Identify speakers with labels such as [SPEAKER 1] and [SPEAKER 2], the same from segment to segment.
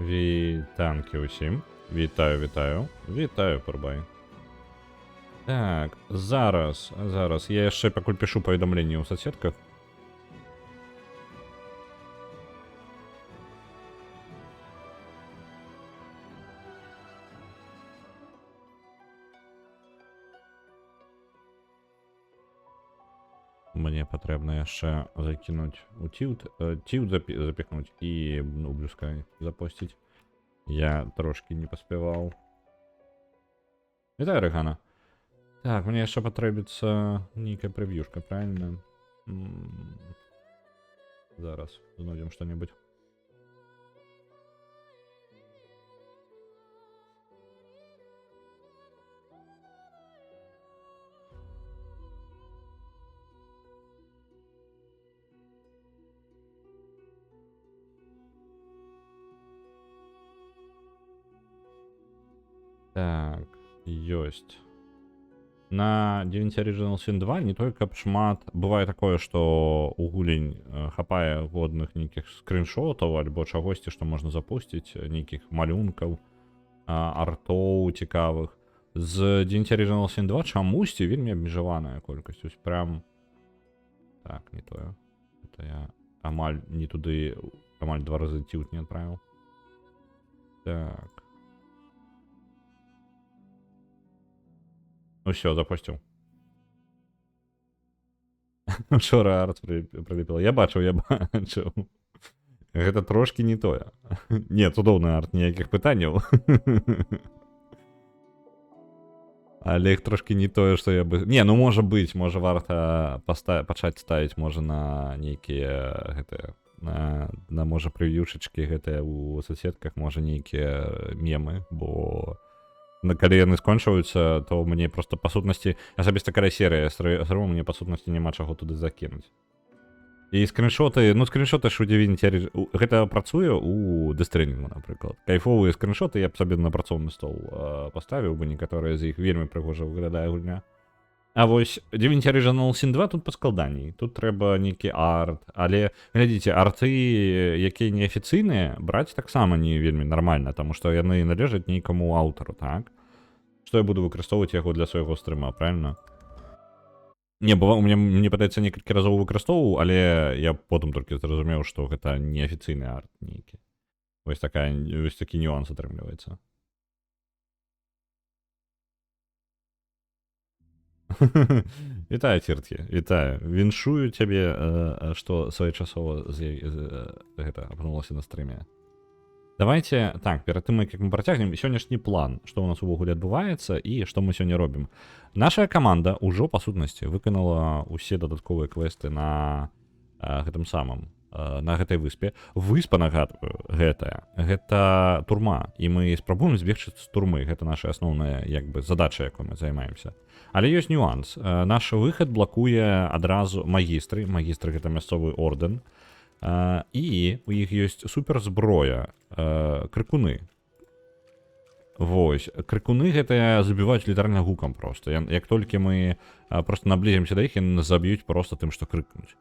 [SPEAKER 1] Вітанки усім. Вітаю, вітаю. Вітаю, Порбай. Так, зараз. Я яшчэ пакуль пішу паведамленні ў соцсетках. Мне патрэбна яшчэ закінуць у тилд запихнуть і ну, Blue Sky запостить. Я трошки не паспяваў. Вітаю, Рэгана. Так, мне яшчэ патрэбіцца нейкая прэвьюшка, правильно? Зараз знойдзем што-небудзь. Так, ёсць. На DaVinci Original Sin 2 не только каб шмат. Бывае такое, што у гулень хапае годных нейкіх скриншотаў альбо чагосьці, што можна запусціць, нейкіх малюнкаў, артоў цікавых. З DaVinci Original Sin 2 чамусьці вельмі абмежаваная колькасць. Ось прям... Так, не тое. Это я амаль не туды, амаль 2 разы тилд не адправіў. Так. Ну все, запустил. Вчора арт приліпила. Я бачив. Гэта трошки не тое. Не, цудоўны арт, ніякіх пытанняў. Але іх трошки не тое, што я бы... Не, ну можа быць, можа варта пачаць ставіць, можа на нейкія гэтыя... На можа превьюшечкі гэтыя ў соцсетках, можа нейкія мемы, бо... Калі яны скончваюцца, то мне просто па сутнасці асабіста каля серыя срыву, мне па сутнасці няма чаго туды закінуць. І скриншоты, ну скриншоты ж у DaVinci, гэта працуе у дэстрынінгу, напрыклад. Кайфовыя скриншоты я б сабе на працоўны стол паставіў бы, некаторыя з іх вельмі прыгожа выглядае гульня. А вось DaVinci Original Sin 2 тут паскладаней. Тут трэба нейкі арт, але глядзіце, арты, якія неафіцыйныя, браць таксама не вельмі нармальна, таму што яны належаць нейкаму аўтару, так? Што я буду выкарыстоўваць яго для свайго стрыма, правильно? Не, бо мне падаецца некалькі разоў выкарыстоўваў, але я потым толькі зразумеў, што гэта неафіцыйны арт нейкі. Вось такі нюанс атрымліваецца. Вітаю, Цірткі, вітаю. Віншую цябе, што своечасова гэта апынулася на стрыме. Давайте, так, перад тым, як мы працягнем, сённяшні план, што ў нас увогуле адбываецца і што мы сёння робім. Наша каманда ўжо, па сутнасці, выканала ўсе дадатковыя квесты на гэтым самым, на гэтай выспе. Выспа, нагадваю, гэта турма, і мы спрабуем збегчы з турмы. Гэта наша асноўная, як бы, задача, якой мы займаемся. Але ёсць нюанс. Наш выхад блакуе адразу магістры. Магістры — гэта мясцовы ордэн. І у іх ёсць суперзброя, крыкуны. Вось, крыкуны гэтыя забіваюць літаральна гукам проста. Як толькі мы проста наблізімся да іх, яны нас заб'юць проста тым, што крыкнуць.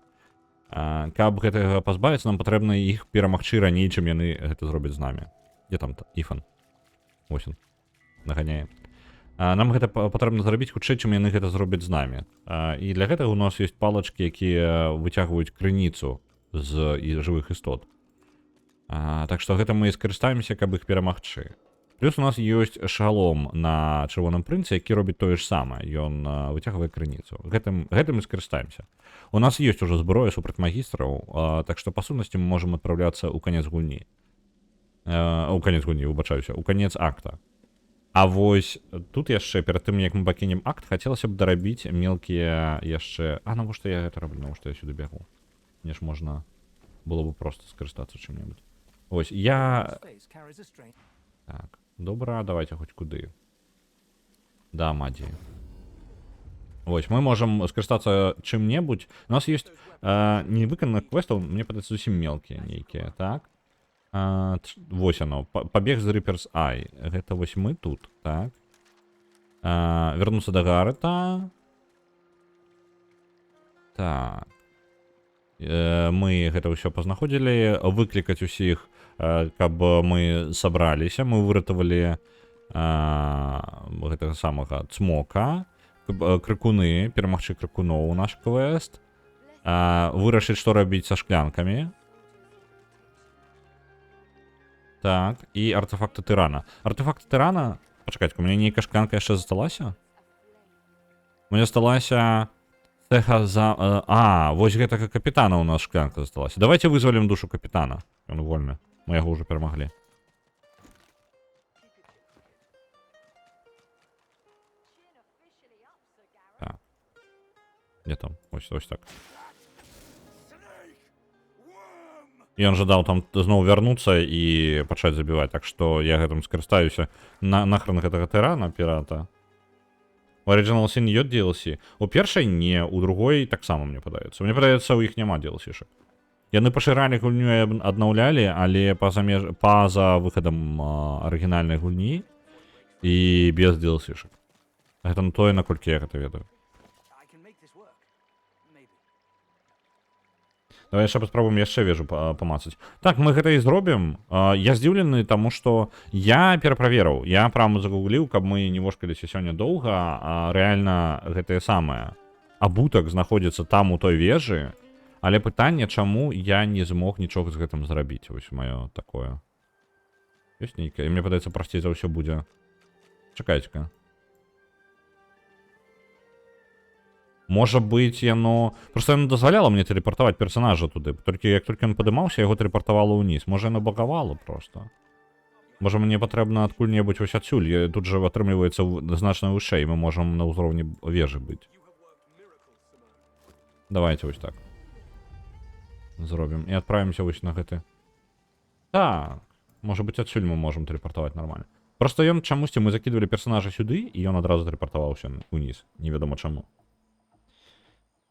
[SPEAKER 1] Каб гэтага пазбавіцца, нам патрэбна іх перамагчы раней, чым яны гэта зробяць з намі. Дзе там Іфан? Вось ён, наганяе. Нам гэта патрэбна зрабіць хутчэй, чым яны гэта зробяць з намі. І для гэтага у нас ёсць палачкі, якія выцягваюць крыніцу з жывых істот. Так што гэта мы і скарыстаемся, каб іх перамагчы. Плюс у нас ёсць шалом на чырвоным прынцы, які робіць тое ж самае. Ён выцягвае крыніцу. Гэтым і скарыстаемся. У нас ёсць ужо зброя супраць магістраў, так што па сутнасці мы можам адпраўляцца ў канец гульні. У канец гульні, выбачаюся, у канец акта. А вось тут яшчэ, перад тым, як мы пакінем акт, хацелася б дарабіць мелкія яшчэ... навошта я гэта раблю, навошта я сюды бягу? Мне ж можна было бы проста скарыстацца чым-небудзь. Вось, я... Так, добра, давайте хоць куды. Да, Мадзі. Вось, мы можам скарыстацца чым-небудзь. У нас ёсць невыкананых квестаў, мне падаецца, зусім мелкія нейкія, так? Вось оно, пабег з Reaper's Eye. Гэта вось мы тут, так? Вернуцца да Гарэта. Так. Мы гэта ўсё пазнаходзілі. Выклікаць усіх каб мы сабраліся, мы выратавалі гэтага самага цмока, крыкуны, перамагчы крыкуноў у наш квест, вырашыць, што рабіць са шклянкамі. Так, і артефакты тырана. Артефакты тырана... Пачакайце, у мяне нейкая шклянка яшчэ засталася? У мяне засталася... Цеха за... вось гэтага капітана у нас шклянка засталася. Давайте вызвалім душу капітана. Ён вольны. Мы яго ўжо перамаглі. Так. Где там? Ось так. Ён жадаў там зноў вярнуцца і пачаць забіваць, так што я гэтым скарыстаюся. Нахрен гэтага тырана, пірата. У Original Sin ёсць DLC? У першай не, у другой таксама мне падаецца. Мне падаецца, у іх няма DLC-шак. Яны пашыралі гульню і аднаўлялі, але па-за выхадам арыгінальнай гульні і без DLC-шак. Гэта на тое, наколькі я гэта ведаю. Давай яшчэ паспрабуем яшчэ вежу памацаць. Так, мы гэта і зробім. Я здзіўлены, таму што я пераправерыў. Я прямо загугліў, каб мы не вошкаліся сёння доўга, а рэальна гэтае самае. Абутак знаходзіцца там у той вежы, але пытанне, чаму я не змог нічога з гэтым зрабіць. Вось маё такое. Ёсць нейкае. Мне падаецца, прасцей за ўсё будзе. Чакайце-ка. Можа быць, яно... Просто яно дазваляла мне тэлепартаваць персонажа туды. Як толькі ён падымаўся, яго тэлепартавала ўніз. Можа, яно багавала просто. Можа, мне патрэбна адкуль-небудзь вось адсюль. Тут жа атрымліваецца значна вышэй. Мы можам на ўзроўні вежы быць. Давайте вось так. Зробім. І адправімся вось на гэты. Так. Можа быць, адсюль мы можам тэлепартаваць нармальна. Просто ён чамусьці мы закідвалі персонажа сюды, і ён адразу тэлепартаваўся ўніз. Невядома чаму.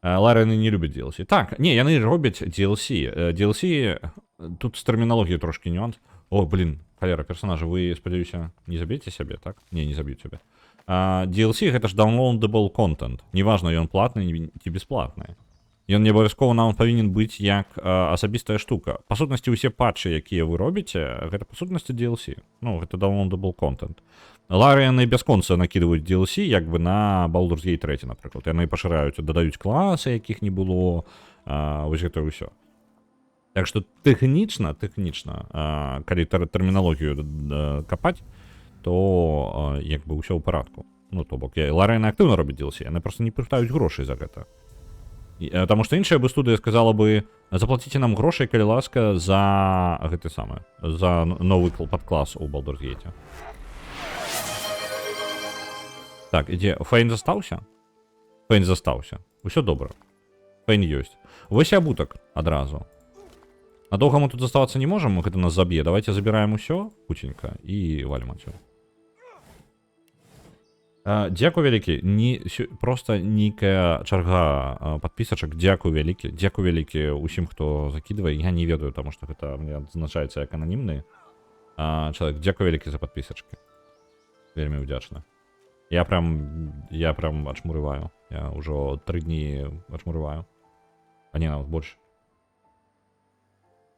[SPEAKER 1] Лара не любіць DLC. Так, не, яны робяць DLC. DLC... Тут з тэрміналогіяй трошкі нюанс. О, блин, халера, персонажа, вы, спадзяюся, не заб'еце сябе, так? Не, не заб'юць сябе. DLC гэта ж downloadable content. Неважна, ён платны ці бесплатны. Ён не абавязкова нам павінен быць як асабістая штука. Па сутнасці, усе патчы, якія вы робіце, гэта па сутнасці DLC. Ну, гэта downloadable content. Лары яны бясконца накідваюць DLC, як бы на Baldur's Gate 3, напрыклад. Яны пашыраюць, дадаюць класы, якіх не было, вось гэта ўсё. Так што тэхнічна, калі тэрміналогію капаць, то як бы ўсё ў парадку. Ну, то бок, Лара яны актыўна робяць DLC, яны проста не пытаюць грошай за гэта. Таму што іншая бы студыя сказала бы, заплаціце нам грошай, калі ласка, за гэты самы, за новы падклас у Baldur's Gate. Так, ідзе, Фейн застаўся? Фейн застаўся. Усё добра. Фейн ёсць. Вось і абутак адразу. А доўга мы тут заставацца не можам, гэта нас заб'е. Давайте забіраем усё, хутенька, і валім адсюль. Дзякуй вялікі. Просто нейкая чарга падпісачак. Дзякуй вялікі усім, хто закідвае. Я не ведаю, таму што гэта мне адзначаецца як ананімны чалавек. Дзякуй вялікі за падпісачкі. Вельмі ўдзячна. Я прям ачмурываю. Я ўжо 3 дні ачмурываю. А не, нават больш.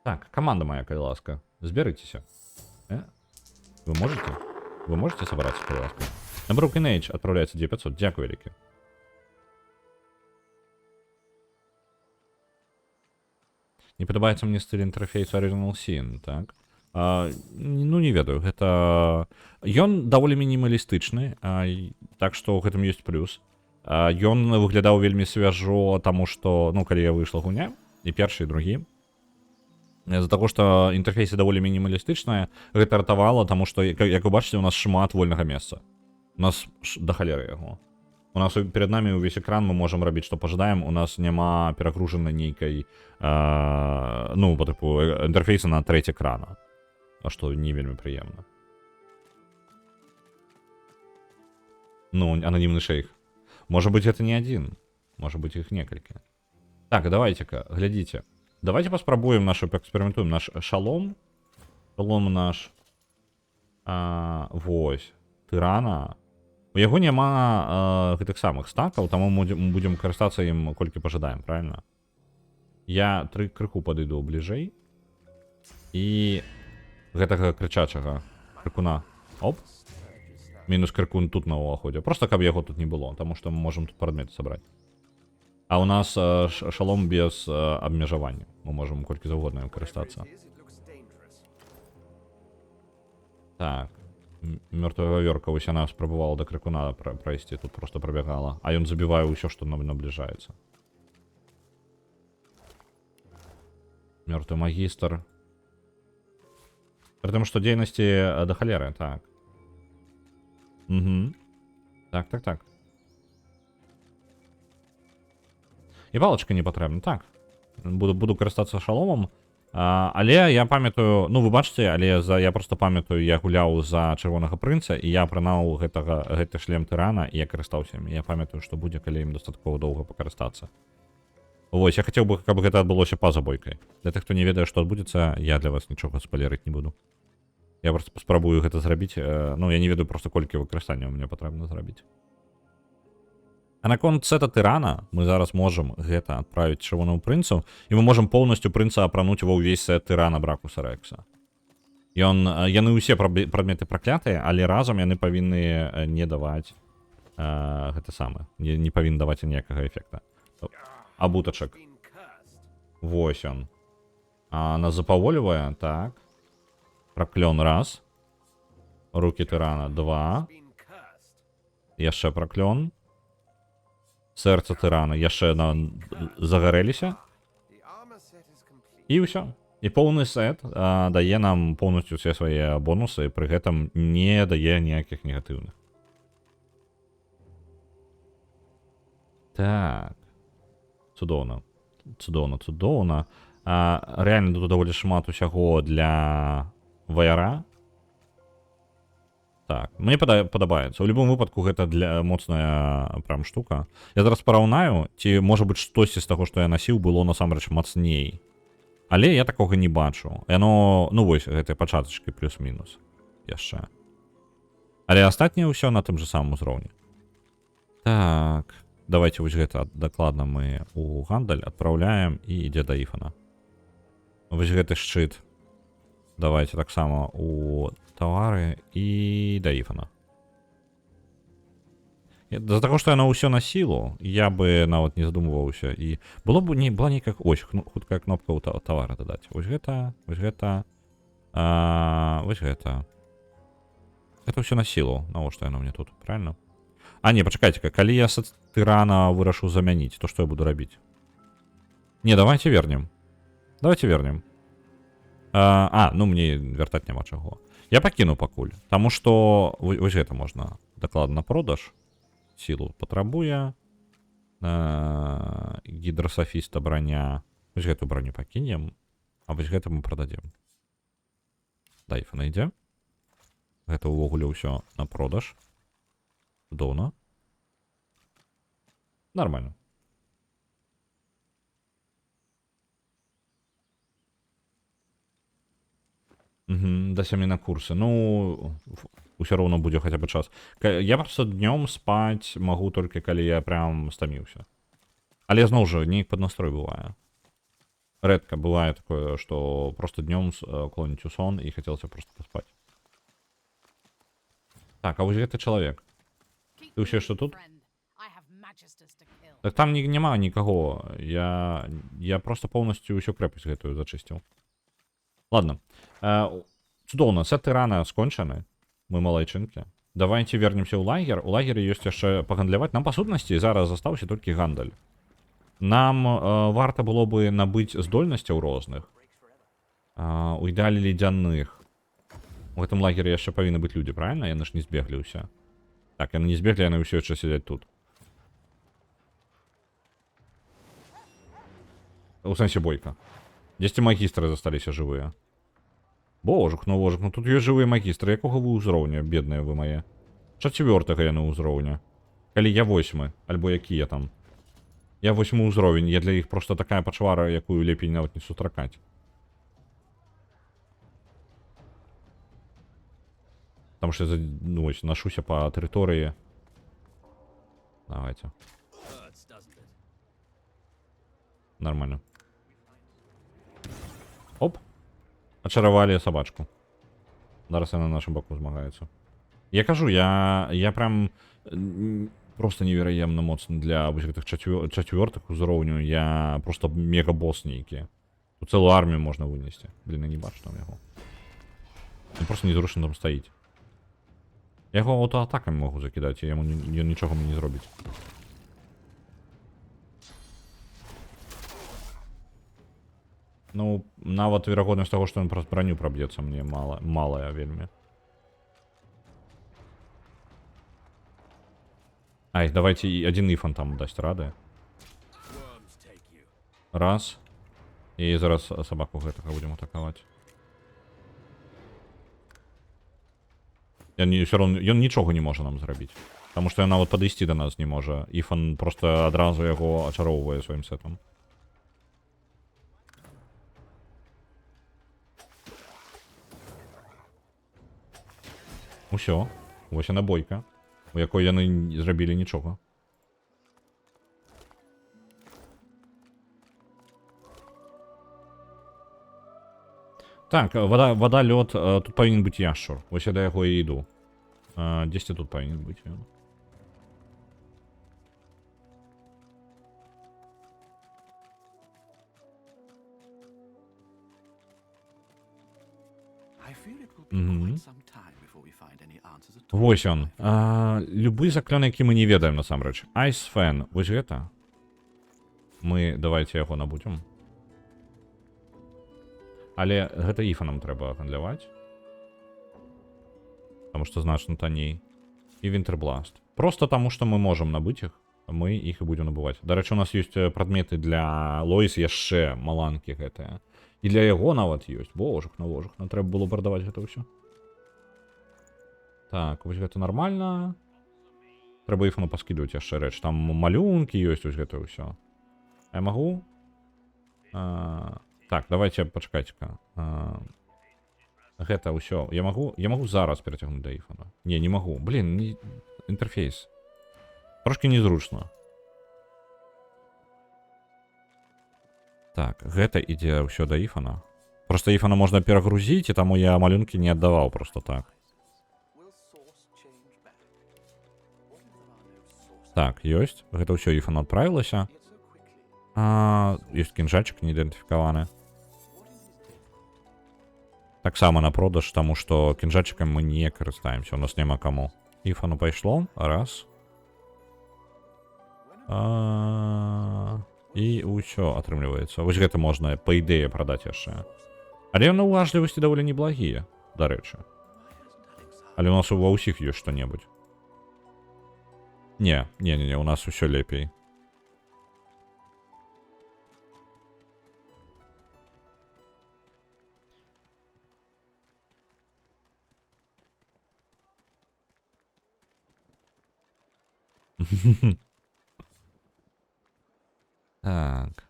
[SPEAKER 1] Так, команда моя, калі ласка. Збярыцеся. Вы можете? Вы можете собраться, калі ласка? На Broken Age отправляется 2500. Дякую вялікі. Не падабаецца мне стыль інтэрфейсу Original Sin, так? Ну, не ведаю, гэта... Ён даволі мінімалістычны, так што ў гэтым ёсць плюс. Ён выглядаў вельмі свяжо, таму што, ну, калі я выйшла гуня, і першы, і другі, з-за таго, што інтэрфейсы даволі мінімалістычныя, гэта ратавала, таму што, як вы бачыце, у нас шмат вольнага месца. У нас да халеры яго. У нас перед нами увесь экран, мы можам рабіць, што пажадаем, у нас няма перагружанай нейкай, ну, по тыпу, інтэрфейса на трэць экрана. А што не вельмі прыемна. Ну, ананімны шэйх. Можа быць, гэта не адзін. Можа быць, іх некалькі. Так, давайте-ка, глядзіце. Давайте паспрабуем нашу, паэксперыментуем наш шалом. Шалом наш. Вось. Тырана. У яго няма гэтых самых стакаў, таму мы будзем карыстацца ім колькі пажадаем, правильно? Я крыху падыду бліжэй. І гэтага крычачага крыкуна. Оп. Мінус крыкун тут на ўваходзе. Просто каб яго тут не было, таму што мы можам тут прадметы сабраць. А у нас шалом без абмежавання. Мы можам колькі заўгодна карыстацца. Так. Мёртвая вавёрка, вось яна спрабавала да крыкуна прайсці, тут просто прабягала. А ён забівае ўсё, што нам набліжаецца. Мёртвы магістр. При тому, што дзейнасці да халеры, так. Угу. Так. І палачка не патрэбна, так. Буду карыстацца шаломам. Але я памятаю, ну вы бачыце, але я просто памятаю, я гуляў за чырвонага прынца, і я прынаў гэты шлем тырана, і я карыстаўся ім. Я памятаю, што будзе, калі ім дастаткова доўга пакарыстацца. Вось, я хацеў бы, каб гэта адбылося па-за бойкай. Для тых, хто не ведае, што адбудзецца, я для вас нічога спалерыць не буду. Я просто спрабую гэта зрабіць. Ну, я не ведаю просто, колькі выкарыстання мне патрэбна зрабіць. А наконт сета тырана мы зараз можам гэта адправіць чырвонаму прынцу, і мы можам поўнасцю прынца апрануць ва ўвесь сет тырана Бракуса Рекса. Яны ўсе прадметы праклятыя, але разам яны павінны не даваць гэта самае. Не павінны даваць ніякага эфекта. Абутачак. Вось ён. Нас запаволівае, так. Праклён раз. Рукі тырана 2. Яшчэ праклён. Сэрца тырана яшчэ загарэліся. І ўсё. І поўны сет дае нам поўнасцю ўсе свае бонусы, пры гэтым не дае ніякіх негатыўных. Так. Цудоўна. Рэальна тут даволі шмат усяго для ваяра. Так, мне падабаецца. У любым выпадку гэта для моцная прям штука. Я зараз параўнаю, ці можа быць штосьці з таго, што я насіў, было насамрэч мацней. Але я такога не бачу. Яно, ну вось, гэтай пачатачкі плюс-мінус яшчэ. Але астатняе ўсё на тым же самым узроўні. Так, давайте вось гэта дакладна мы у гандаль адпраўляем і ідзе да Іфана. Вось гэты шчыт давайте таксама у тавары і да Іфана. З-за таго, што яно ўсё на сілу, я бы нават не задумваўся. І была нейкая... Ось, хуткая кнопка ў тавара дадаць. Вось гэта, вось гэта, вось гэта. Гэта ўсё на сілу. Навошта яно мне тут, правильно? Не, пачакайце-ка, калі я сет тырана вырашу замяніць, то што я буду рабіць? Не, давайте вернем. Ну мне вяртаць няма чаго. Я пакіну пакуль, таму што вось гэта можна дакладна на продаж. Сілу патрабуе. Гідрасафіста броня. Вось гэту броню пакінем, а вось гэта мы прададзем. Да, Іфана ідзе. Гэта ўвогуле ўсё на продаж. Цудоўна. Нормально. Да 7 на курсы. Ну, ўсё роўна будзе хаця бы час. Я просто днём спаць магу толькі калі я прям стаміўся. Але зноў жа, неяк пад настрой бывае. Рэдка бывае такое, што просто днём клоніць у сон і хацелася просто паспаць. Так, а вось гэты чалавек. Ты ўсё што тут? Так там няма нікаго. Я просто поўнасцю ўсё крэпасць гэтую зачысціў. Ладно. Цудоўна, сет тырана скончаны. Мы малайчынкі. Давайте вернемся ў лагер. У лагеры ёсць яшчэ пагандляваць. Нам па сутнасці зараз застаўся толькі гандаль. Нам варта было бы набыць здольнасцяў розных. У ідэале ледзяных. У гэтым лагеры яшчэ павінны быць людзі, правильно? Яны ж не збеглі ўсе. Так, яны не збеглі, яны ўсё яшчэ сядзяць тут. У сэнсе бойка. Дзесьці магістры засталіся жывыя. Божух, ну тут ёсць жывыя магістры. Якога вы ўзроўня, бедныя вы мае? 4-га яны ўзроўня. Калі я 8, альбо які я там. Я 8 ўзровень, я для іх просто такая пачвара, якую лепей нават не сустракаць. Там што я, ну, ось, нашуся па тэрыторыі. Давайте. Нормально. Оп. Ачаравалі сабачку. Зараз я на нашому боку змагається. Я кажу, я прям просто невероятно моцны для вось гэтых чацвёртых узроўню. Я просто мегабосс нейкі. Тут цэлую армію можна вынесці. Блин, я не бачу там яго. Ён просто незручна там стаіць. Я яго аўтаатакамі могу закідаць, і ён нічога мне не зробіць. Ну, нават верагоднасць таго, што ён праз броню праб'ецца, мне малая вельмі. Ай, давайте один ифан там дасть рады. Раз. І зараз собаку гэтага будем атаковать. Все равно, ён нічога не можа нам зрабіць. Таму што ён нават падысці да нас не можа. Ифан просто адразу яго ачароўвае сваім сетам. Усё. Вось яна бойка, у якой яны не зрабілі нічога. Так, вода, лед, тут павінен быць яшчур. Вось я да яго і іду. Дзесьці тут павінен быць ён. Вось он. Любы заклён, які мы не ведаем насамрэч. Ice Fan. Вось гэта. Мы давайте яго набудзем. Але гэта ифа нам трэба гандляваць. Таму што значна танней. І Вінтербласт. Просто таму што мы можам набыць іх, мы іх і будзем набываць. Дарэчы, у нас ёсць прадметы для Лоіс яшчэ маланкі гэтыя. І для яго нават ёсць. Божах на вожах. Нам трэба было прадаваць гэта ўсё. Так, вось гэта нармальна. Трэба ифану паскідваць яшчэ рэч. Там малюнкі ёсць, вось гэта ўсё. Я магу? Так, давайте пачакайце-ка. Гэта ўсё. Я магу зараз перацягнуць да ифана. Не магу. Блин, інтэрфейс. Трошки незручна. Так, гэта ідзе ўсё да ифана. Просто ифана можна перагрузіць, і таму я малюнкі не аддаваў просто так. Так, ёсць. Гэта ўсё ифана адправілася. Ёсць кінжальчык не ідэнтыфікаваны. Таксама на продаж, таму што кінжальчыкам мы не карыстаемся, у нас няма каму. Ифану пайшло. Раз. І ўсё атрымліваецца. Вось гэта можна, па ідэе, прадаць яшчэ. Але на ўважлівасці даволі неблагія, дарэчы. Але у нас ва ўсіх ёсць што-небудзь. Не, у нас усё лепей. Так.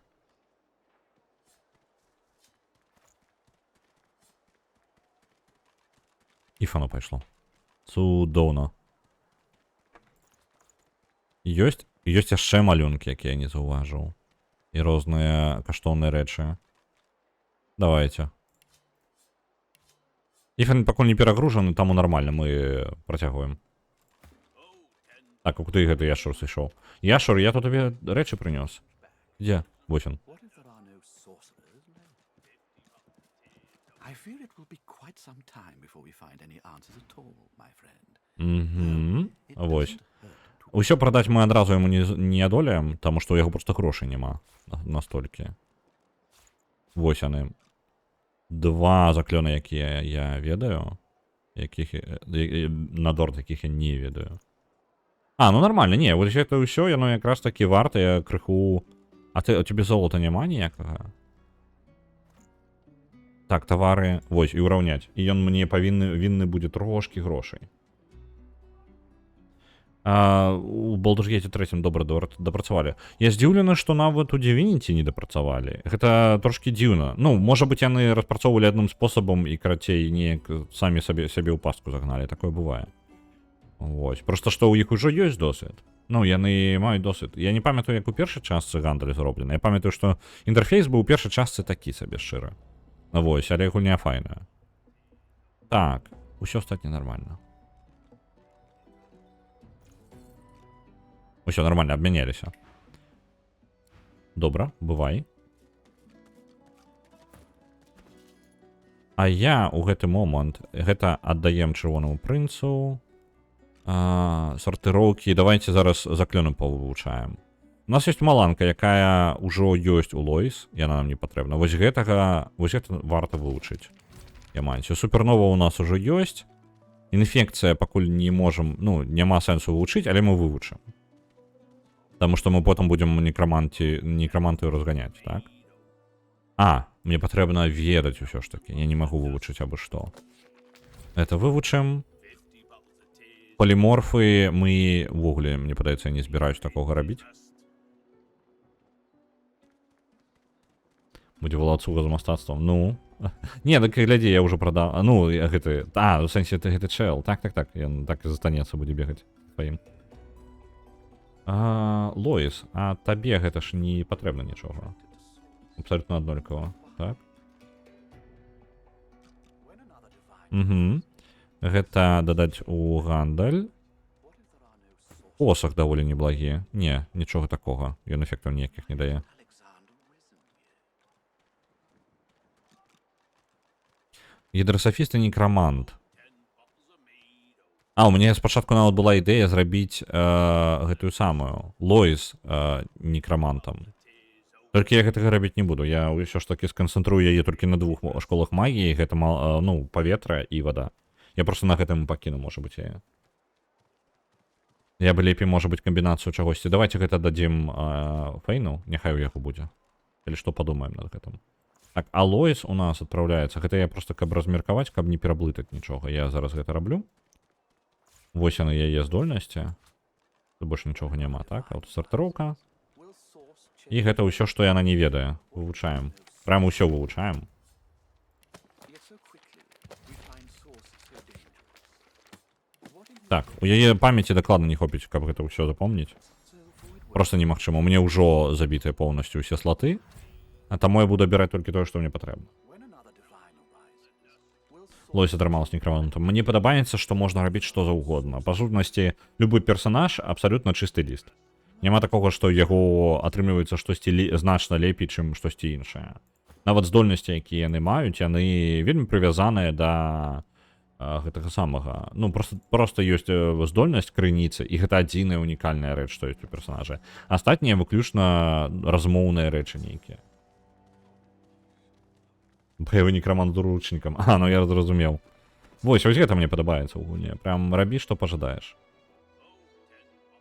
[SPEAKER 1] Ифану пайшло. Цудоўна. Ёсць яшчэ малюнкі, якія я не заўважыў. І розныя каштоўныя рэчы. Давайте. Ифан пакуль не перагружаны, таму нармальна, мы працягваем. Так, куды гэты яшчур сышоў? Яшчур, я тут табе рэчы прынёс. Дзе? Вось он. Вось. Усё прадаць мы адразу яму не адолеем, таму што ў яго проста грошай няма настолькі. Вось яны. Два заклёны, якія я ведаю, надорт якіх я не ведаю. Ну нормально, не, вось гэта ўсё, яно якраз такі вартае крыху. А у цябе золота няма ніякага? Так, тавары, вось, і ўраўняць. І ён мне вінны будзе трошкі грошай. У Baldur's Gate 3 добра дапрацавалі. Я здзіўлены, што нават у Divinity не дапрацавалі. Гэта трошкі дзіўна. Ну, можа быць, яны распрацоўвалі адным спосабам і, карацей, неяк самі сабе ў пастку загналі. Такое бывае. Вось. Просто што ў іх ужо ёсць досвед. Ну, яны маюць досвед. Я не памятаю, як у першай частцы гандаль зроблены. Я памятаю, што інтэрфейс быў у першай частцы такі сабе шчыра. Вось, але гульня файная. Так. Усё астатняе нормально. Усё нормально, абмяняліся. Добра, бывай. А я ў гэты момант гэта аддаем чырвонаму прынцу. Сартыроўкі. Давайте зараз заклёны павывучаем. У нас ёсць маланка, якая ўжо ёсць у Лоіс. Яна нам не патрэбна. Вось гэта варта вывучыць. Яманці. Супернова у нас ужо ёсць. Інфекцыя пакуль не можам, ну, няма сэнсу вывучыць, але мы вывучым. Таму што мы потым будзем некрамантыю разганяць, так? Мне патрэбна ведаць усё ж такі. Я не магу вывучыць абы што. Это вывучым. Поліморфы мы ввогуле, мне падаецца, не збіраюсь такога рабіць. Будзе валацуга з мастацтвам. Ну. Не, так глядзі, я ўжо прадаў. Ну, гэты... у сэнсе, гэты чэл. Так. Ён так і застанецца будзе бегаць сваім. Лоіс, а табе гэта ж не патрэбна нічога. Абсолютно аднолькава. Так. Гэта дадаць у гандаль. Посах даволі неблагі. Не, нічога такога. Ён эфектаў ніякіх не дае. Гідрасафіст і некрамант. У мяне спачатку нават была ідэя зрабіць гэтую самую Лоіс некрамантам. Толькі я гэтага рабіць не буду. Я ўсё ж такі сканцэнтрую яе толькі на 2 школах магіі. Гэта, ну, паветра і вада. Я просто на гэтым пакіну, можа быць, яе. Я бы лепей, можа быць, камбінацыю чагосьці. Давайте гэта дадзім Фейну. Няхай у яго будзе. Или што падумаем над гэтым. Так, а Лоіс у нас адпраўляецца. Гэта я просто каб размеркаваць, каб не пераблытаць нічога. Я зараз гэта раблю. Вось яны яе здольнасці. Тут больш нічога няма, так? Аўтасартыроўка. І гэта ўсё, што яна не ведае. Вывучаем. Прямо ўсё вывучаем. Так, у яе памяці дакладна не хопіць, каб гэта ўсё запомніць. Просто немагчыма. У мяне ўжо забітыя поўнасцю ўсе слоты. А таму я буду абіраць толькі тое, што мне патрэбна. Лоіс атрымалась некрамантам. Мне падабаецца, што можна рабіць што заўгодна. Па сутнасці, любы персанаж абсалютна чысты ліст. Няма такога, што яго атрымліваецца штосьці значна лепей, чым штосьці іншае. Нават здольнасці, якія яны маюць, яны вельмі прывязаныя да гэтага самага. Ну, просто ёсць здольнасць крыніцы, і гэта адзіная унікальная рэч, што ёсць у персанажа. Астатнія выключна размоўныя рэчы нейкія. Баявы некрамант ручнікам. Ну я зразумеў. Вось гэта мне падабаецца ў гульне. Прям рабі, што пажадаеш.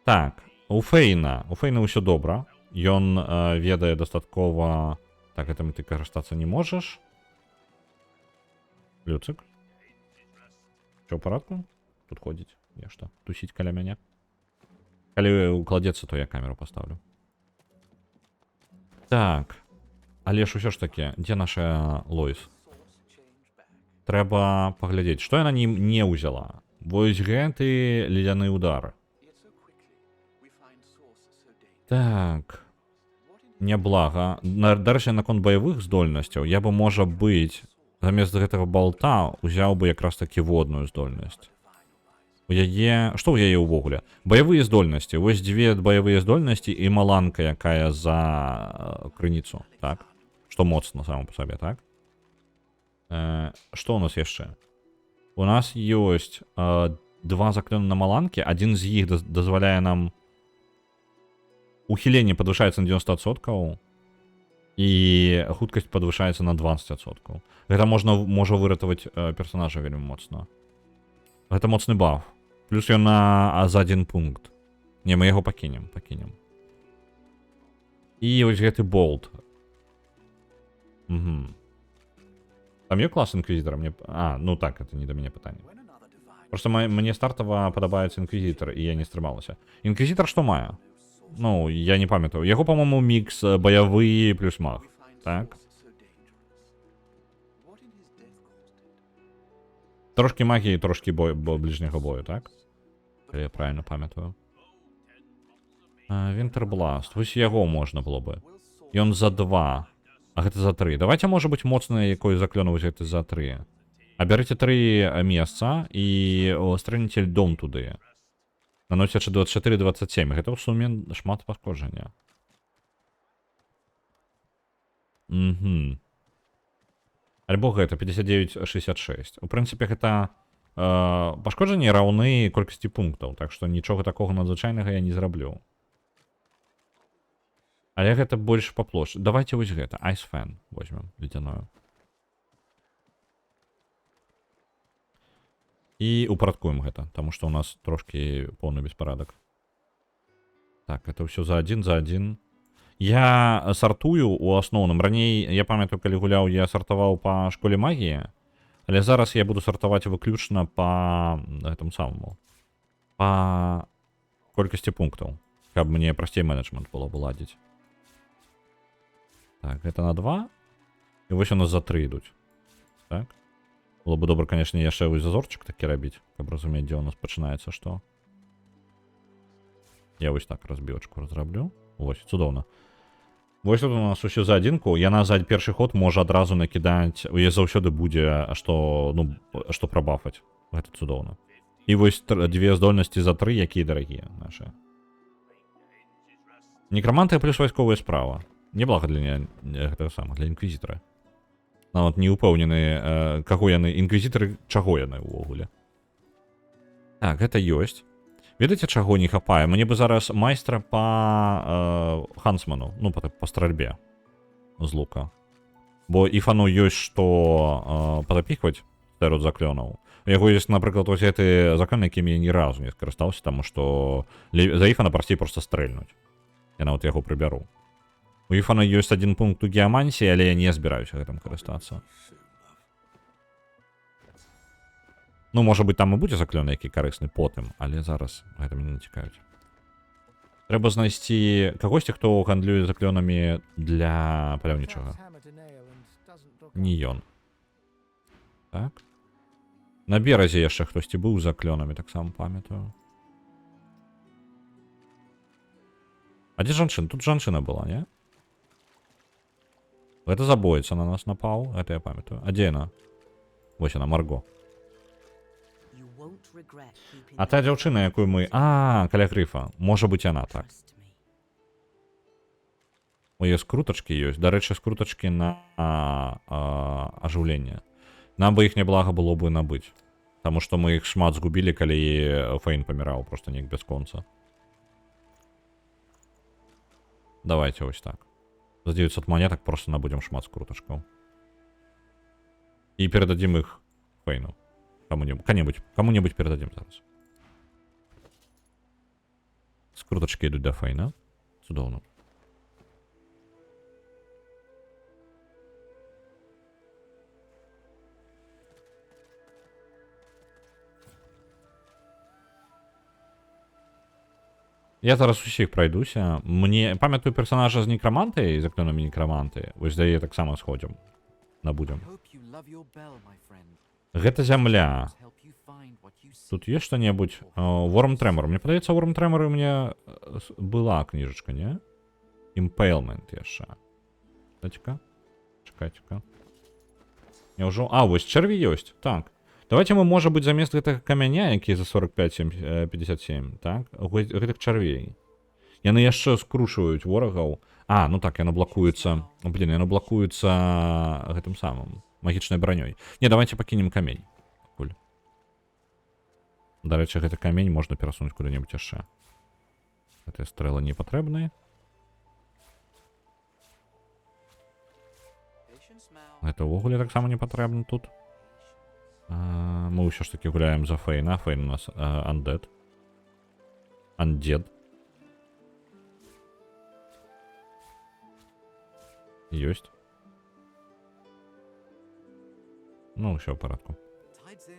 [SPEAKER 1] Так. У Фейна ўсё добра. Ён ведае дастаткова... Так, гэтым ты карыстацца не можаш. Люцык. Що ў парадку? Тут ходзіць нешта. Тусіць каля мяне. Калі укладзецца, то я камеру паставлю. Так. Але ж усё ж такі, дзе наша Лоіс? Трэба паглядзець, што яна не ўзяла. Вось гэты ледяны удар. Так. Няблага. Дарэчы, наконт баявых здольнасцяў, я бы, можа быць, замест гэтага балта узяў бы якраз такі водную здольнасць. У яе... Што ў яе ўвогуле? Баявыя здольнасці. Вось 2 баявыя здольнасці і маланка, якая за крыніцу, так? Што моцна само па сабе, так? Што ў нас яшчэ? У нас ёсць 2 заклёны на маланкі. Адзін з іх дазваляе нам... Ухіленне падвышаецца на 90%, і хуткасць падвышаецца на 20%. Гэта можа выратаваць персонажа вельмі моцна. Гэта моцны баф. Плюс ён за 1 пункт. Не, мы яго пакінем. І вось гэты болт. Там є клас інквізітора? Ну так, это не до мяне пытанне. Просто мне стартава падабаецца інквізітор, і я не стрымалася. Інквізітор што мае? Ну, я не памятаю. Яго, по-моему, мікс баявы плюс маг. Так? Трошки магії, трошки ближнього бою, так? Я правильно пам'ятаю. Вінтербласт. Вось яго можна было бы. Ён за 2. А гэта за 3. Давайте, може бути, моцна якою заклёну вось гэта за 3. Абярыце 3 месца і стрэльніце льдом туды. Наносячы 24-27. Гэта ў суме шмат пашкоджання. Угу. Альбо гэта 59-66. У прынцыпе, гэта пашкоджанні раўны колькасці пунктаў, так што нічога такога надзвычайнага я не зраблю. Але гэта больш па плошчы. Давайте вось гэта. Ice Fan возьмем ледяную. І упарадкуем гэта, таму што ў нас трошкі поўны беспарадак. Так, это ўсё за адзін. Я сартую у асноўным. Раней, я памятаю, калі гуляў, я сартаваў па школе магіі, але зараз я буду сартаваць выключна па гэтым самому. Па колькасці пунктаў, каб мне прасцей менеджмент было бы ладзіць. Так, гэта на 2. І вось у нас за 3 ідуць. Так. Было бы добра, конечно, яшчэ вось зазорчык такі рабіць, каб разумець, дзе у нас пачынаецца што. Я вось так разбівачку разраблю. Вось, цудоўна. Вось тут у нас усё за адзінку. Яна за першы ход можа адразу накідаць. У яе заўсёды будзе, што прабафаць. Гэта цудоўна. І вось 2 здольнасці за 3, якія дарагія нашы. Некраманты плюс вайсковая справа. Неблага для гэтага самага, для інквізітара. Нават не ўпэўнены, каго яны, інквізітары, чаго яны ўвогуле. Так, гэта ёсць. Ведаеце, чаго не хапае? Мне бы зараз майстра па хансману, ну, па стральбе з лука. Бо іфану ёсць што падапікваць стэрут заклёнаў. У яго ёсць, напрыклад, вось гэты заклён, якім я ні разу не скарыстаўся, таму што за іфана прасцей проста стрэльнуць. Я нават яго прыбяру. У іфана ёсць 1 пункт у геамансіі, але я не збіраюся гэтым карыстацца. Ну, можа быць, там і будзе заклён, які карысны потым, але зараз гэта мяне не цікавіць. Трэба знайсці кагосьці, хто гандлюе заклёнамі для паляўнічага. Не ён. Так. На беразе яшчэ хтосьці быў з заклёнамі, таксама памятаю. А дзе жанчына? Тут жанчына была, не? Гэта забойца на нас напаў, гэта я памятаю. А дзе яна? Вось яна, Марго. А та дзяўчына, якую мы... каля грыфа. Можа быць яна, так. У яе скрутачкі ёсць. Дарэчы, скрутачкі на ажыўленне. Нам бы іх няблага было бы набыць. Таму што мы іх шмат згубілі, калі Фейн паміраў, проста неяк бясконца. Давайте вось так. За 900 монеток просто набудем шмат скрутачкаў. І перададзім іх Фейну. Кому-небудзь перададзім зараз. Скрутачкі ідуць да Фейна. Цудоўна. Я зараз усіх пройдуся. Мне памятаю персонажа з некрамантай, заклёнамі некраманты. Вось да яе таксама сходзім. Набудзем. Гэта зямля. Тут ёсць што-небудзь? Worm Tremor. Мне падаецца, Worm Tremor у меня была кніжачка, не? Impalement яшчэ. Чакайце-ка. Чакайце-ка. Няўжо... вось чэрві ёсць. Так. Давайте мы, можа быць, замест гэтага камяня, які за 45-57, так? Гэтых чарвей. Яны яшчэ скрушваюць ворагаў. Ну так, яно блакуецца... яно блакуецца гэтым самым, магічнай бранёй. Не, давайте пакінем камень. Дарэчы, гэты камень можна перасунуць куды-небудзь яшчэ. Гэтыя стрэлы не патрэбныя. Гэта ўвогуле таксама не патрэбна тут. Мы ўсё ж таки гуляем за Фейна. Фейн у нас Undead. Undead. Ёсць. Ну, ўсё ў парадку.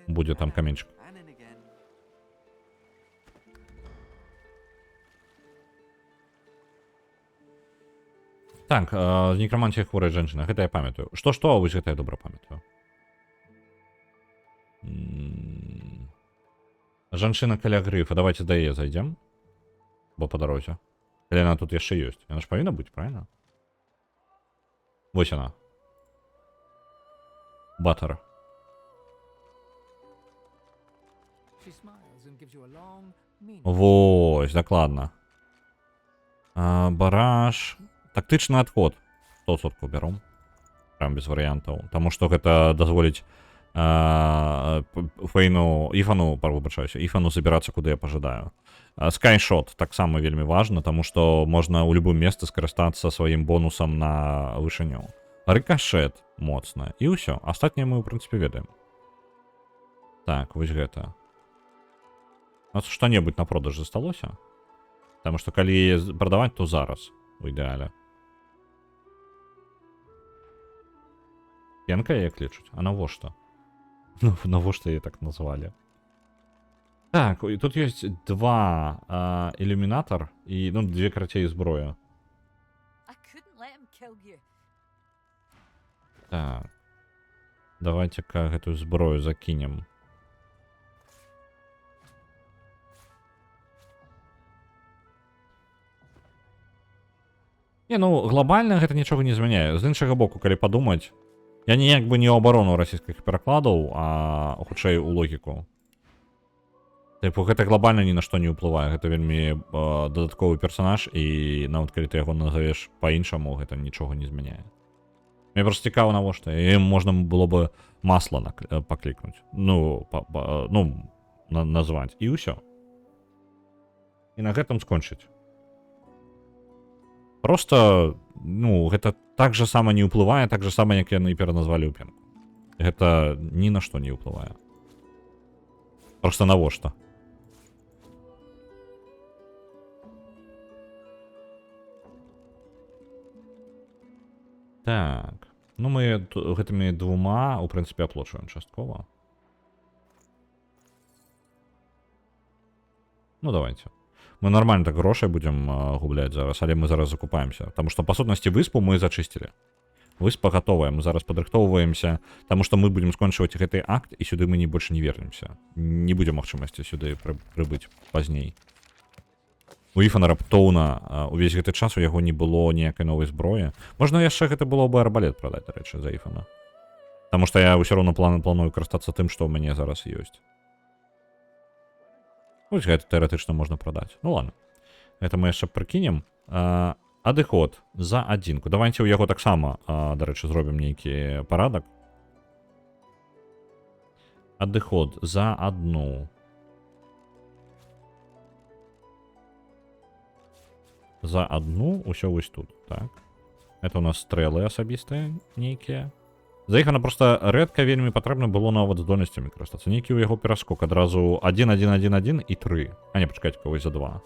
[SPEAKER 1] Будзе там каменчик. Так, з некрамантіяй хворая жанчына. Гэта я памятаю. Што, вось гэта я добра памятаю. Жанчына каля грыфа. Давайте да яе зайдзем. Бо па дарозе. Калі яна тут яшчэ ёсць. Яна ж павінна быць, правильно? Вось яна. Баттер. Вось, дакладна. Бараш. Тактычны адход. 100% бером. Прям без варыянтаў. Таму што гэта дазволіць Фейну, Іфану, выбачаюся, Іфану забірацца куды я пажадаю. Скайшот таксама вельмі важна, таму што можна ў любым месцы скарыстацца сваім бонусам на вышыню. Рыкашэт моцна. І ўсё. Астатняе мы, ў прынцыпе, ведаем. Так, вось гэта. У нас што-небудзь на продаж засталося? Таму што калі прадаваць, то зараз. У ідэале. Пенка яе клічуць? А навошта? Ну, навошта яе так назвалі? Так, і тут ёсць два ілюмінатар і, ну, две карацей зброя. Так. Давайте-ка гэтую зброю закінем. Не, ну, глобальна гэта нічога не змяняе. З іншага боку, калі падумаць, я ніяк бы не ў абарону расійскіх перакладаў, а хутчэй у логіку. Тыпу, гэта глобальна ні на што не ўплывае. Гэта вельмі дадатковы персанаж, і нават калі ты яго назавеш па-іншаму, гэта нічога не змяняе. Мне проста цікава, навошта. І можна было бы масла паклікнуць. Ну, назваць. І ўсё. І на гэтым скончыць. Просто, ну, гэта так же сама не ўплывае, так же сама, як яны пераназвалі ў пенку. Гэта ні на што не ўплывае. Просто навошта. Так. Ну, мы гэтымі двума, у прынцыпе, аплочваем часткова. Ну, давайте. Мы нормально так грошай будем губляць зараз, але мы зараз закупаемся. Таму што, па сутнасці, выспу мы зачысцілі. Выспа гатовая, мы зараз падрыхтоўваемся, таму што мы будзем скончваць гэты акт, і сюды мы больш не вернемся. Не будзе магчымасці сюды прыбыць пазней. У Іфана раптоўна увесь гэты час у яго не было ніякай новай зброі. Можна яшчэ гэта было бы арбалет прадаць, дарэчы, за Іфана. Таму што я ўсё роўно планую карыстацца тым, што ў мяне зараз ёсць. Вось гэта тэоретычна можна прадаць. Ну ладно. Гэта мы яшчэ прыкінем. Адыход за адзінку. Давайте ў яго таксама, дарэчы, зробім нейкі парадак. Адыход за адну. За адну ўсё вось тут, так. Это у нас стрэлы асабістыя нейкія. За іх она просто рэдка вельмі патрэбна было нават здольнасцямі карыстацца. Нейкі ў яго пераскок адразу 1, 1, 1, 1 і 3. А не, пачакайце, вось за 2.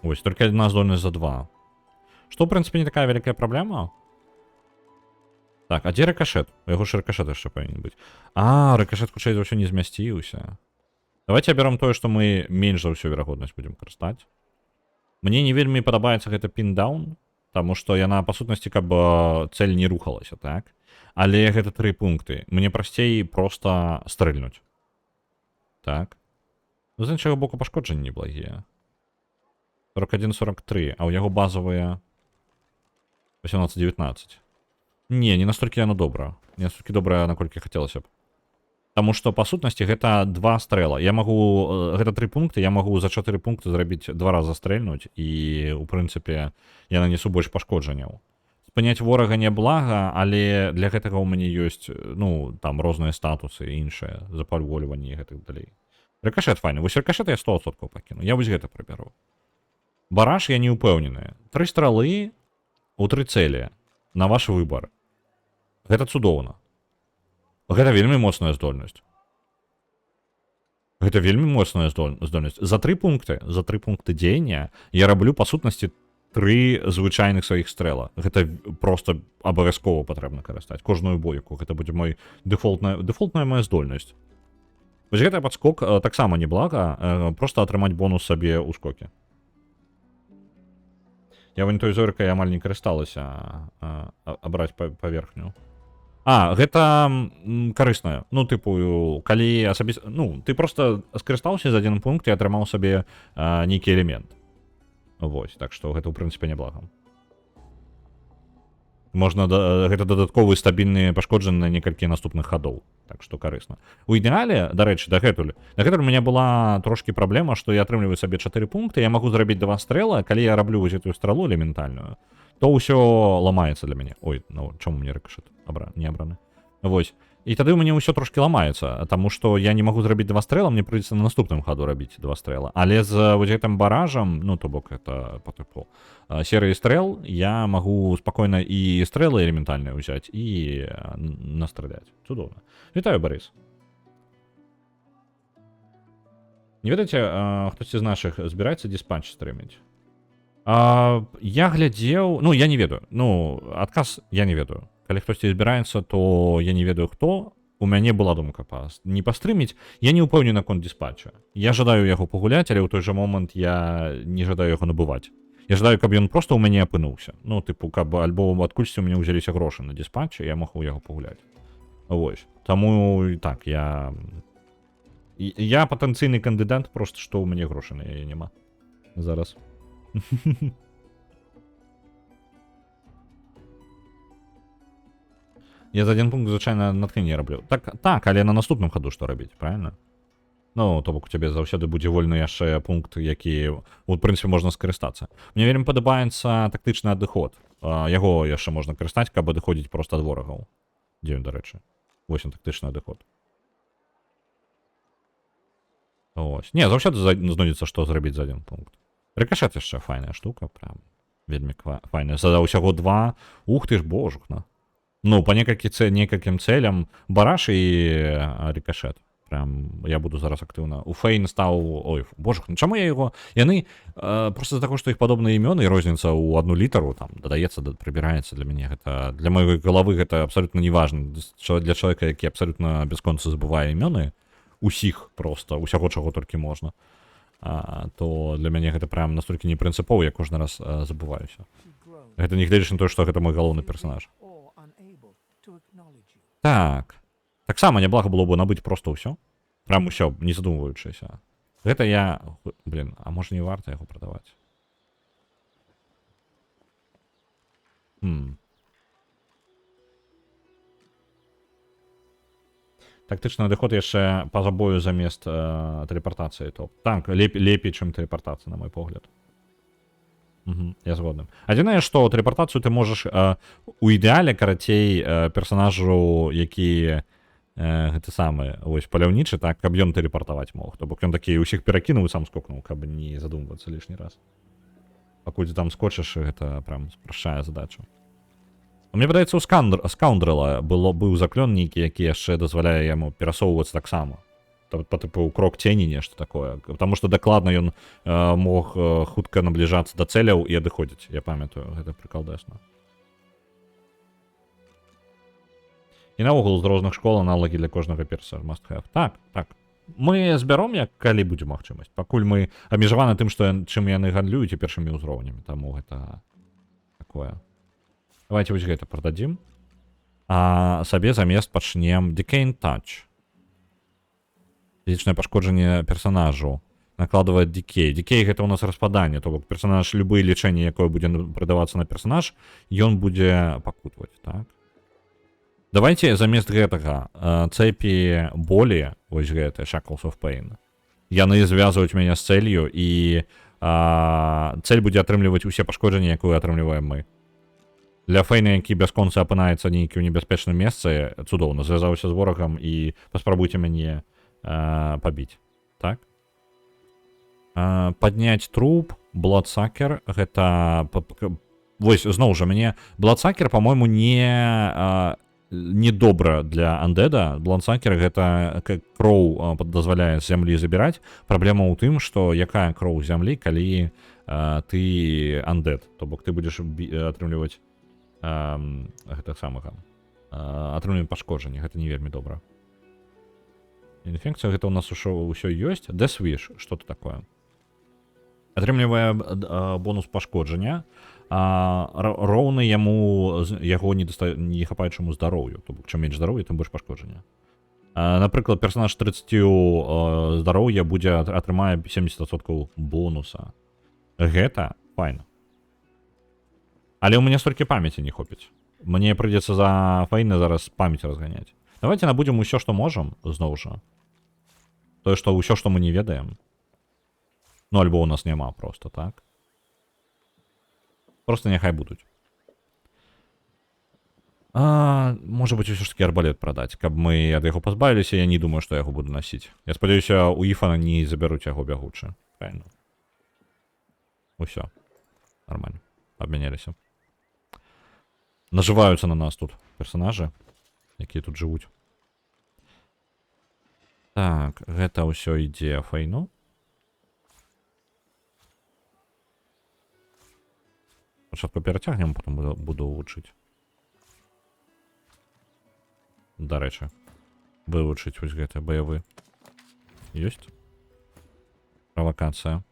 [SPEAKER 1] Вось, толькі адна здольнасць за 2. Што, ў прынцыпе, не такая вялікая праблема. Так, а дзе рыкашэт? У яго ж рыкашэт яшчэ павінен быць. Рыкашэт, хутчэй за ўсё, не змясціўся. Давайте абяром тое, што мы менш за ўсё верагоднасць будзем карыстаць. Мне не вельмі падабаецца гэта пін-даун, таму што яна, па сутнасці, каб цэль не рухалася, так? Але гэта 3 пункты. Мне прасцей проста стрэльнуць. Так. Ну, з іншага боку, пашкоджанні неблагія. 41-43, а ў яго базавыя 18-19. Не настолькі яно добра. Не настолькі добра, наколькі хацелася б. Таму што, па сутнасці, гэта 2 стрэла. Я магу... Гэта 3 пункты, я магу за 4 пункты зрабіць 2 раза стрэльнуць, і, у прынцыпе, я нанесу больш пашкоджанняў. Спыняць ворага няблага, але для гэтага ў мяне ёсць, ну, там, розныя статусы і іншыя, запальвольванні і гэтак далей. Рыкашэт файны. Вось рыкашэт я 100% пакіну. Я вось гэта прыбяру. Бараш я не ўпэўнены. 3 стрэлы у 3 цэлі. На ваш выбар. Гэта цудоўна. Гэта вельмі моцная здольнасць. Гэта вельмі моцная здольнасць. За 3 пункты дзеяння я раблю, па сутнасці, 3 звычайных сваіх стрэла. Гэта проста абавязкова патрэбна карыстаць. Кожную бойку. Гэта будзе мой дэфолтная моя здольнасць. Вось гэта падскок таксама неблага, проста атрымаць бонус сабе ў скоке. Я вон той зоркай амаль не карысталася абраць паверхню. Гэта карысна. Ну, тыпу, калі асабіста... Ну, ты проста скарыстаўся за 1 пункт і атрымаў сабе нейкі элемент. Вось, так што гэта, ў прынцыпе, няблага. Можна гэта дадатковы стабільныя пашкоджаны на некалькі наступных хадоў, так што карысна. У ідэале, дарэчы, дагэтуль у мяне была трошкі праблема, што я атрымліваю сабе 4 пункты, я магу зрабіць 2 стрэлы, калі я раблю вось гэтую стрэлу элементальную, то ўсё ламаецца для мяне. Ой, ну чаму мне рыкашэт не абраны? Вось. І тады ў мяне ўсё трошкі ламаецца, таму што я не магу зрабіць 2 стрэла, мне прыйдзецца на наступным хаду рабіць 2 стрэла. Але з вось гэтым баражам, ну то бок это по тыпу серыі стрэл, я магу спакойна і стрэлы элементальныя ўзяць і настраляць. Цудоўна. Вітаю, Барыс. Не ведаеце, хтосьці з нашых збіраецца диспатч стрыміць? Я глядзеў, ну я не ведаю, ну адказ я не ведаю. Калі хтосьці збіраецца, то я не ведаю хто. У мяне была думка не пастрыміць. Я не ўпэўнены наконт диспатча. Я жадаю яго пагуляць, але ў той жа момант я не жадаю яго набываць. Я жадаю, каб ён проста ў мяне апынуўся. Ну, тыпу, каб альбо адкульсьці ў мяне ўзяліся грошы на диспатче, я магу яго пагуляць. Вось. Таму так, я патэнцыйны кандыдат, проста што ў мяне грошы на яе няма. Зараз. Я за 1 пункт, звычайна, натхненне раблю. Так, але на наступным хаду што рабіць, правильно? Ну, то бок у цябе заўсёды будзе вольны яшчэ пункт, які, у прынцыпе, можна скарыстацца. Мне вельмі падабаецца тактычны адыход. Яго яшчэ можна карыстаць, каб адыходзіць проста ад ворагаў. Дзе ён, дарэчы? Вось ён, тактычны адыход. Ось. Не, заўсёды знойдзецца, што зрабіць за 1 пункт. Рыкашэт яшчэ файная штука, прям. Вельмі файная. За ўсяго 2. Ух ты ж, божухна. Ну, по некалькім цэлям бараш і рикошет. Прям я буду зараз актыўна. У Фейн стаў... Ой, божух, чаму я яго... Яны просто з-за таго, што іх падобныя імёны і розніца ў 1 літару, там, дадаецца, прыбіраецца для мяне. Гэта... Для маёй галавы гэта абсалютна неважна. Для чалавека, які абсалютна бясконца забывае імёны, усіх проста, усяго, чаго толькі можна, то для мяне гэта прям настолькі непрынцыпова, я кожны раз забываюся. Гэта не гледзячы на тое, што гэта мой галоўны персанаж. Так. Таксама няблага было б набыць проста ўсё. Прям усё, не задумваючыся. Гэта я... Блин, а можа не варта яго прадаваць? Тактычны адыход яшчэ па забою замест тэлепартацыі топ. Так, лепей, чым тэлепартацыя, на мой погляд. Я згодны. Адзінае, што тэлепартацыю ты можаш у ідэале, карацей, персанажу, які гэты самы, вось, паляўнічы, так, каб ён тэлепартаваць мог. То бок ён такі ўсіх перакінуў і сам скокнуў, каб не задумвацца лішні раз. Пакуль ты там скочыш, гэта прям спрашчае задачу. Мне падаецца, у Скаундрела быў заклён нейкі, які яшчэ дазваляе яму перасоўвацца таксама. По типу крок тени, нешта такое. Потому что дакладна ён мог хутка набліжацца да цэляў і адыходзіць. Я памятаю, гэта прыкалдэсна. І наогул з розных школ аналагі для кожнага перса must have. Так, так. Мы збяром, як калі будзе магчымасць. Пакуль мы абмежаваны тым, што чым яны гандлююць і першымі ўзроўнямі. Таму гэта такое. Давайте вось гэта прададзім. А сабе замест пачнем Decaying Touch. Фізічнае пашкоджанне персанажу накладвае дикей. Дикей гэта у нас распаданне, то бок персанаж, любые лечэнне, якое будзе прадавацца на персанаж, ён будзе пакутваць, так? Давайте замест гэтага цэпі болі, вось гэта, Shackles of Pain, яны звязваюць мяне з цэлью, і цэль будзе атрымліваць усе пашкоджанні, якую атрымліваем мы. Для Фейна, які бясконца апынаецца нейкі ў небяспечным месцы, цудоўна, звязаўся з ворагам і паспрабуйце мяне пабіць, так? Падняць труп, Bloodsucker, гэта... Вось, зноў жа, мяне Bloodsucker, па-мойму, не добра для Undead. Bloodsucker гэта кроў дазваляе з зямлі забіраць. Праблема ў тым, што якая кроў зямлі, калі ты Undead, то бок ты будзеш атрымліваць гэта самага, атрымліваць пашкоджанне, гэта не вельмі добра. Інфекцыя, гэта у нас ўсё ёсць. Death Wish, што-то такое. Атрымлівае бонус пашкоджання, роўны яго не хапае чаму здароўю. То бок, чым менш здароўя, тым больш пашкоджання. Напрыклад, персанаж 30 здароўя атрымае 70% бонуса. Гэта файна. Але у меня столько памяти не хопить. Мне придется за войны зараз память разгонять. Давайте набудем усё, что можем, зноў жа. То, что усё, что мы не ведаем. Ну, альбо у нас няма просто, так? Просто няхай будуть. Может быть, усё ж таки арбалет продать. Каб мы ад яго пазбавіліся, я не думаю, что я яго буду носить. Я спадзяюся, у Ифана не забяруць яго бягучы. Правильно. Усё. Нормально. Обменяліся. Наживаюцца на нас тут персонажы, якія тут жывуць. Так, гэта ўсё ідзе файну. Спачатку перацягнем, потом буду вучыць. Дарэчы, вывучыць вось гэты баявы. Ёсць? Правакацыя.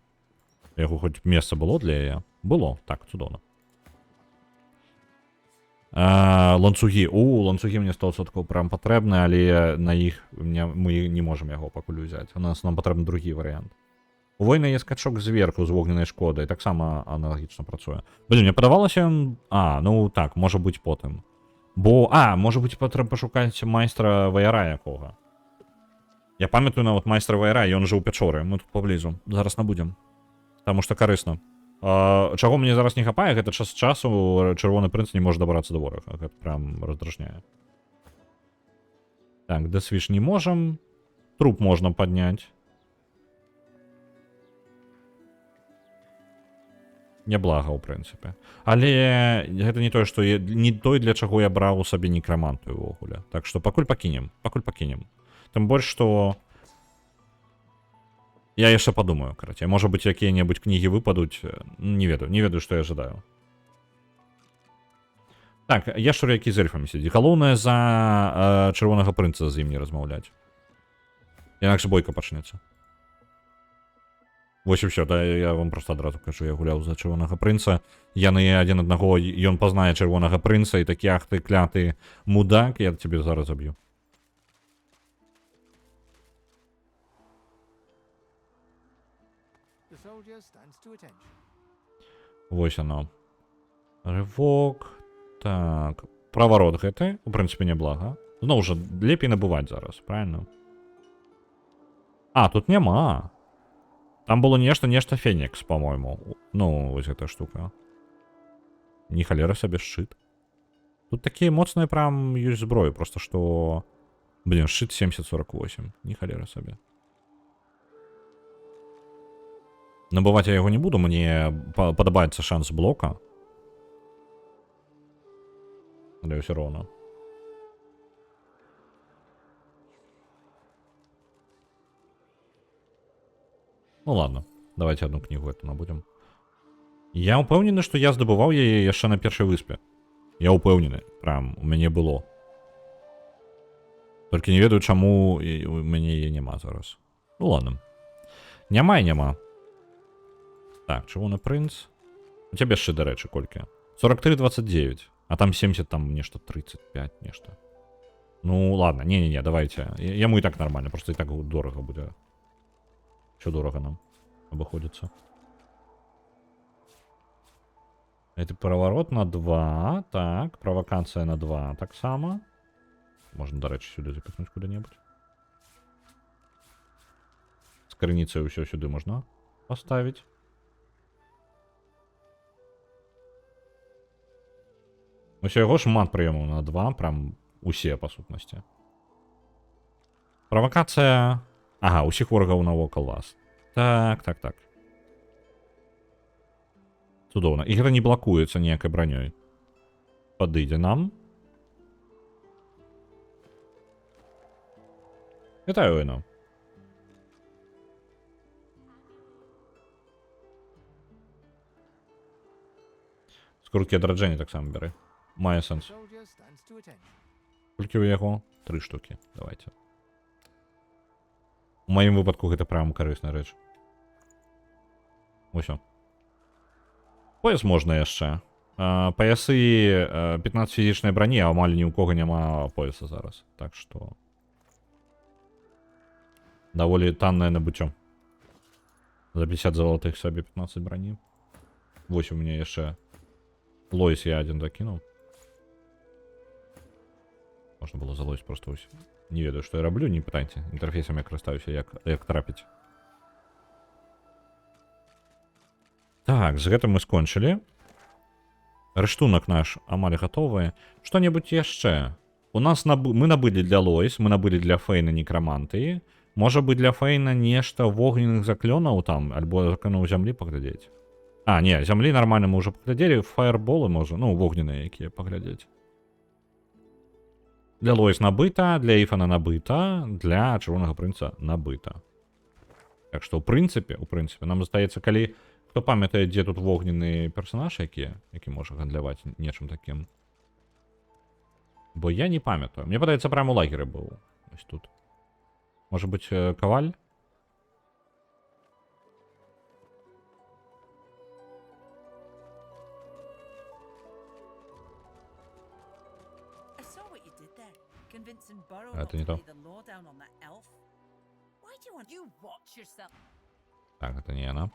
[SPEAKER 1] Яго хоць месца было для яе? Было, так, цудоўна. Ланцугі. Ланцугі мне 100% прям патрэбны, але на іх мы не можам яго пакуль узяць. Нам патрэбны другі варыянт. У войны є скачок зверху з вогненнай шкодай, таксама аналагічна працуе. Блін, мне падавалася... ну так, можа быць потым. Бо, можа быць, патрэбна пашукаць майстра ваяра якога. Я памятаю нават майстра ваяра, ён жыў у пячоры, мы тут паблізу. Зараз набудзем. Таму што карысна. Чаго мне зараз не хапае, гэта час часу чырвоны прынц не можа дабрацца да ворага. Гэта прям раздражняе. Так, дэсвіш не можам. Труп можна падняць. Няблага, ў прынцыпе. Але гэта не тое, што не той, для чаго я браў у сабе некраманту ўвогуле. Так што пакуль пакінем. Тым больш, што я яшчэ падумаю, карацей. Можа быць, якія-небудзь кнігі выпадуць. Не ведаю, што я жадаю. Так, яшчур, які з эльфамі сядзі. Галоўнае за чырвонага прынца з ім не размаўляць. Інакш бойка пачнецца. Вось і ўсё, да, я вам просто адразу кажу, я гуляў за чырвонага прынца. Яны адзін аднаго, ён пазнае чырвонага прынца і такі, ах ты, кляты мудак, я цябе зараз заб'ю. Вось оно. Рывок. Так. Праварот гэты, у прынцыпе, няблага. Зноў жа, лепей набываць зараз, правильно? Тут няма. Там было нешта Фенікс, по-моему. Ну, вось гэта штука. Не халера сабе шчыт. Тут такія моцныя прям ёсць зброі, просто што... Блин, шчыт 70-48. Не халера сабе. Набываць я яго не буду, мне падабаецца шанс блока. Але ўсё роўна. Ну ладно, давайте одну книгу эту набудем. Я упэўнены, што я здабываў яе яшчэ на першай выспе. Я упэўнены, прям у мяне было. Толькі не ведаю, чаму у мяне яе няма зараз. Ну ладно. Няма і няма. Так, чырвоны прынц. У цябе яшчэ, дарэчы, колькі? 43-29. А там 70, там нешта 35, нешта. Ну ладно, не-не-не, давайте. Яму і так нормально, просто і так дорага будзе. Что дорого нам обходится? Это поворот на 2. Так, провокация на 2. Так само. Можно, до речі, сюда запихнуть куда-нибудь. С корницей все сюда можно поставить. Усе його шмат прийому на 2. Прям усе, по сутності. Провокація... Ага, усіх ворогаў навокал вас. Так. Цудоўна. Ігра не блакуецца ніякай бранёй. Падыдзе нам. Вітаю, Іно. Скруткі адраджэння таксама бяры. Мае сэнс. Колькі ў яго? 3 штукі. Давайте. У маім выпадку гэта прям карысная рэч. Усё. Пояс можна яшчэ. Паясы 15 фізічнай брані, а амаль ні ў кого няма пояса зараз. Так што... Даволі таннае набыццё. За 50 золотых сабе 15 брані. Вось у мяне яшчэ Лойс я один докинув. Можна було за Лойс просто ось. Не ведаю, що я роблю, не питайте. Інтерфейсом я користаюся, як трапить. Так, з гэтым мы скончили. Рыштунак наш амаль готовы. Что-нибудь яшчэ? У нас мы набылі для Лойс, мы набылі для Фейна некромантыі. Можа быть для Фейна нешта вогненных заклёнаў там, альбо заклёнаў зямлі паглядзець. А, не, зямлі нормально мы уже паглядзелі, фаерболы можа, ну, вогненыя якія паглядзець. Для Лойс набыта, для Ифана набыта, для Чырвонага прынца набыта. Так што, ў прынцыпе, нам застаецца, калі хто памятае, дзе тут вогненны персонаж, які можа гандляваць нечым такім. Бо я не памятаю. Мне падаецца, прямо у лагеры быў. Ось тут. Можа быць, каваль? Это не то. Так, это не она.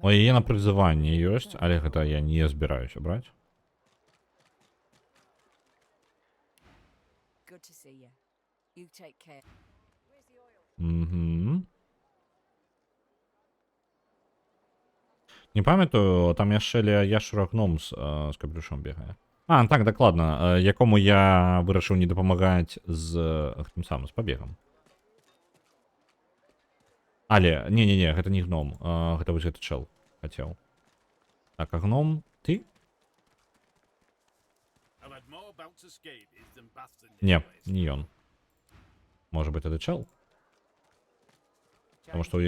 [SPEAKER 1] Ой, яе на прызыванне ёсць, але гэта я не збіраюся браць. Угу. Не памятаю, там яшчэ ля яшчура гном з капелюшом бегае. А, так, дакладна, якому я вырашыў не дапамагаць з тым самым, з пабегам. Але, не-не-не, гэта не гном, гэта вось гэты чэл хацеў. Так, а гном, ты? Не, не ён. Можа быць, гэта чэл? Таму што у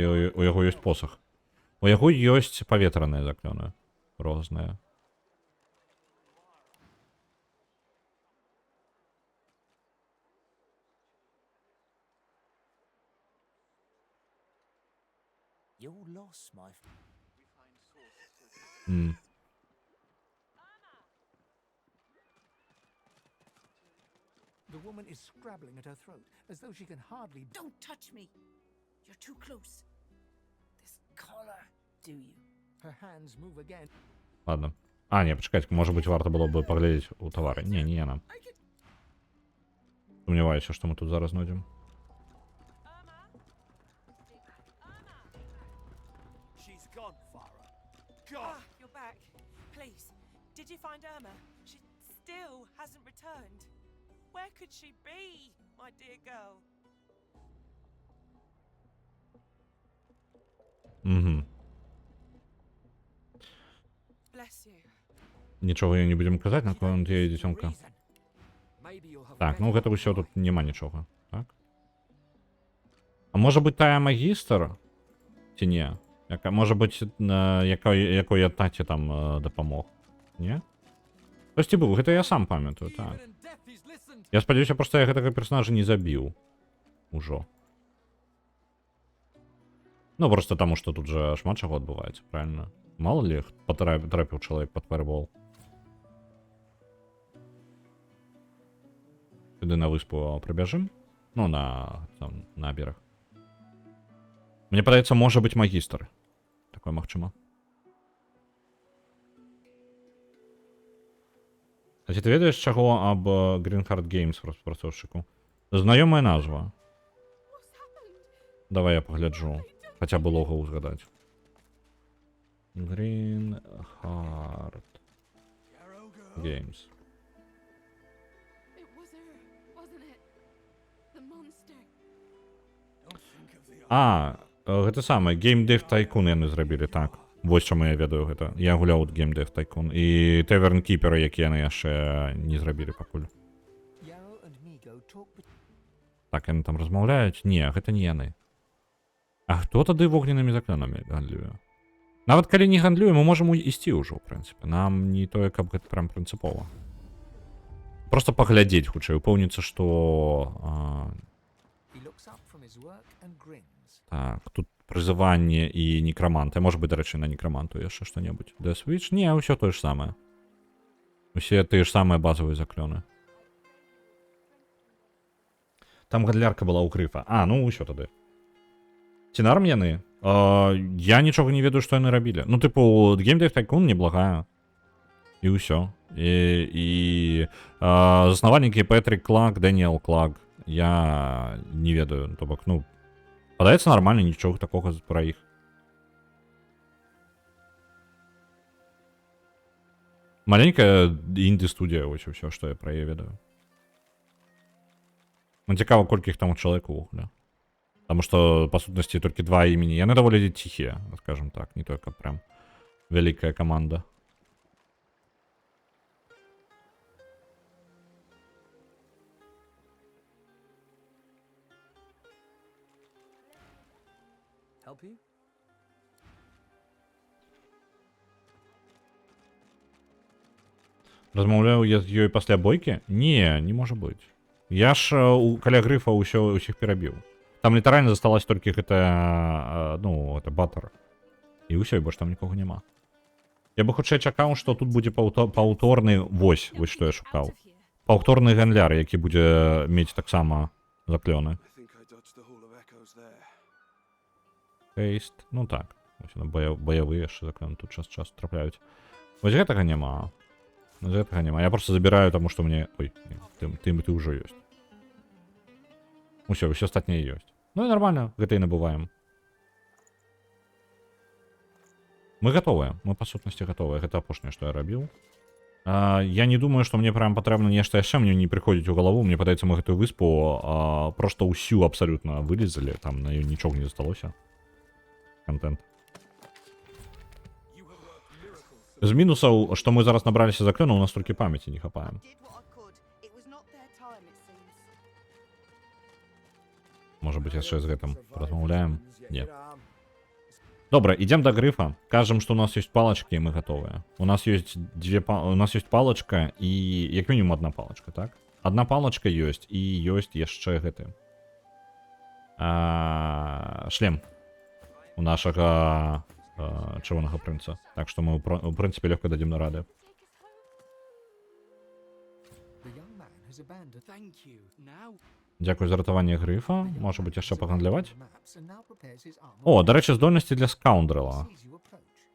[SPEAKER 1] яго ёсць посах. У яго ёсць паветраныя заклёны. Розныя.
[SPEAKER 2] The woman is scrabbling at her throat, as though she can hardly...
[SPEAKER 3] Don't touch me! You're too close. This collar, do you?
[SPEAKER 2] Her hands move again.
[SPEAKER 1] Ладно. А, не, почекайте, может быть, варто было бы поглядеть у товара. Не, не она. Сумніваюся, що ми тут зараз знайдемо.
[SPEAKER 3] You're back. Please, did you find Irma? She still hasn't returned. Where could she be, my dear girl?
[SPEAKER 1] Угу.
[SPEAKER 3] Bless you.
[SPEAKER 1] Нічого я не будемо казати, на кого є дитинка. Так, ну гэта ўсё тут нема нічога, так? А можа быць тая магістр? Ці не? Можа быць, якой я таці там дапамог? Не? Хтосьці быў, гэта я сам памятаю, так. Я спадзяюся, проста я гэтага персонажа не забіў. Ужо. Ну, просто таму, што тут жа шмат чаго адбываецца, правильно? Мало ли потрапіў чалавек пад фаербол. Сюды на выспу прыбяжым? Ну, на берег. Мне падаецца, можа быць магістр. Такое магчыма. А ці ты ведаеш, чаго аб Greenheart Games распрацоўшчыку? Знаёмая назва. Давай я пагляджу. Хаця бы лога ўзгадаць. Greenheart Games. А, гэта самае, Game Dev Tycoon яны зрабілі, так. Вось чаму я ведаю гэта. Я гуляў у Game Dev Tycoon. І Tavern Keeper, які яны яшчэ не зрабілі пакуль. Так, яны там размаўляюць? Не, гэта не яны. А хто тады вогненнымі заклёнамі гандлюе? Нават калі не гандлюе, мы можам ісці ўжо, ў прынцыпе. Нам не тое, каб гэта прям прынцыпова. Просто паглядзець, хутчэй, упэўніцца, што... Так, тут прызыванне і некраманты. Можа быць, дарэчы, на некраманту яшчэ што-небудзь. Death Witch? Не, ўсё тое ж самае. Усе тыя ж самыя базавыя заклёны. Там гандлярка была ў Грыфа. А, ну ўсё тады. Ці норм яны? Я нічога не ведаю, што яны рабілі. Ну, типу, Game Dev Tycoon неблагая. І ўсё. І заснавальнікі Петрик Клак, Дэніел Клак. Я не ведаю, то бок, ну, падаецца нармальна, нічога такога пра іх. Маленькая інді-студія, ось ўсё, што я пра яе ведаю. Ну, цікава, колькі іх там у чалавека ўвогуле. Потому что, по сутности, только два имени. Яны довольно тихие, скажем так, не только прям великая команда.
[SPEAKER 2] Help you?
[SPEAKER 1] Размаўляю я з ёй пасля бойкі? Не может быть. Я ж каля грыфа ўсіх перабіў. Там літаральна засталась толькі гэта, ну, это баттер. І ўсё, і больш там нікога няма. Я бы хутчэй чакаў, што тут будзе паўторны, вось што я шукаў. Паўторны гандляр, які будзе мець таксама заклёны. Хейст, ну так. Баявыя яшчэ заклёны тут час трапляюць. Вось гэтага няма. Гэтага няма. Я просто забіраю, таму што мне... Ой, ты ўжо ёсць. Усё астатняе ёсць. Ну і нормально, гэта і набываем. Мы гатовыя, мы па сутнасці гатовыя. Гэта апошняе, што я рабіў. Я не думаю, што мне прям патрэбна нешта яшчэ, мне не прыходзіць у галаву. Мне падаецца, мы гэтую выспу просто ўсю абсалютна вылезалі, там на ёй нічога не засталося. Контент. З мінусаў, што мы зараз набраліся заклёну, у нас толькі памяці не хапаем. Можа быць, яшчэ з гэтым размаўляем? Не. Добра, ідзем да грыфа. Кажам, што у нас ёсць палачкі, і мы гатовыя. У нас ёсць палачка і як мінімум одна палачка, так? Одна палачка ёсць, і ёсць яшчэ гэты. Шлем у нашага чырвонага прынца. Так што мы, у прынцыпе, лёгка дадзім нарады. Дзякую за ратаванне грыфа. Можа быць, яшчэ пагандляваць? О, дарэчы, здольнасці для скаундрела.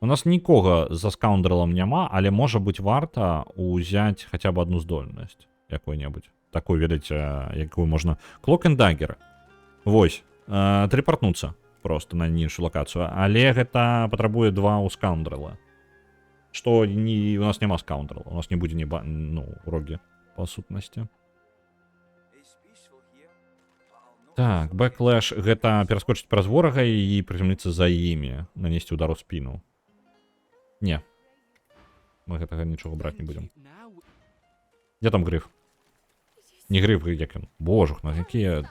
[SPEAKER 1] У нас нікога за скаундрелам няма, але можа быць варта ўзяць хаця б одну здольнасць. Якую-небудзь. Такую, ведаеце, якую можна... Cloak and Dagger. Вось. Тэлепартнуцца просто на іншую лакацыю. Але гэта патрабуе два ў скаундрела. Што у нас няма скаундрела. У нас не будзе рогі па сутнасці. Так, бэклэш гэта пераскочыць праз ворага і прыземліцца за імі, нанесці удар у спіну. Не. Мы гэтага нічога браць не будзем. Дзе там грыф? Не грыф, як ён. Божух, на якія...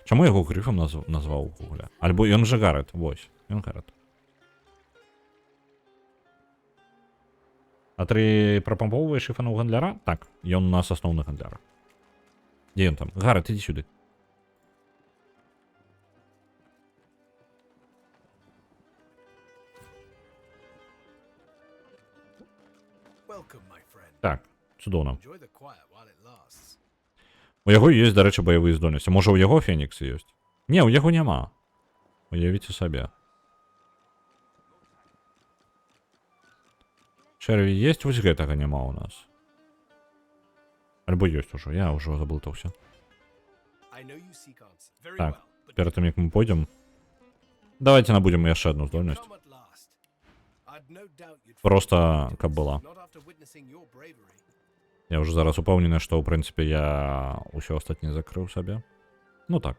[SPEAKER 1] Чаму яго грыфам назваў у гуля? Альбо ён жа Гарэт, вось, ён Гарэт. А ты прапампоўваеш іфану гандляра? Так, ён у нас асноўны гандляр. Дзе ён там? Гарэт, ідзі сюды. Так, цудоўна. У яго ёсць, дарэчы, баявыя здольнасці. Можа, у яго фенікс ёсць? Не, у яго няма. Уявіце сабе. Чэрві есть, вось гэтага няма ў нас. Альбо ёсць ужо, я ўжо заблытаўся. Так, перад тым, як мы пойдзем, давайте набудзем яшчэ одну здольнасць. Просто, каб была. Я ўжо зараз упэўнены, што, ў прынцыпе, я ўсё астатняе закрыў сабе. Ну так.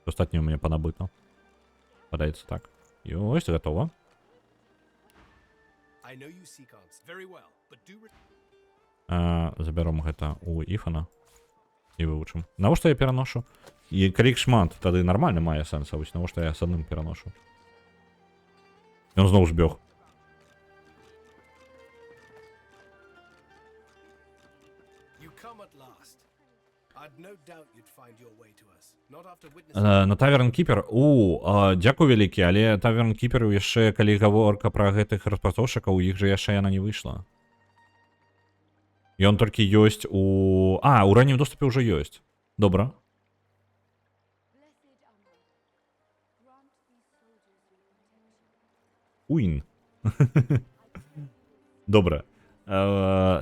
[SPEAKER 1] Астатняе ў мяне панабыта. Падаецца так. Ёсць, гатова. Забяром гэта у Іфана і вывучым. Навошта я пераношу? І калі іх шмат, тады нармальна мае сэнс, а вось навошта я з адным пераношу. Ён зноў збег. На Таверн Кіпер? Дзякую вялікі, але Таверн Кіперу яшчэ, калі гаворка пра гэтых распрацоўшчыкаў, у іх жа яшчэ яна не выйшла. Ён толькі ёсць у раннім доступе ўжо ёсць. Добра. Уін. Добре.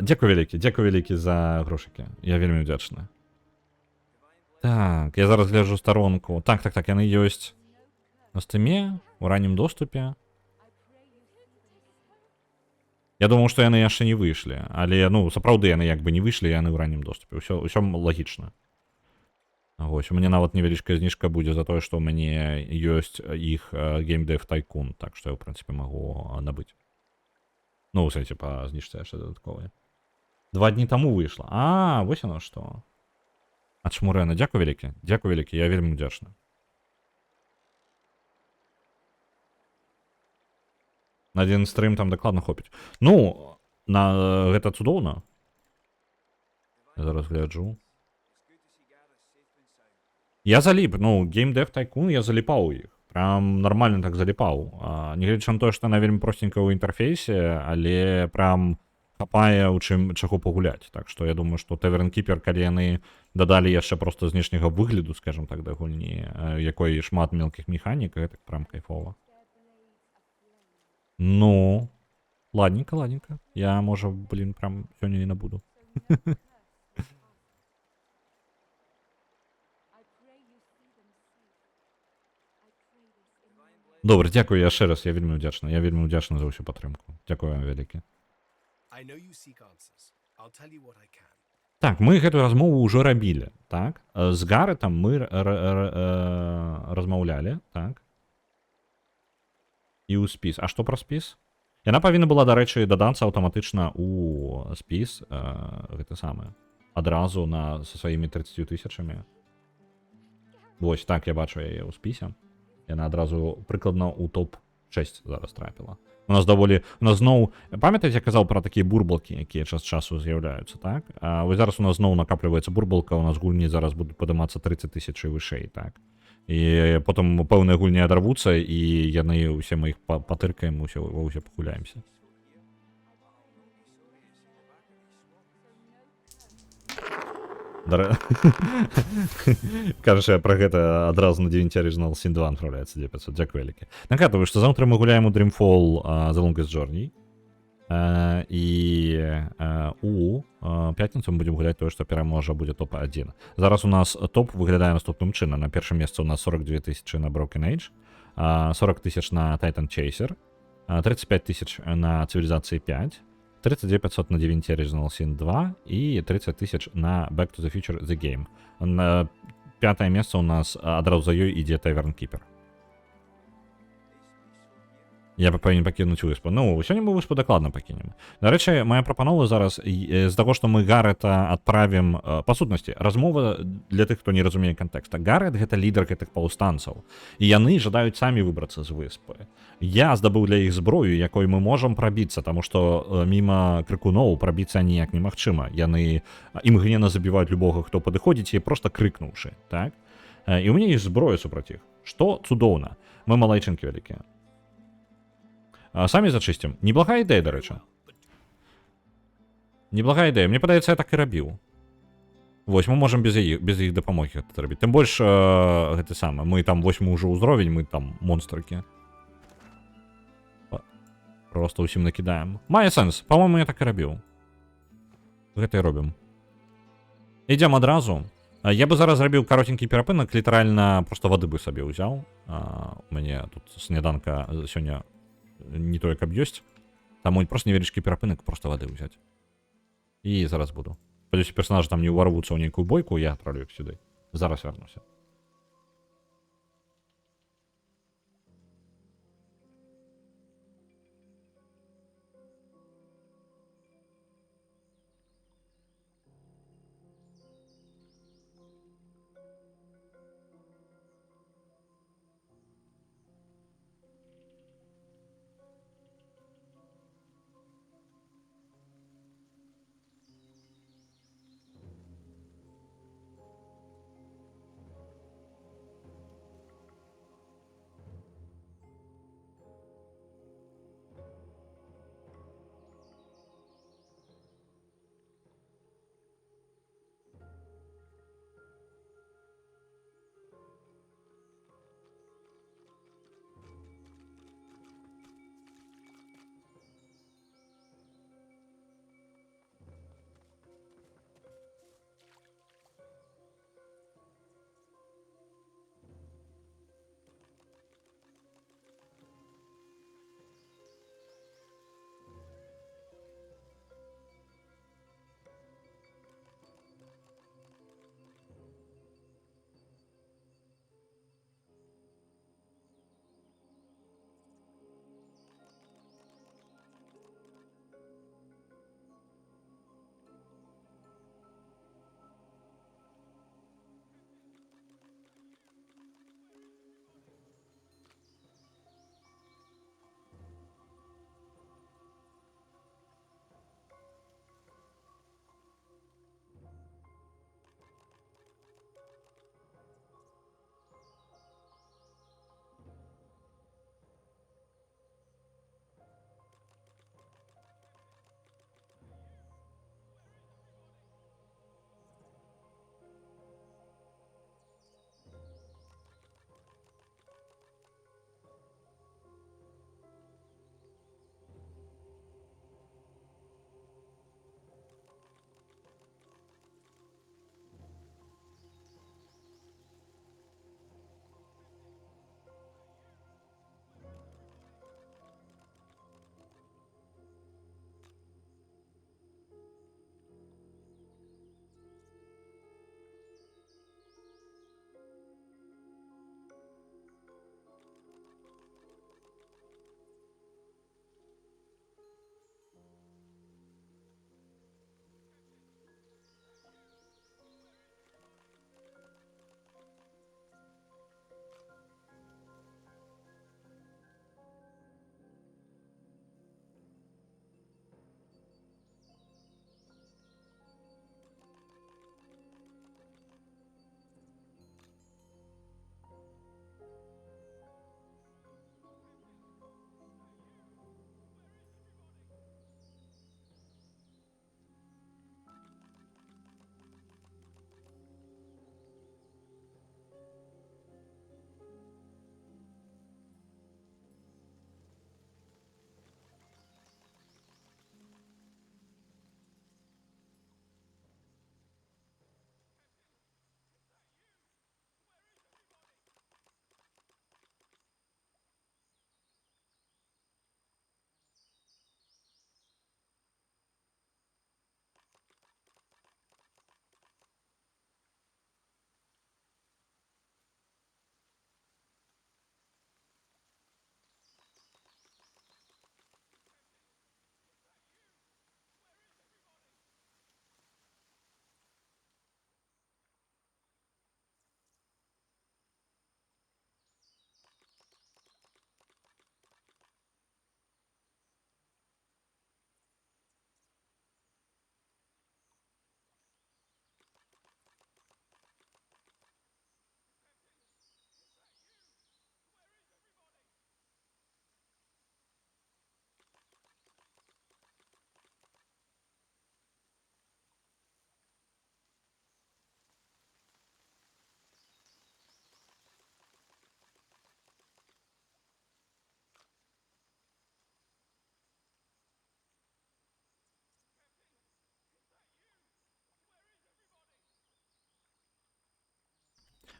[SPEAKER 1] Дякую велике за грошики. Я вельмі вдячний. Так, я зараз гляджу сторонку. Так, яны ёсць на стыме, у раннім доступе. Я думаў, што яны яшчэ не выйшлі, але, ну, сапраўды яны як бы не выйшлі, яны ў раннім доступе. Усё лагічна. Вось, у мяне нават невялічкая зніжка будзе за тое, што ў мяне ёсць іх Game Dev Tycoon, так што я, ў прынцыпе, магу набыць. Ну, ў сэнсе, па зніжцы яшчэ дадатковыя. 2 дні таму выйшла. А, вось яно што. Ад Шмурэна. Дзякуй вялікі, я вельмі удзячны. На адзін стрым там дакладна хопіць. Ну, гэта цудоўна. Я зараз гляджу. Я заліп, ну, Game Dev Tycoon я заліпаў у іх. Прям нормально так заліпаў. Нягледзячы на тое, што яна вельмі простенькая ў інтэрфейсе, але прям хапае ў чым чаго пагуляць. Так што я думаю, што Tavern Keeper, калі яны дадалі яшчэ проста знешняга выгляду, скажем так, да гульні, якой шмат мелкіх механік, гэта прям кайфова. Ну, ладненько. Я, можа, блин, прям сёння не набуду. Добре, дзякую яшчэ раз, я вельмі ўдзячны. Я вельмі ўдзячны за ўсю падтрымку. Дзякую вам вялікі. Так, мы гэтую размову ўжо рабілі, так? З Гарэтам мы размаўлялі, так? І ў спіс. А што пра спіс? Яна павінна была, дарэчы, дадацца аўтаматычна ў спіс, гэта самае, адразу са сваімі 30 000. Вось так я бачу яе ў спісе. Яна адразу прыкладна ў топ-6 зараз трапіла. У нас зноў, памятаеце, я казаў пра такія бурбалкі, якія час часу з'яўляюцца, так? А вось зараз у нас зноў накапліваецца бурбалка, у нас гульні зараз будуць падымацца 30 000 і вышэй, так? І потым пэўныя гульні адарвуцца, і яны ўсе мы іх патыркаем, ўсе пагуляемся. Кажаш, я пра гэта адразу на 9 Original Sin 2 адпраўляецца 9500. Дзякуй вялікі. Нагадваю, што заўтра мы гуляем у Dreamfall The Longest Journey. І у пятніцу мы будзем гуляць тое, што пераможа будзе топ-1. Зараз у нас топ выглядае наступным чынам. На першым месцы у нас 42 000 на Broken Age, 40 000 на Titan Chaser, 35 000 на Цивілізацыі 5, 39 500 на 9 Original Sin 2 і 30 000 на Back to the Future The Game. На 5-е месца у нас адразу за ёй ідзе Tavern Keeper. Я павінен пакінуць выспу. Ну, сёння мы выспу дакладна пакінем. Дарэчы, моя прапанова зараз з таго, што мы Гарэта адправім, па сутнасці, размова для тых, хто не разумее кантэкста. Гарэт — гэта лідар гэтых паўстанцаў, і яны жадаюць самі выбрацца з выспы. Я здабыў для іх зброю, якой мы можам прабіцца, таму што міма крыкуноў прабіцца ніяк немагчыма. Яны імгненна забіваюць любога, хто падыходзіць, і проста крыкнуўшы, так? І ў мяне ёсць зброя супраць іх, што цудоўна. Мы малайчынкі вялікія. Самі зачыстим. Неблагая ідэя, дарэчы. Неблагая ідэя. Мне падаецца, я так і рабіў. Вось, мы можам без іх дапамогі гэта рабіць. Тым больш, гэта самае. Мы там 8 ўжо ўзровень, мы там монстрыкі. Просто ўсім накідаем. Мае сэнс. Па-моему, я так і рабіў. Гэта і робім. Ідзем адразу. Я бы зараз зрабіў каротенькі перапынак, літаральна проста вады бы сабе ўзяў. У мяне тут сняданка сёння не тое, каб ёсць. Таму проста невялічкі перапынак, проста вады ўзяць. І зараз буду. Спадзяюся, персонажы там не ўварвуцца ў нейкую бойку, я адправлю іх сюды. Зараз вярнуся.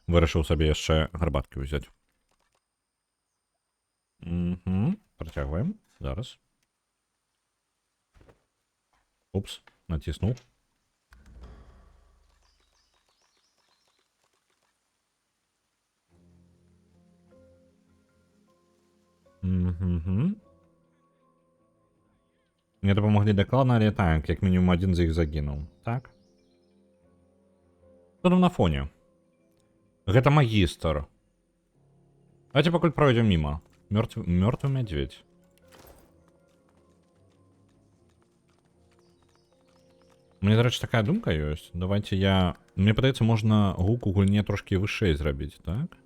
[SPEAKER 1] Вирішив собі ще гарбатки взяти. Угу. Протягуємо. Зараз. Упс, натиснув. Угу. Мне допомогли докладно, але так, як мінімум один з їх загинув. Так. Хто там на фоні? Гэта магістр. Давайте покуль пройдем мимо. Мертвый медведь. Мне, до речі, така думка ёсць. Давайте я... Мне падаецца, можна гук у гульне трошки вышэй зрабіць, так?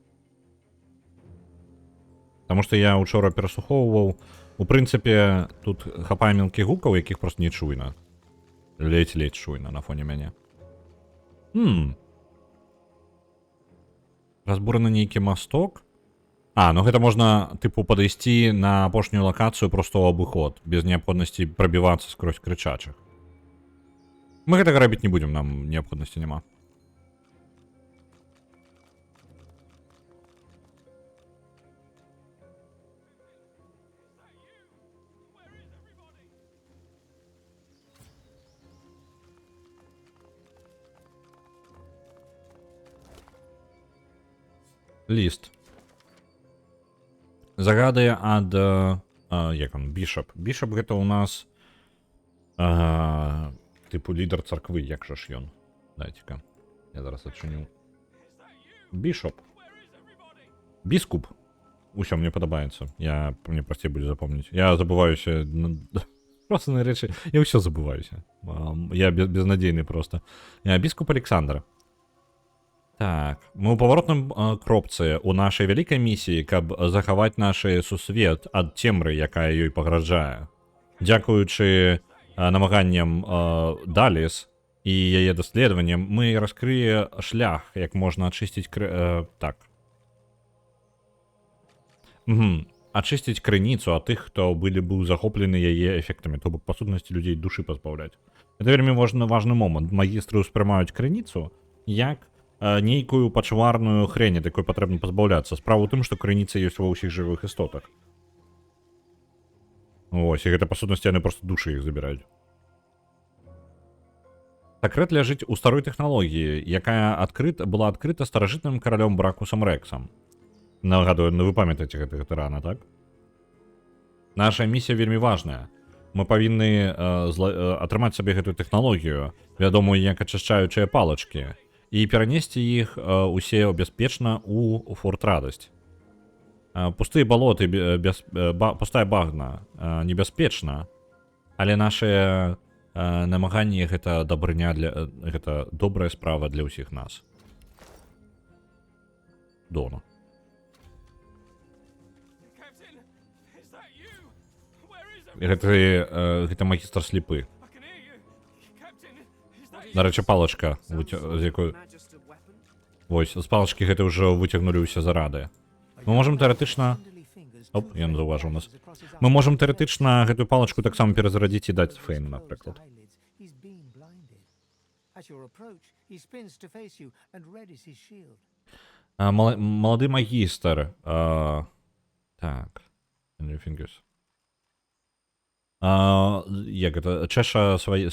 [SPEAKER 1] Потому что я учора пераслухоўваў. У прынцыпе, тут хапае мелкіх гукаў, якіх просто не чуйна. Ледь-ледь чуйна на фоне мяне. Разбураны нейкі масток. А, ну гэта можна, тыпу, падысці на апошнюю лакацыю просто ў абыход, без неабходнасці прабівацца скрозь крычачых. Мы гэтага рабіць не будзем, нам неабходнасці няма. Ліст. Загады ад... як он? Бішап. Бішап гэта у нас... типу лідер царкви, як же ж ён. Дайте-ка. Я зараз адчиню. Бішоп. Біскуп. Усё, мне падабаецца. Мне прасцей будзе запомніць. Я забываюся... Просто на речі... Я ўсё забываюся. Я безнадзейны просто. Біскуп Александр. Так, мы ў паваротным кропцы у нашай вялікай місіі, каб захаваць наш сусвет ад цемры, якая ёй пагражае. Дзякуючы намаганням Даліс і яе даследаванням, мы раскрые шлях, як можна ачысціць так. Ачысціць крыніцу ад тых, хто быў захоплены яе эфектамі, то бок, па сутнасці, людзей душы пазбаўляць. Гэта вельмі важны момант. Магістры ўспрымаюць крыніцу як нейкую пачварную хрень, ад якой патрэбна пазбаўляцца. Справа ў тым, што крыніца ёсць ва ўсіх жывых істотах. Вось, і гэта, па сутнасці, яны проста душы іх забіраюць. Сакрэт ляжыць у старой тэхналогіі, якая была адкрыта старажытным каралём Бракусам Рэксам. Нагадую, вы памятаеце гэтага тырана, так? Наша місія вельмі важная. Мы павінны атрымаць сабе гэтую тэхналогію, вядомую як ачышчаючыя палачкі, і перанесці іх усе бяспечна ў Форт Радасць. Пустыя балоты, пустая багна небяспечна, але нашыя намаганні гэта дабрыня гэта добрая справа для ўсіх нас. Дона. Гэта магістр слепы. Нарэчы, палачка, з якой... Вось, з палачкі гэта ўжо выцягнулі ўсе зарады. Мы можам тэоретычна... Оп, ён заўважыў нас. Мы можам тэоретычна гэтую палачку таксама перазарадзіць і даць Фейну, напрыклад. Малады магістр. Так. Як гэта? Чэша свае...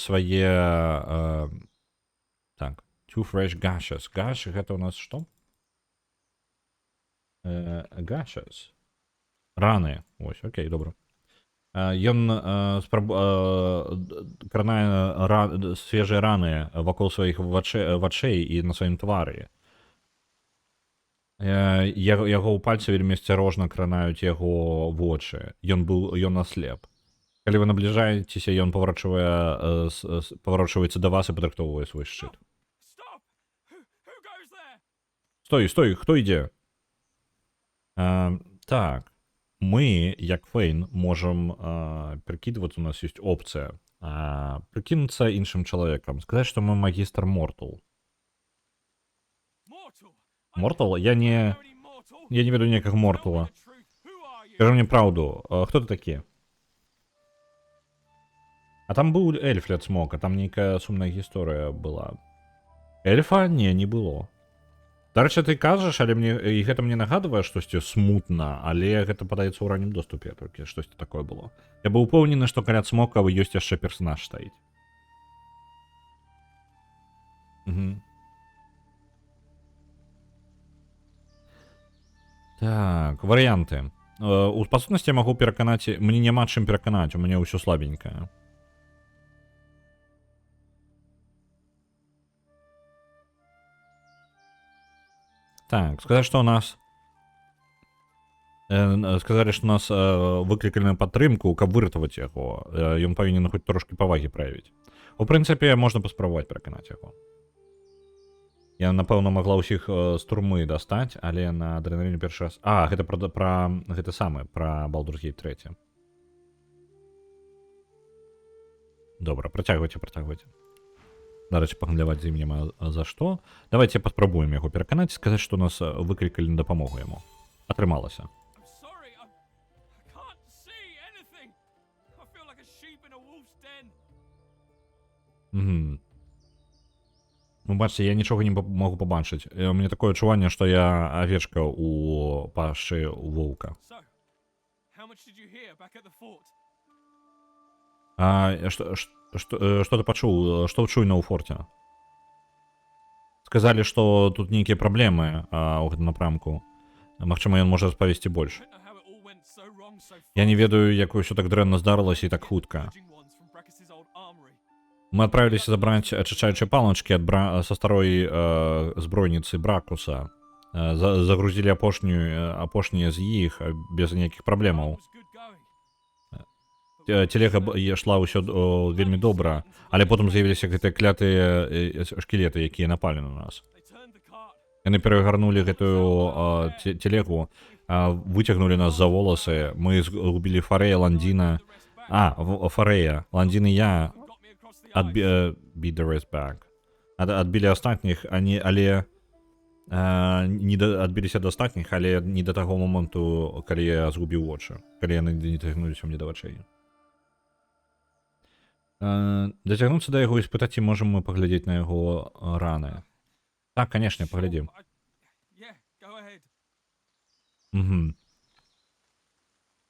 [SPEAKER 1] Так. Too fresh gashes. Gash, гэта у нас што? Gashes. Раны. Ось, окей, добра. Ён кранае свежыя раны вакол сваіх вачэй і на сваім твары. Яго ў пальцы вельмі асцярожна кранаюць яго вочы. Ён аслеп. Калі вы набліжаецеся, ён паварочваецца да вас і падрыхтоўвае свой шчыт. Стой, хто ідзе? Так, мы, як Фейн, можам прыкідвацца, у нас ёсць опцыя. Прыкінуцца іншым чалавекам. Сказаць, што мы магістр Мортал. Мортал? Я не ведаю ніякага Мортала. Скажи мне праўду, хто ты такі? А там быў эльф ля цмока, там нейкая сумная гісторыя была. Эльфа? Не было. Дарэчы, ты кажаш, але мне і гэта мне нагадвае штосьці смутна, але гэта падаецца ў раннім доступе толькі штосьці такое было. Я быў упэўнены, што каля Цмокава ёсць яшчэ персанаж стаіць. Угу. Так, варыянты. У спасобнасці я магу пераканаць, мне няма чым пераканаць, у мяне ўсё слабенькае. Так, сказаць, што у нас сказалі, што нас выклікалі на падтрымку, каб выратаваць яго. Ён павінен хоць трошкі павагі праявіць. У прынцыпе, можна паспрабаваць пераканаць яго. Я, напэўна, магла ўсіх з турмы дастаць, але на адрэналіне першы раз... А, гэта пра гэта самае, пра Baldur's Gate 3. Добра, працягвайце. Дарэчы, пагандляваць з ім няма за што. Давайте паспрабуем яго пераканаць, сказаць, што нас выклікалі на дапамогу яму. Атрымалася. Угу. Ну, бачите, я нічога не могу побачыць. У мяне такое адчуванне, што я авечка у пашчы у воўка. Што ты пачуў? Што чуйна ў форце? Сказалі, што тут нейкія праблемы ў гэтым напрамку. Магчыма, ён можа распавесці больш. Я не ведаю, як усё так дрэнна здарылася і так хутка. Мы отправились забрать очищающие палочки со старой збройницы Бракуса. Загрузили опошние з іх без ніякіх праблемаў. Телега шла ўсё вельмі добра, але потым з'явіліся гэтыя клятыя шкілеты, якія напалі на нас. Яны перагарнулі гэтую телегу, выцягнулі нас за волосы, мы згубілі Фарэя, Ландзіна... Фарэя, Ландзін і я... beat the rest back. Адбілі астатніх, але адбіліся да астатніх, але не да таго моманту, калі я згубіў вочы, калі яны не тягнуліся мне да вачэй. Дацягнуцца да яго і спытаць, ці можам мы паглядзець на яго раны. Так, канешне, паглядзім.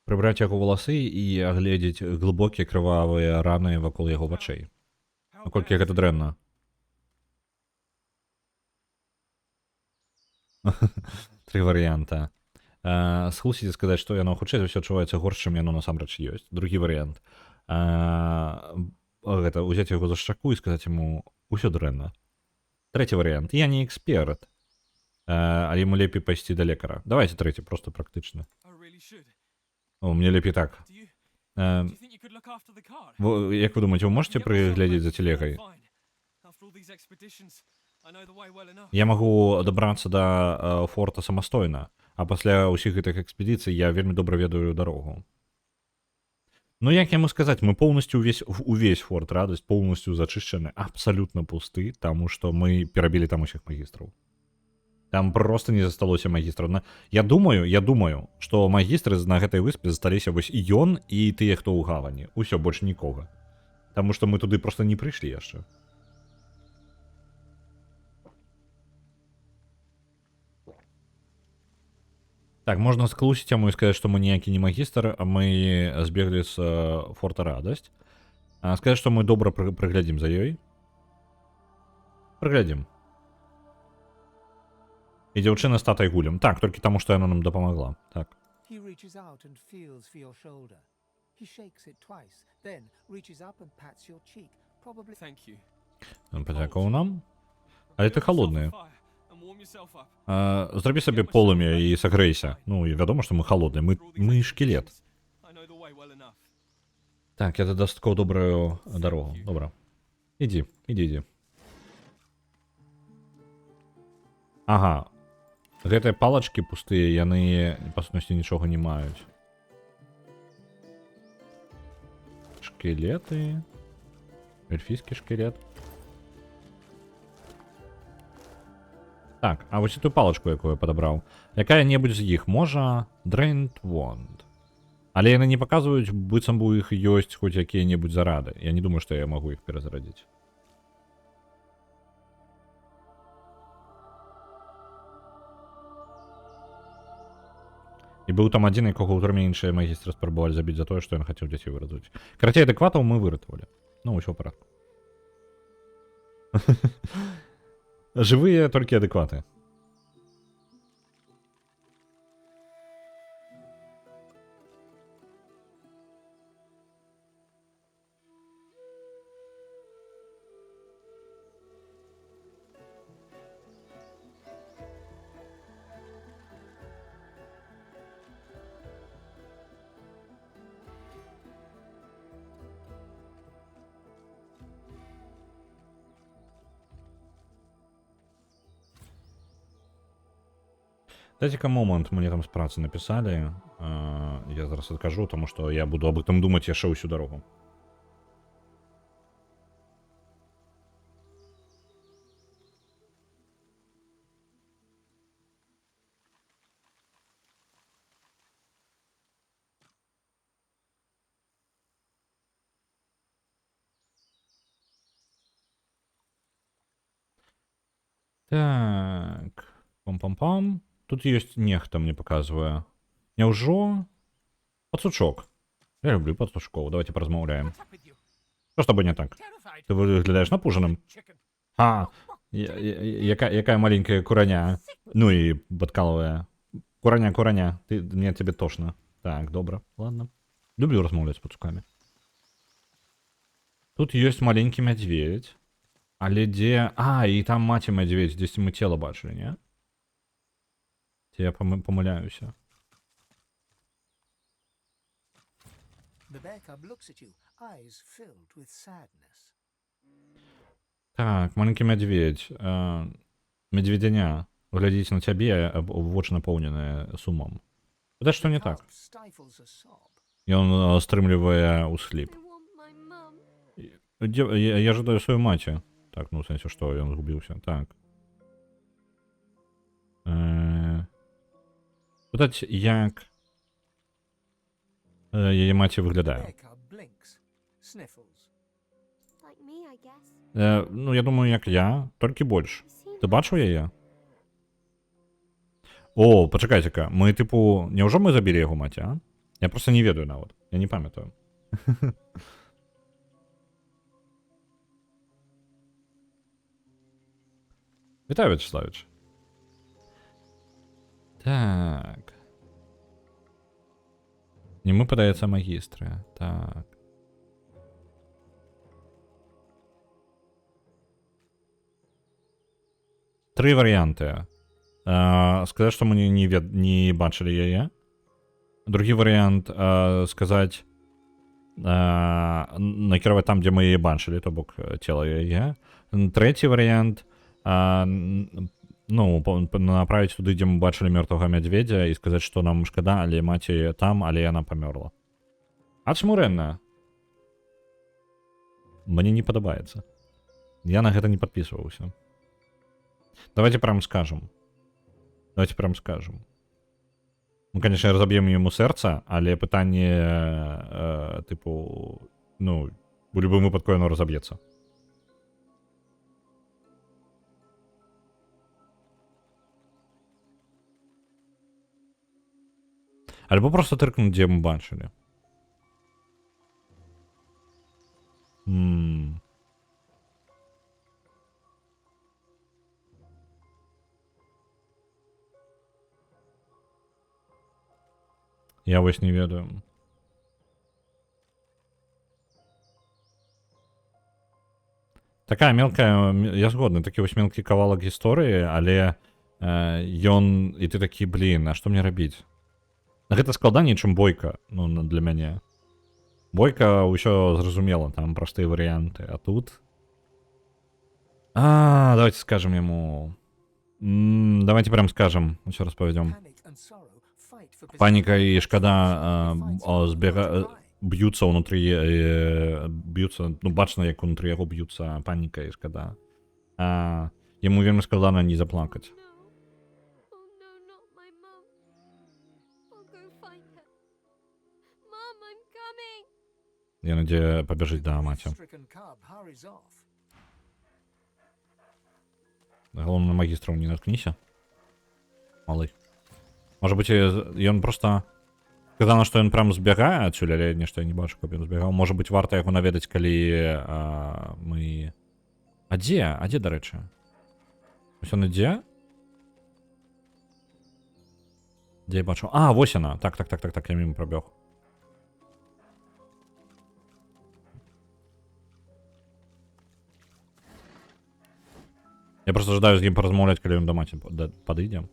[SPEAKER 1] Прыбраць яго валасы і агледзець глыбокія крывавыя раны вакол яго вачэй. Наколькі гэта дрэнна. Тры варыянта. Схлусіце сказаць, што яно хутчэй за ўсё адчуваецца горш, чым яно насамрэч ёсць. Другі варыянт. Гэта ўзяць яго за шчаку і сказаць яму ўсё дрэнна. Трэці варыянт. Я не эксперт, але яму лепей пайсці да лекара. Давайте трэці, просто практычна. О, мне лепей так. Як вы думаеце, вы можете прыглядзець за телегай? Я магу дабрацца да форта самастойна, а пасля ўсіх гэтых экспедыцый я вельмі добра ведаю дарогу. Ну, як яму сказаць, мы полностью увесь форт Радасць полностью зачышчаны, абсолютно пусты, таму што мы перабілі там усіх магістраў. Там просто не засталося магістраў. Я думаю, што магістры на гэтай выспе засталіся вось і ён, і тыя, хто ў гавані. Усё, больш нікога. Таму што мы туды просто не прыйшлі яшчэ. Так, можна склусіць яму і сказаць, што мы ніякі не магістр, а мы збеглі з форта Радасць. Сказаць, што мы добра прыглядзім за ёй. Прыглядзім. І дзяўчына з татай гулем. Так, толькі таму, што яна нам дапамагла. Так. Падзякуваў нам. Але ты халодны. Зрабі сабе полымя і сагрэйся. Ну, і вядома, што мы халодныя. Мы шкілет. Так, я дастаткова добрую дарогу. Добра. Ідзі. Ага. Гэтыя палачкі пустыя, яны, па сутнасці, нічога не маюць. Шкілеты. Эльфійскі шкілет. Так, а вось эту палачку, якую я падабраў. Якая-небудзь з іх можа Drained Wand. Але яны не паказваюць, быццам бы у іх ёсць хоць якія-небудзь зарады. Я не думаю, што я магу іх перазарадзіць. І быў там адзін, якога ў турме іншыя магістры спрабавалі забіць за тое, што ён хацеў дзяцей выратаваць. Карацей, адэкватаў мы выратавалі. Ну, ўсё ў парадку. Жывыя толькі адэкваты. Дайте-ка момент, мне там з працы написали. Я зараз адкажу, тому што я буду об этом думаць яшчэ ўсю дарогу. Так. Пам-пам-пам. Тут ёсць нехта, мне паказвае. Няўжо? Пацучок. Я люблю пацучкоў. Давайте паразмаўляем.
[SPEAKER 2] What's up with you?
[SPEAKER 1] Што з табой не так?
[SPEAKER 2] Terrified?
[SPEAKER 1] Ты выглядаеш напужаным.
[SPEAKER 2] Chicken.
[SPEAKER 1] Якая маленькая кураня. Ну і падкалывая. Кураня. Мне тебе тошно. Так, добра. Ладно. Люблю размаўляць з пацукамі. Тут ёсць маленькі мядзведь. Але дзе... і там маці мядзведь, дзесьці мы цела бачылі, не? Ці я памыляюся.
[SPEAKER 2] The bear cub looks at you, eyes filled with sadness.
[SPEAKER 1] Так, маленькі мядзведь. Медведяня. Глядзіць на цябе, вочы напоўненыя сумам. Гэта што не так?
[SPEAKER 2] Cub stifles a sob.
[SPEAKER 1] Ён стрымлівае ўсхліп.
[SPEAKER 4] I want my mum.
[SPEAKER 1] Я жадаю сваю маці. Так, ну, в сэнсе, што ён згубіўся. Так. Пытаць, як яе маці выглядае.
[SPEAKER 2] Bear cub blinks, sniffles.
[SPEAKER 4] Like me, I guess.
[SPEAKER 1] Ну, я думаю, як я, толькі больш.
[SPEAKER 4] You seem
[SPEAKER 1] Ты бачыў яе? О, пачакайце-ка, мы, тыпу, няўжо мы забілі яго маці, а? Я проста не ведаю нават, я не памятаю. Вітаю, Вячеславіч. Так. Не мы, падаецца, магістры. Так. Тры варыянты. Сказаць, што мы не бачылі яе. Другі варыянт сказаць накіраваць там, дзе мы яе бачылі, то бок цела яе. Трэці варыянт направіць туды, дзе мы бачылі мёртвага мядзведзя і сказаць, што нам шкада, але маці там, але яна памёрла. А чаму Рэнна? Мне не падабаецца. Я на гэта не падпісваўся. Давайте прям скажем. Мы, конечно, разобьем ему сердце, але пытанне, типу, ну, в любым выпадку оно разобьется. Альбо просто тыркнуть, где мы бачили. Я вось не ведаю. Такая мелкая, я згодны, такі вось мелкі кавалак гісторыі, але ён, і ты такі, блин, а што мне рабіць? Гэта складаней, чым бойка, ну, для мяне. Бойка ўсё зразумела, там простыя варыянты, а тут... Давайте скажем ему... Давайте прям скажем, еще раз поведем.
[SPEAKER 2] Panic and sorrow fight for
[SPEAKER 1] Паніка і шкада б'юцца ўнутры, б'юцца, ну, бачна, як унутры яго б'юцца паніка і шкада. Яму вельмі складана не заплакаць.
[SPEAKER 4] No. Oh no, not my mum. I'll go find her. Mum, I'm coming.
[SPEAKER 1] Ён ідзе пабяжыць да маці.
[SPEAKER 2] stricken cub hurries off.
[SPEAKER 1] Галоўна, на магістраў не наткніся. Малы. Можа быць, ён проста сказано, што ён прям збягае адсюль, але нешта я не бачу, каб ён збягаў. Можа быць, варта яго наведаць, калі мы... А дзе, дарэчы? Ось ён ідзе? Дзе я бачу? А, вось яна. Так, я мимо пробег. Я просто ждаю з ім паразмаўляць, калі ён да маці падыдзе.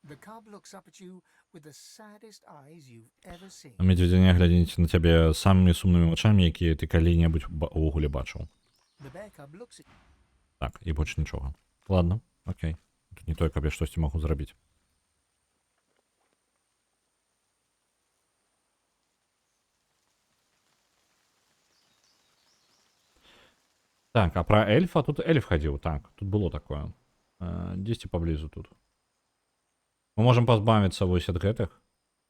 [SPEAKER 2] The cub looks up at you with the saddest eyes you've ever seen.
[SPEAKER 1] Медведзяне глядзіць на цябе самымі сумнымі вачамі, якія ты калі-небудзь увогуле бачыў.
[SPEAKER 2] The bear cub looks at
[SPEAKER 1] Так, і больш нічога. Ладно, окей. Тут не той, каб я штосьці магу зрабіць. Так, а про эльфа? Тут эльф ходил. Так, тут было такое. Дзесьці поблізу тут. Мы можем пазбавіцца вось ад гэтых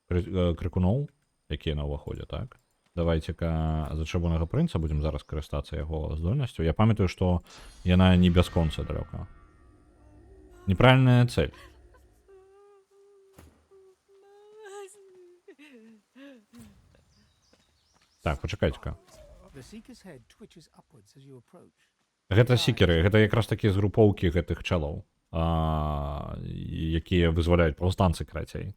[SPEAKER 1] крыкуноў, якія на ўваходзе, так? Давайте-ка за чырвонага прынца будем зараз карыстацца яго здольнасцю. Я памятаю, што яна не бясконца далёка. Неправільная цель. Так, пачакайце-ка.
[SPEAKER 2] the seeker's head twitches upwards as you approach.
[SPEAKER 1] Гэта сікеры, гэта якраз такі з групоўкі гэтых чалоў, якія вызваляюць паўстанцы, карацей.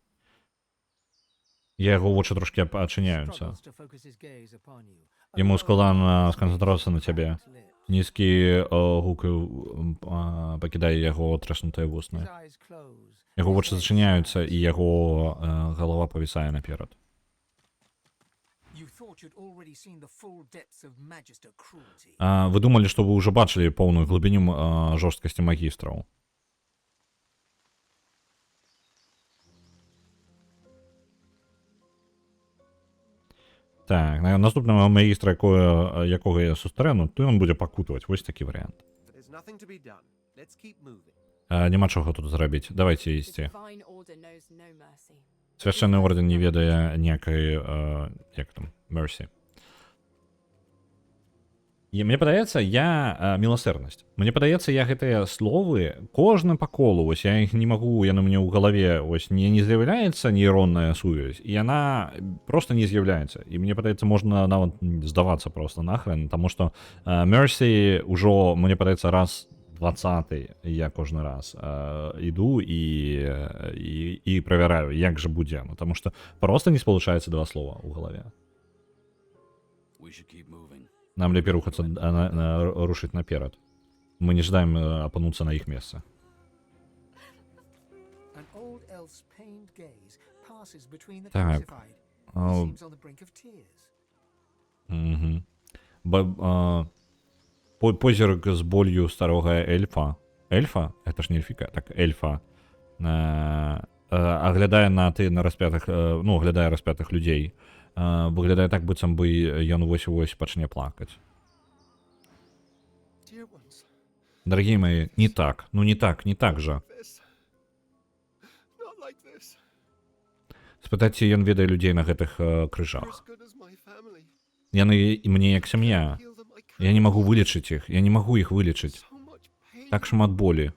[SPEAKER 1] Яго вочы трошки адчыняюцца.
[SPEAKER 2] Struggles to focus his gaze upon you.
[SPEAKER 1] Яму складана сканцэнтравацца на цябе. Нізкі гук пакідае яго трэснутыя
[SPEAKER 2] His
[SPEAKER 1] вусны.
[SPEAKER 2] eyes close.
[SPEAKER 1] Яго вочы зачыняюцца, і яго галава павісае наперад.
[SPEAKER 2] You thought you'd already seen the full depths of Magister cruelty.
[SPEAKER 1] Вы думалі, што вы ўжо бачылі поўную глыбіню жорсткасці магістраў. Так, наступного магістра, якого я сустрэну, то ён будзе пакутаваць. Вось такі варыянт.
[SPEAKER 5] There's nothing to be done. Let's keep moving.
[SPEAKER 1] Няма чого тут зрабіць. Давайте ісці.
[SPEAKER 6] Divine order knows no mercy.
[SPEAKER 1] Свяшчэнны орден не ведае ніякай, як там, mercy. І мне падаецца, міласэрнасць. Мне падаецца, я гэтыя словы кожны па колу, вось я іх не магу, яны мне ў галаве, вось не з'яўляецца нейронная сувязь, і яна просто не з'яўляецца. І мне падаецца, можна нават здавацца просто нахрен, таму што mercy ўжо, мне падаецца, раз 20 я кожны раз іду і правяраю, як жа будзе, таму што просто не спалучаецца два слова ў галаве. Нам лепей рухацца, рушыць наперад. Мы не ждаем апынуцца на іх месцы.
[SPEAKER 2] An old elf's pained gaze passes between the
[SPEAKER 1] Так.
[SPEAKER 2] crucified. He seems on the brink of tears.
[SPEAKER 1] Позірк з болью старога эльфа. Эльфа? Это ж не эльфіка, так, эльфа. Аглядае на распятых, ну, аглядае распятых людзей. Выглядае так, быццам бы ён вось-вось пачне плакаць.
[SPEAKER 5] Dear ones,
[SPEAKER 1] Дарагія мои, не так, ну не так жа.
[SPEAKER 5] this. Not like this.
[SPEAKER 1] Спытайце, ён ведае людзей на гэтых
[SPEAKER 5] You're as
[SPEAKER 1] крыжах.
[SPEAKER 5] good as my family.
[SPEAKER 1] Яны і мне як сям'я.
[SPEAKER 5] Heal them, I
[SPEAKER 1] Я
[SPEAKER 5] can't.
[SPEAKER 1] не магу вылечыць іх, я не магу іх вылечыць.
[SPEAKER 5] So much pain.
[SPEAKER 1] Так шмат болі.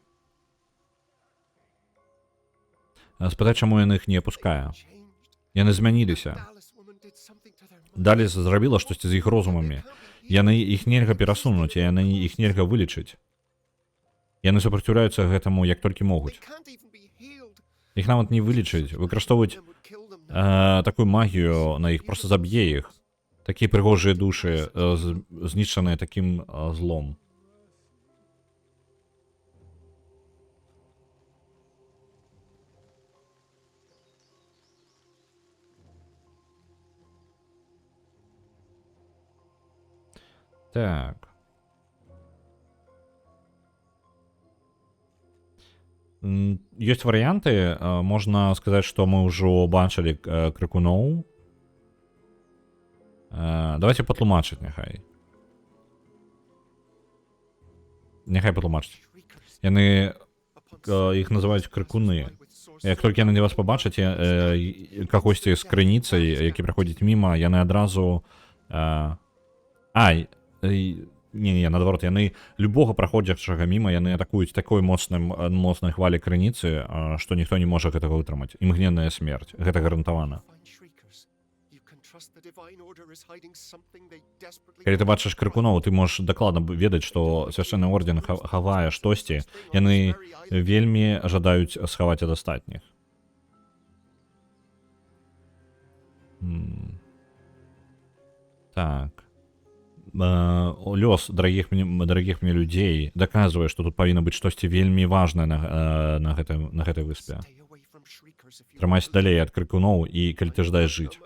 [SPEAKER 1] Спытай, чаму яны іх не апускае.
[SPEAKER 5] Changed.
[SPEAKER 1] Яны змяніліся.
[SPEAKER 5] Dallas woman did something to their mind.
[SPEAKER 1] Далей зрабіла штосьці з іх розумамі. Яны іх нельга перасунуць, яны іх нельга вылечыць. Яны супраціўляюцца гэтаму як толькі
[SPEAKER 5] They
[SPEAKER 1] могуць.
[SPEAKER 5] can't even be healed.
[SPEAKER 1] Іх нават не вылечыць, выкарыстоўваць
[SPEAKER 5] Them would kill them now.
[SPEAKER 1] такую магію на іх, просто заб'е іх. Такія прыгожыя душы, знішчаныя такім злом. Так. Ёсць варыянты, можна сказаць, што мы ўжо бачылі крыкуноў. Давайте патлумачыць няхай. Няхай патлумачыць.
[SPEAKER 5] Shriekers
[SPEAKER 1] Яны
[SPEAKER 5] upon
[SPEAKER 1] іх называюць крыкуны.
[SPEAKER 5] with
[SPEAKER 1] Як толькі яны вас пабачаць, кагосьці з крыніцай, які праходзіць міма, яны адразу... Не, наадварот, яны любога праходзячага міма, яны атакуюць такой моцнай хвалі крыніцы, што ніхто не можа гэтага вытрымаць. Імгненная смерць. Гэта гарантавана. Калі ты бачыш крыкуноў, ты можаш дакладна ведаць, што свяшчэнны орден хавае штосьці, яны вельмі жадаюць схаваць ад астатніх. Так. Лёс дарагіх мне людзей даказвае, што тут павінна быць штосьці вельмі важнае на гэтай выспе. Трымайся далей ад крыкуноў, і калі ты жадаеш жыць.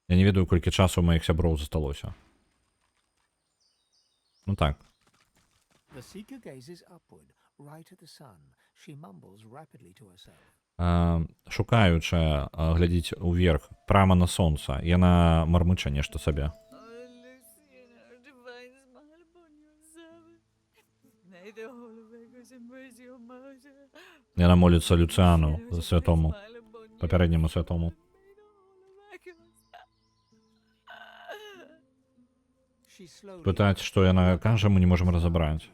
[SPEAKER 1] Я не ведаю, колькі часу маіх сяброў засталося. Ну так.
[SPEAKER 2] The seeker gazes upward, right at the sun. She mumbles rapidly to herself.
[SPEAKER 1] Шукаючая глядзіць уверх, прама на сонца. Яна мармыча нешта сабе. Яна моліцца Люцыану, святому, папярэдняму святому. Пытаць, што яна кажа, мы не можам разабраць.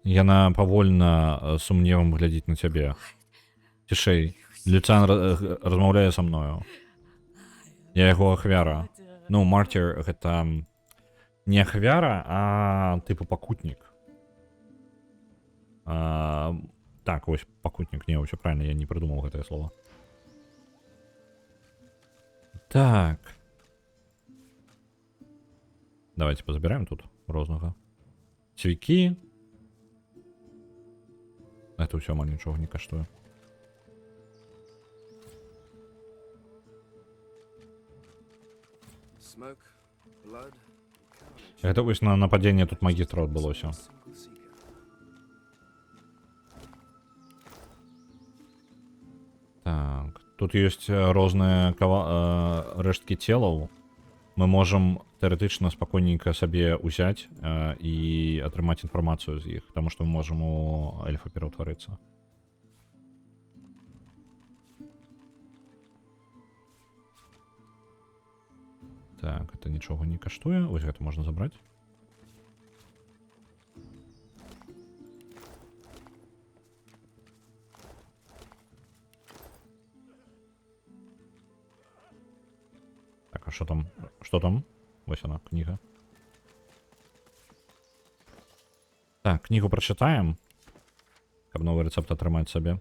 [SPEAKER 1] Яна павольна сумневам глядзіць на цябе. Цішэй, Люцыан размаўляе са мною. Я яго ахвяра. Ну, мартір гэта не ахвяра, а тыпу пакутнік. Так, ось пакутнік, не, ўсё правильно, я не придумаў гэтае слово. Так. Давайте позабираем тут рознага. Цвікі. Это ўсё мало нічога не каштуе. Это вось на нападение тут магістра адбылося. Так, тут ёсць розныя рэшткі целаў. Мы можам тэарэтычна спакойненька сабе ўзяць і атрымаць інфармацыю з іх, таму што мы можам у эльфа пераўтварыцца. Так, это нічога не каштуе. Вось гэта можна забраць. Так, а що там? Що там? Ось вона, книга. Так, книгу прочитаем. Каб новый рецепт атрымаць сабе.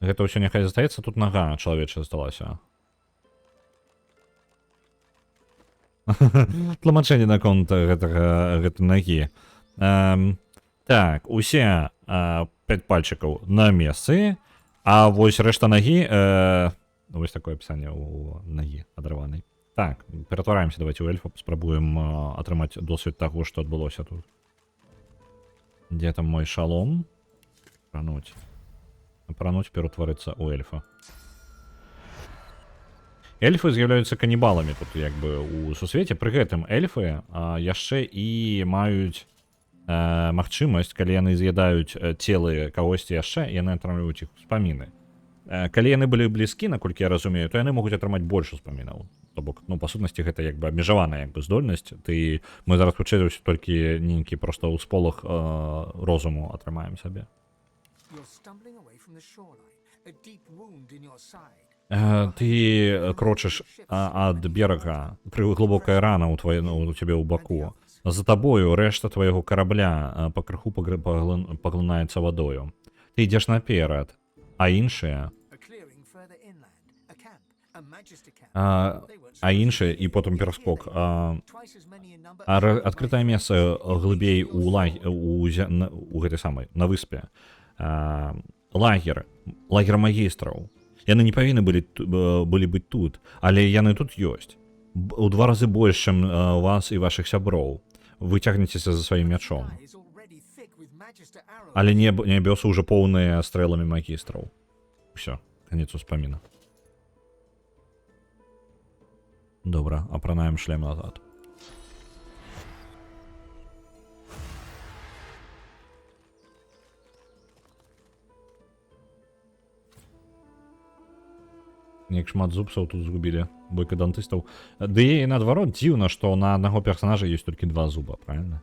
[SPEAKER 1] Гэта ўсё няхай застаецца, тут нага чалавечая засталася. Тлумачэнне наконт гэтай нагі. Так, усе 5 пальчыкаў на месцы, а вось рэшта нагі, вось такое апісанне у нагі адрыванай. Так, ператвараемся, давайте у эльфа, спрабуем атрымаць досвед таго, што адбылося тут. Дзе там мой шалом? Прануць. Прануць, ператварыцца у эльфа. Эльфы з'яўляюцца канібаламі тут як бы у сусвеце. Пры гэтым эльфы яшчэ і маюць магчымасць, калі яны з'ядаюць целы кагосьці яшчэ, яны атрымліваюць іх успаміны. Калі яны былі блізкі, наколькі я разумею, то яны могуць атрымаць больш успамінаў. То бок, ну, па сутнасці гэта як бы абмежаваная як бы здольнасць. Мы зараз хутчэй толькі нейкі проста ўсполах розуму атрымаем сабе. Ты крочыш ад берага, глубокая рана у цябе ў баку. За табою рэшта твайго карабля пакрыху паглынаецца вадою. Ты ідзеш наперад, а іншыя і потым пераскок. Адкрытае месца глыбей у гэтай самай, на выспе. Лагер магістраў. Яны не павінны былі быць тут, але яны тут ёсць. У 2 разы больш, чым вас і вашых сяброў. Вы цягнецеся за сваім мячом. Але небёсы ўжо поўныя стрэламі магістраў. Усё, канец успаміна. Добра, апранаем шлем назад. Як шмат зубсаў тут згубілі бойка дантыстаў. Ды і наадварот дзіўна, што на аднаго персонажа ёсць толькі 2 зуба, правильно?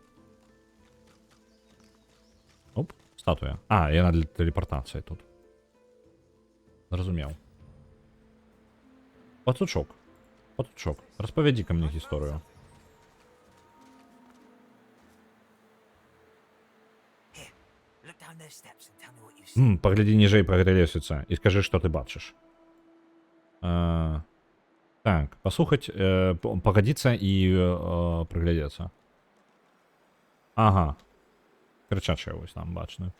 [SPEAKER 1] Оп, статуя. А, яна для тэлепартацыі тут. Зразумеў. Пацучок. Пацучок. Распавядзі-ка мне гісторыю.
[SPEAKER 2] Look down those steps and tell me what you see.
[SPEAKER 1] Паглядзі ніжэй па гэтай лесвіцы і скажы, што ты бачыш. Так, паслухаць, пагадзіцца і прыглядзецца. Ага. Крычачыя вось там бачны.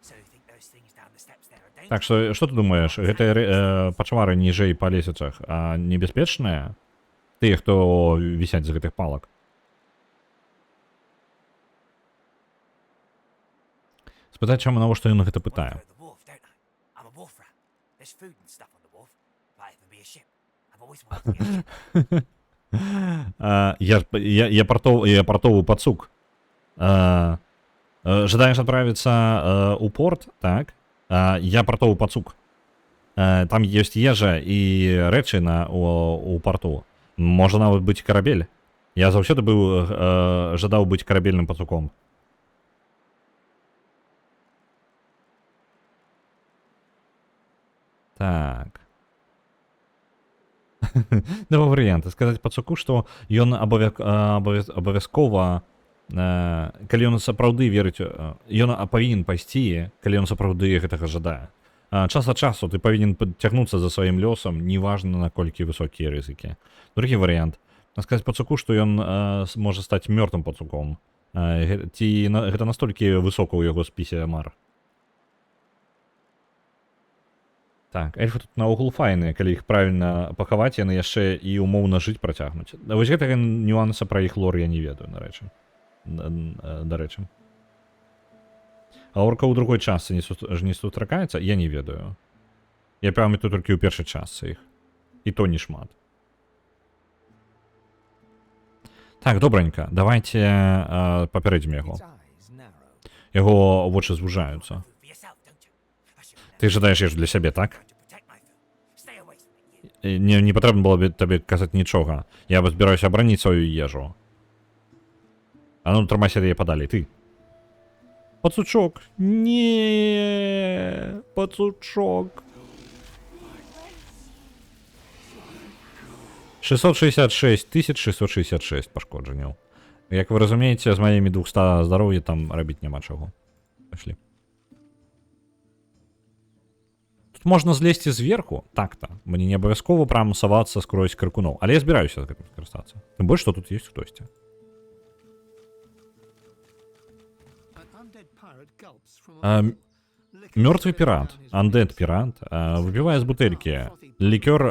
[SPEAKER 2] So you think those things down the steps there are dangerous?
[SPEAKER 1] Так, што ты думаеш, гэтыя пачвары ніжэй па лесвіцах небяспечныя? Тыя, хто вісяць з гэтых палак. Спытаць, чаму навошта ён гэта пытае?
[SPEAKER 2] Go to the wharf, don't I? I'm a wharf rat. There's food and stuff on the wharf. Might even be a ship. I've always wanted to get a ship.
[SPEAKER 1] Я портовый пацук. Жадаеш отправиться у порт, так? Я портовый пацук. Там ёсць ежа і рэчы у порту. Можа нават быць карабель. Я заўсёды быў жадаў быць карабельным пацуком. Так. Два варыянты. Сказаць пацуку, што ён абавязкова, калі ён сапраўды верыць, ён павінен пайсці, калі ён сапраўды гэтага жадае. Час ад часу ты павінен цягнуцца за сваім лёсам, неважна наколькі высокія рызыкі. Другі варыянт. Сказаць пацуку, што ён можа стаць мёртвым пацуком. Ці гэта настолькі высока ў яго спісе мар. Так, эльфы тут наогул файныя, калі іх правільна пахаваць, яны яшчэ і умоўна жыць працягнуць. Вось гэтага нюанса пра іх лор я не ведаю, дарэчы. А орка ў другой частцы не сустракаецца? Я не ведаю. Я памятаю толькі ў першай частцы іх. І то не шмат. Так, добранька, давайте папярэдзім яго.
[SPEAKER 2] Its eyes narrow.
[SPEAKER 1] Яго вочы звужаюцца.
[SPEAKER 2] Food for yourself, don't you? I should have
[SPEAKER 1] Ты жадаеш ежу для сябе, так?
[SPEAKER 2] tried to protect my food. Stay away from it, you.
[SPEAKER 1] Не патрэбна было б табе казаць нічога. Я збіраюся абараніць сваю ежу. А ну, трымайся яе падалей, ты. Пацучок. Не, пацучок. 666 пашкоджанняў. Як вы разумееце, з маімі 200 здароўя там рабіць няма чаго. Пашлі. Тут можна злезці зверху, так-то. Мне не абавязкова прям савацца скрозь крыкуноў, але я збіраюся з гэтым скарыстацца. Тым больш, што тут ёсць хтосьці.
[SPEAKER 5] An undead pirate gulps from
[SPEAKER 1] А,
[SPEAKER 5] a pool, licking
[SPEAKER 1] Мёртвый
[SPEAKER 5] straight
[SPEAKER 1] пират,
[SPEAKER 5] down his
[SPEAKER 1] андед
[SPEAKER 5] nose.
[SPEAKER 1] пират, выпівае з бутэлькі. Лікёр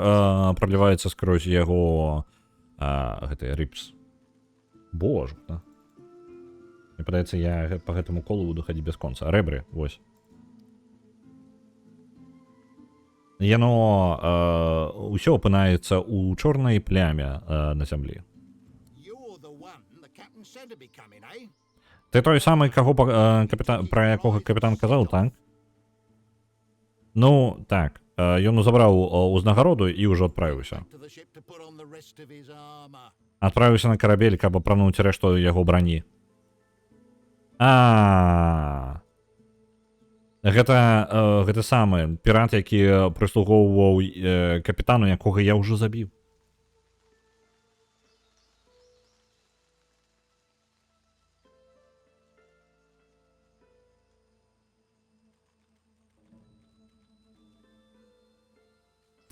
[SPEAKER 1] проліваецца скрозь яго гэты рипс. Боже, да. Мне падаецца, я по гэтаму колу буду хадзіць без конца. Рэбры, вось. Яно ўсё апынаецца ў чорнай пляме на зямлі.
[SPEAKER 5] You're the one the captain said to be coming, eh?
[SPEAKER 1] Ты той самы, каго пра якога капітан казаў, так? Ну, так. Ён забраў узнагароду і ўжо адправіўся.
[SPEAKER 5] To the ship to put on the rest of his armor.
[SPEAKER 1] Адправіўся на карабель, каб апрануць рэшту яго брані. Гэта самы пірат, які прыслугоўваў капітану, якога я ўжо забіў.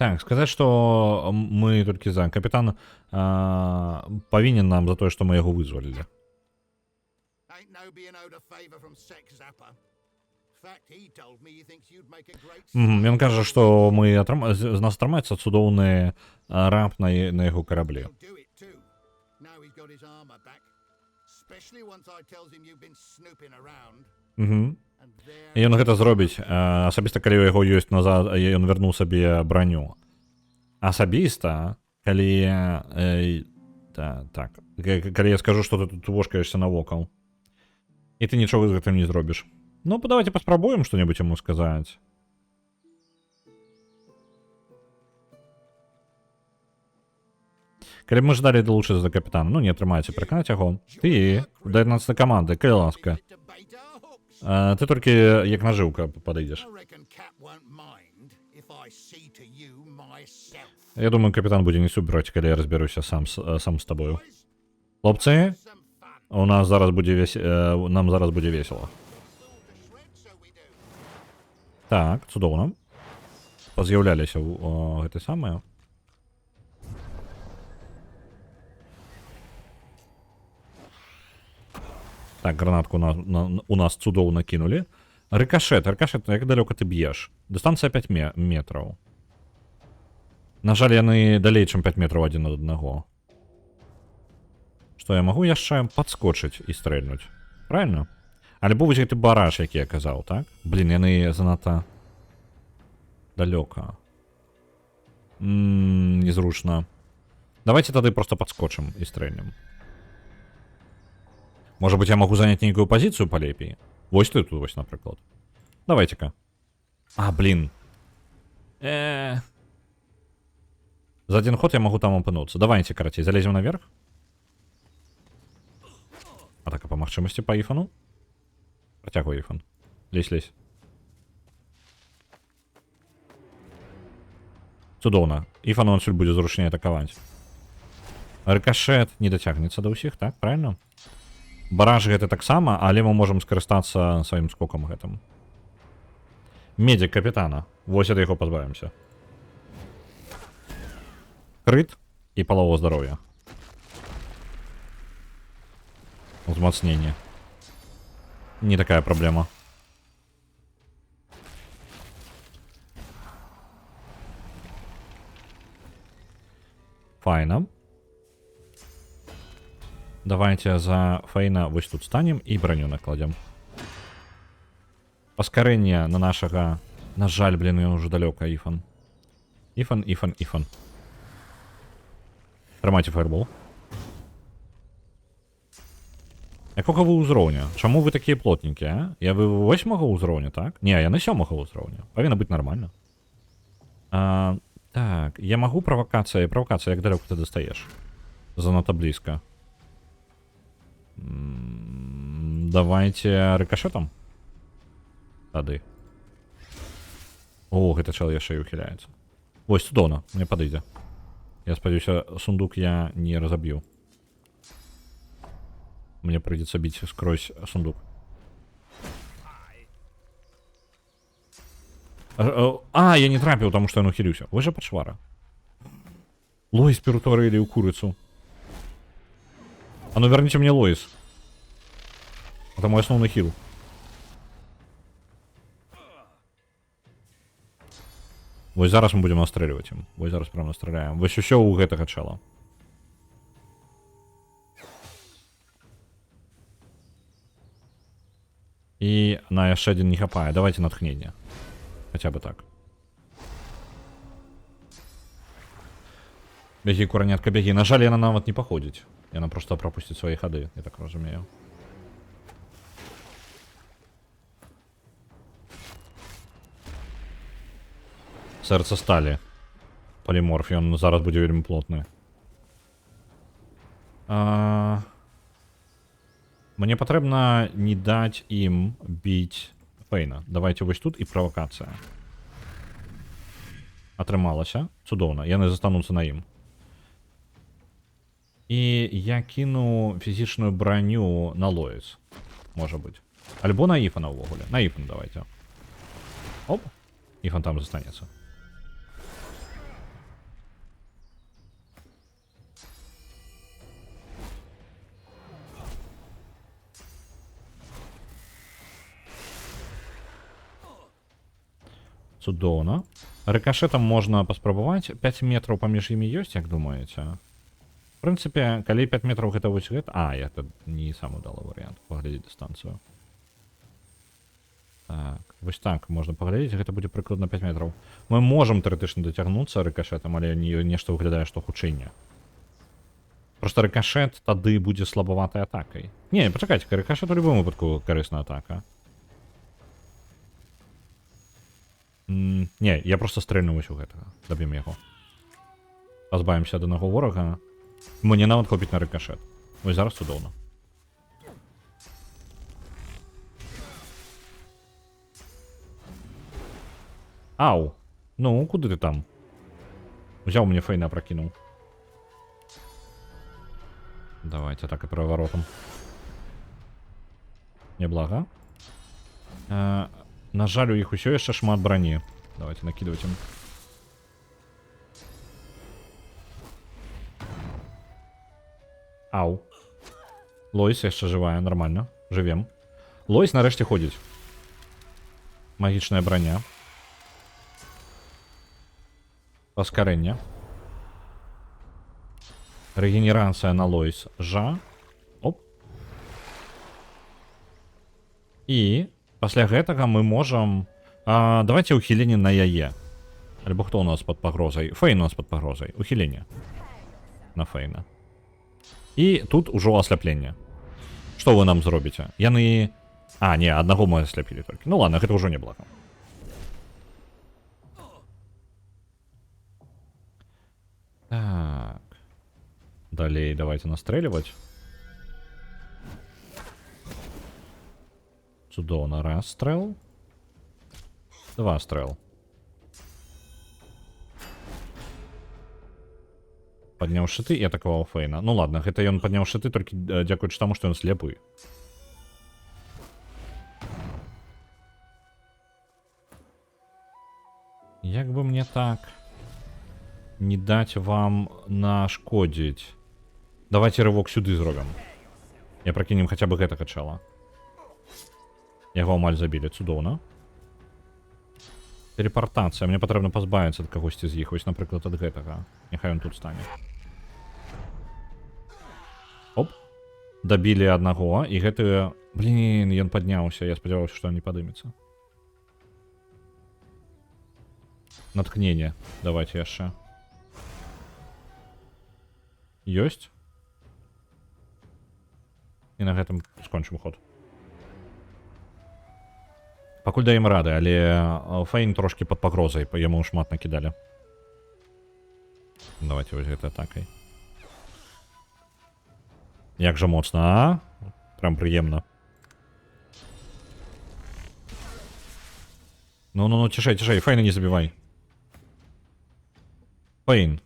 [SPEAKER 1] Так, сказаць, што мы толькі за. Капітан павінен нам за тое, што мы яго вызвалілі.
[SPEAKER 5] Ain't no being owed a favor from Sex Zapper. In fact, he told me he thinks you'd make a great
[SPEAKER 1] Ён кажа, што мы з нас атрымаецца цудоўны раб на яго караблі.
[SPEAKER 5] He'll do it too. Now he's got his armor back. Especially once I tells him you've been snooping around. And there
[SPEAKER 1] Ён гэта зробіць, асабіста калі у яго ёсць назад, ён вярнуў сабе браню. Асабіста, калі калі я скажу, што ты тут вошкаешся навокал. І ты нічога з гэтым не зробіш. Ну, давайте паспрабуем што-небудзь яму сказаць. Калі б мы ждалі далучыцца да капітана, ну не атрымаецца пераканаць яго. Ты, 19 каманды, калі ласка.
[SPEAKER 5] To bait our hooks.
[SPEAKER 1] Ты толькі як нажыўка падыдзеш.
[SPEAKER 5] I reckon Cap won't mind if I see to you myself.
[SPEAKER 1] Я думаю, капітан будзе не супраць, калі я разбяруся сам з табою. Хлопцы,
[SPEAKER 5] Some fun.
[SPEAKER 1] у нас зараз будзе нам зараз будзе весела.
[SPEAKER 5] To shred, so we do.
[SPEAKER 1] Так, цудоўна. Паз'яўляліся ў гэтай самае. Так, гранатку у нас цудоўна кінулі. Рыкашет, як далёка ты б'еш? Дыстанцыя 5 метраў. На жаль, яны далей, чым 5 метраў адзін ад аднаго. Што я магу яшчэ падскочыць і стрэльнуць? Правильно? Альбо вось гэты бараш, які я казаў, так? Блін, яны занадта далёка. Незручна. Давайте тады просто падскочым і стрэльнем. Может быть, я могу занять нейкую позицию полепей? Вось ты тут, вось, напрыклад. Давайте-ка. А, блин. За один ход я могу там опынуться. Давайте, короче, залезем наверх. Атака по магчымасці по Ифану. Протягивай, Ифан. Лезь. Цудоўна. Ифану адсюль будзе зручней атакаваць. Рикошет не дацягнецца да ўсіх, так? Правильно? Бараж гэта таксама, але мы можам скарыстацца сваім скокам гэтым. Медик капітана. Вось ад яго пазбавімся. Крыт і палового здароўя. Узмацнение. Не такая проблема. Файна. Давайте за Фейна вось тут станем і броню накладем. Паскарэнне на нашага... На жаль, блин, ён уже далёка, Ифан. Ифан. Трымайце фаербол. Якога вы ўзроўня? Чаму вы такія плотненькія, а? Я вы 8-го ўзроўня, так? Не, я на 7-го ўзроўня. Павінна быць нармальна. Так, я магу правакацыя, як далёка ты дастаеш? Занадта блізка. Давайте рикошетом. Тады. О, гэта чал яшчэ і ухіляецца. Вось цудоўна, мне падыдзе. Я спадзяюся, сундук я не разобью. Мне придется бить скрозь сундук. Я не трапил, потому что я ухилюся. Вы же подшвара. Лоис перутворили у курицу. А ну верните мне Лоис. Это мой основной хил. Вось зараз мы будем настреливать им. Вось зараз прям настреляем. Вось еще у гэтага чела. І на яшчэ один не хапае. Давайте натхнение. Хотя бы так. Беги, куранятка, беги. На жаль, яна нават не походить. Яна просто пропустит свои ходы, я так разумею. Серце сталі. Поліморф, ён зараз буде вельмі плотний. Мне потрібно не дати їм бить Фейна. Давайте ось тут і провокація. Атрымалася. Цудоўна. Яны застануцца на ім. І я кину фізічную броню на Лоїс. Може бути. Альбо на Ифана увогуле. На Ифан давайте. Оп. Ифан там застанется. Цудоўна. Рикошетом можна паспрабаваць. 5 метраў паміж імі ёсць, як думаеце? В прынцыпе, калі 5 метраў гэта вось гэта... это не самы удалы варыянт. Паглядзець дыстанцыю. Так, вось так можна паглядзець, гэта будзе прыкладна 5 метраў. Мы можам тэоретычна дацягнуцца рикошетом, але нешта выглядае, што хутчэй не. Просто рикошет тады будзе слабаватай атакай. Не, пачакайце, рикошет у любым выпадку карысная атака. Не, я просто стрельну вось у гэтага. Даб'ем яго. Пазбавімся ад аднаго ворага. Мені навіть хопить на рикошет. Ось зараз чудовно. Ау. Ну, куди ти там? Взяв мені Фейна, прокинув. Давайте так и переворотом. Неблаго. На жаль, у іх усё яшчэ шмат броні. Давайте накидывать им. Ау. Лойс яшчэ жывая, нормально. Живем. Лойс нарэшце ходзіць. Магічная броня. Паскарэнне. Регенерацыя на Лойс. Жа. Оп. І пасля гэтага мы можам... давайте ухіленне на яе. Альбо хто у нас под пагрозай? Фейн у нас под пагрозай. Ухіленне. На Фейна. І тут ужо асляпленне. Што вы нам зробіце? Яны... не, аднаго мы асляпілі толькі. Ну ладно, гэта ўжо не блага. Так. Далей давайте настрэльваць. Цудоўна. Раз стрэл. Два стрэл. Падняў шыты і атакаваў Фейна. Ну ладно, гэта ён падняў шыты толькі дзякуючы таму, што ён слепы. Як бы мне так не даць вам нашкодзіць. Давайте рывок сюды зробім. Я пракінем хаця бы гэтага чала. Яго амаль забілі, цудоўна. Телепартацыя. Мне патрэбна пазбавіцца ад кагосьці з іх. Вось, напрыклад, ад гэтага. Няхай ён тут стане. Оп. Дабілі аднаго, і гэты... Блін, ён падняўся. Я спадзяваўся, што ён не падымецца. Наткнение. Давайте яшчэ. Ёсць. І на гэтым скончым ход. Пакуль даем рады, але Фейн трошки под пагрозай, яму шмат накидалі. Давайте вось гэтай атакай. Як жа моцна, а? Прям прыемна. Ну, цішэй, Фейна не забівай. Фейн.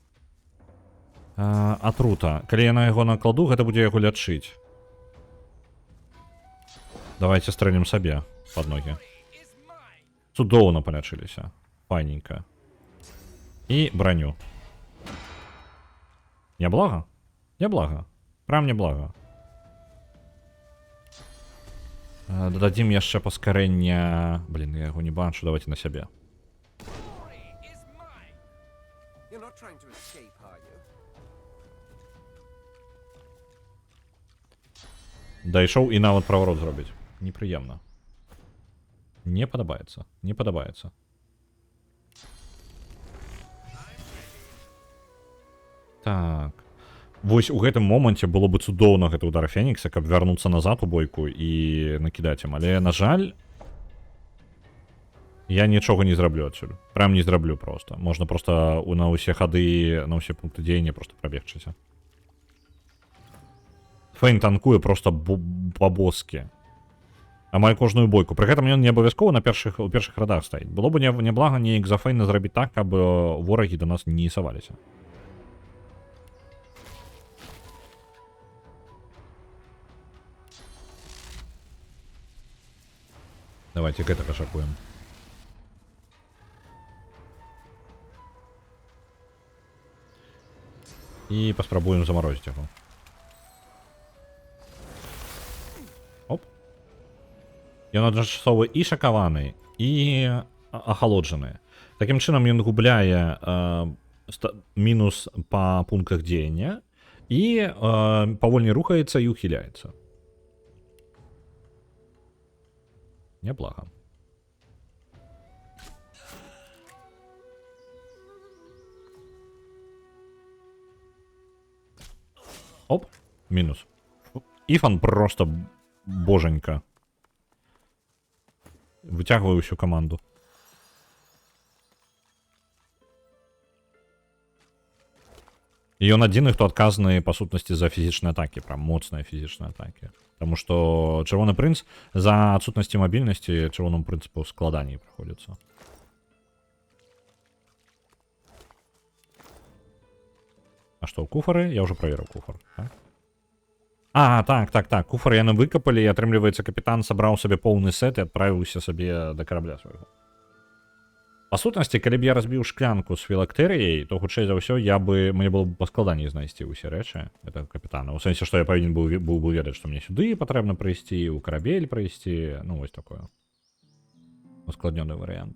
[SPEAKER 1] Атрута. Калі я на яго накладу, гэта будзе яго лячыць. Давайте стрэлім сабе под ногі. Цудоўна палячыліся. Файненька. І броню. Няблага? Няблага. Прям няблага. Дадзім яшчэ паскарэння... Блін, я яго не бачу, давайте на сябе. Дайшоў і нават праворот зробіць. Непрыемна. Не падабаецца. Не падабаецца. Так. Вось у гэтым моманце было бы цудоўна гэты удар Фенікса, каб вярнуцца назад у бойку і накідаць ім. Але, на жаль, я нічога не зраблю адсюль. Прям не зраблю просто. Можна просто на ўсе хады, на ўсе пункты дзеяння просто прабегчыся. Фейн танкуе просто па-боскі. Амаль кожную бойку. Пры гэтым ён не абавязкова у першых радах стаіць. Было б няблага неяк за Фейна зрабіць так, каб ворагі да нас не саваліся. Давайте гэтага шакуем. І паспрабуем замарозіць яго. Оп. Ён адначасова і шакаваны, і ахалоджаны. Такім чынам ён губляе мінус па пунктах дзеяння і павольней рухаецца і ухіляецца. Няблага. Оп, мінус. Іфан просто боженька. Вытягиваю всю команду. І ён адзіны, хто адказаны, па сутнасці, за фізічныя атакі, прям моцныя фізічныя атакі. Таму што чырвоны прынц за адсутнасці мабільнасці чырвонаму прынцыпу складаней прыходзіцца. А што, куфары? Я ўжо праверыў куфар. Так? Так. Куфар яны выкапалі, і атрымліваецца, капітан сабраў сабе поўны сет і адправіўся сабе да карабля свайго. Па сутнасці, калі б я разбіў шклянку з філактэрыяй, то хутчэй за ўсё мне было б паскладаней знайсці ўсе рэчы гэтага капітана. У сэнсе, што я павінен быў бы ведаць, што мне сюды патрэбна прыйсці, у карабель прыйсці, ну вось такое. Ускладнёны варыянт.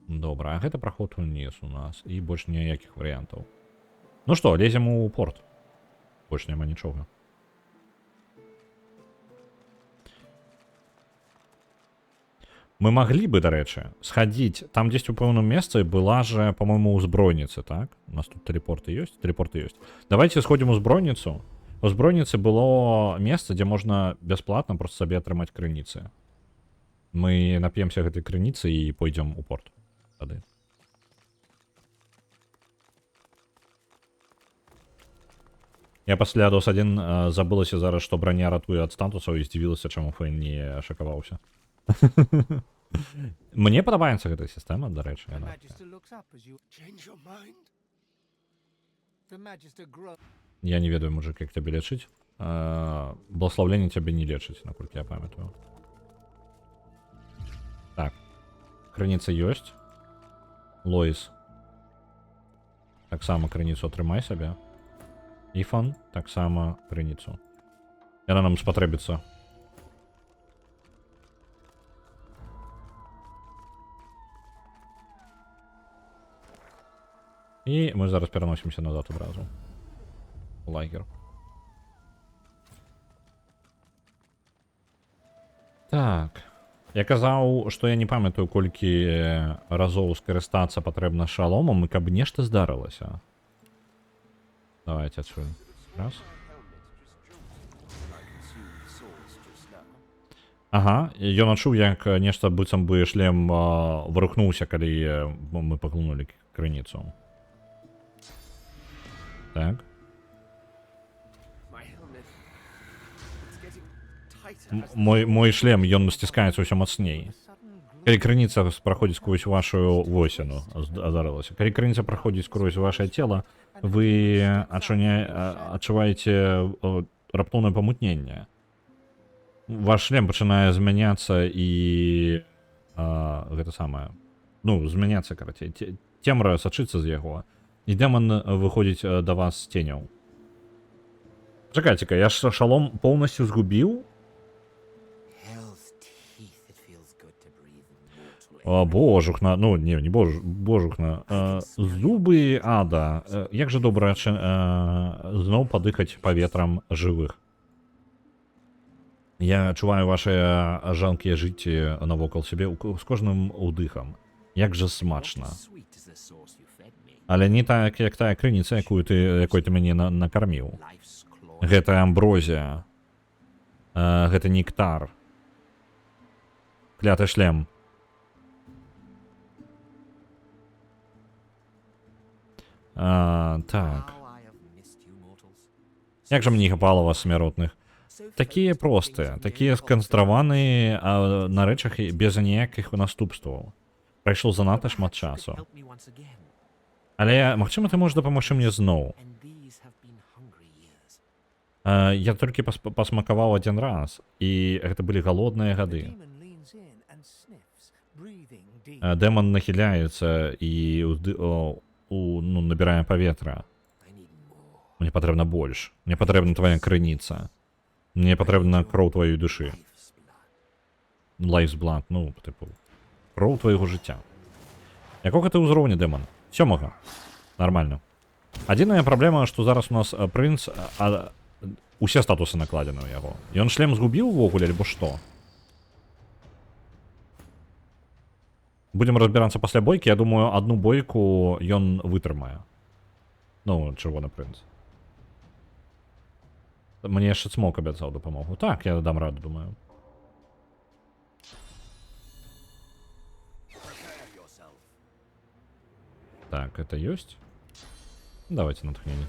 [SPEAKER 1] Добра, а гэта праход уніз у нас, і больш ніякіх варыянтаў. Ну што, лезем у порт. Больш няма нічога. Мы маглі бы, дарэчы, схадзіць, там дзесь у пэўным месцы была же, по-моему, узбройніца, так? У нас тут тэлепорты ёсць? Тэлепорты ёсць. Давайте сходзім у збройніцу. У збройніцы было месца, дзе можна бясплатна проста сабе атрымаць крыніцы. Мы нап'емся гэтай крыніцы і пойдзем у порт. Тады. Я пасля DOS 1 забылася зараз, што браня ратуе ад статусаў і здзівілася, чаму Фэйн не шакаваўся. Мне падабаецца гэта сістэма, дарэчы. Я не ведаю, мужик, як цябе лечыць. Благословленне цябе не лечыць, наколькі я памятаю. Так. Крыніца ёсць. Лоіс. Таксама крыніцу атрымай сабе. Іфан, таксама крыніцу. Яна нам спатрэбіцца. І мы зараз пераносімся назад адразу. Лагер. Так. Я казаў, што я не памятаю, колькі разоў скарыстацца патрэбна шаломам, і каб нешта здарылася. Давайте адсюль. Раз. Ага, ён адчуў, як нешта быццам бы шлем варухнуўся, калі мы паклунулі крыніцу. Так. Мой шлем, ён сціскаецца ўсё мацней. Калі крыніца праходзіць сквозь вашу восіну, азарылася. Калі крыніца праходзіць сквозь ваше цело, вы адчуваеце раптоўнае памутненне. Ваш шлем пачынае змяняцца і гэта самае. Ну, змяняцца, карацей. Цемра сачыцца з яго. І дэман выходзіць да вас з ценяў. Чакайце-ка, я ж шалом поўнасцю згубіў? Божухна, ну не божухна. Зубы ада. Як жа добра зноў падыхаць паветрам жывых. Я адчуваю вашыя жанкія жыцці навокал сябе з кожным удыхам. Як жа смачна. Але не так, як тая крыніца, якой ты мяне накарміў. Гэта амброзія. Гэта нектар. Кляты шлем. Так. Як жа мне не хапала вас смяротных? Такія простыя, такія сканстраваныя на рэчах без ніякіх наступстваў. Прайшло занадта шмат часу. Але, магчыма, ты можаш дапамагчы мне зноў. Я толькі пасмакаваў адзін раз, і гэта былі галодныя гады. Дэман нахіляецца і набірае паветра. Мне патрэбна больш. Мне патрэбна твая крыніца. Мне патрэбна кроў тваёй душы. Life's blood, ну, тыпу, кроў твайго жыцця. Якога ты ўзроўня, дэман? 7-га. Нормально. Адзіная праблема, што зараз у нас прынц, усе статусы накладзены ў яго. Ён шлем згубіў увогуле, альбо што? Будем разбірацца пасля бойкі. Я думаю, одну бойку ён вытрымае. Ну, чырвоны прынц. Мне яшчэ цмок абяцаў дапамогу. Так, я дам раду, думаю. Так, это есть? Давайте натхнение.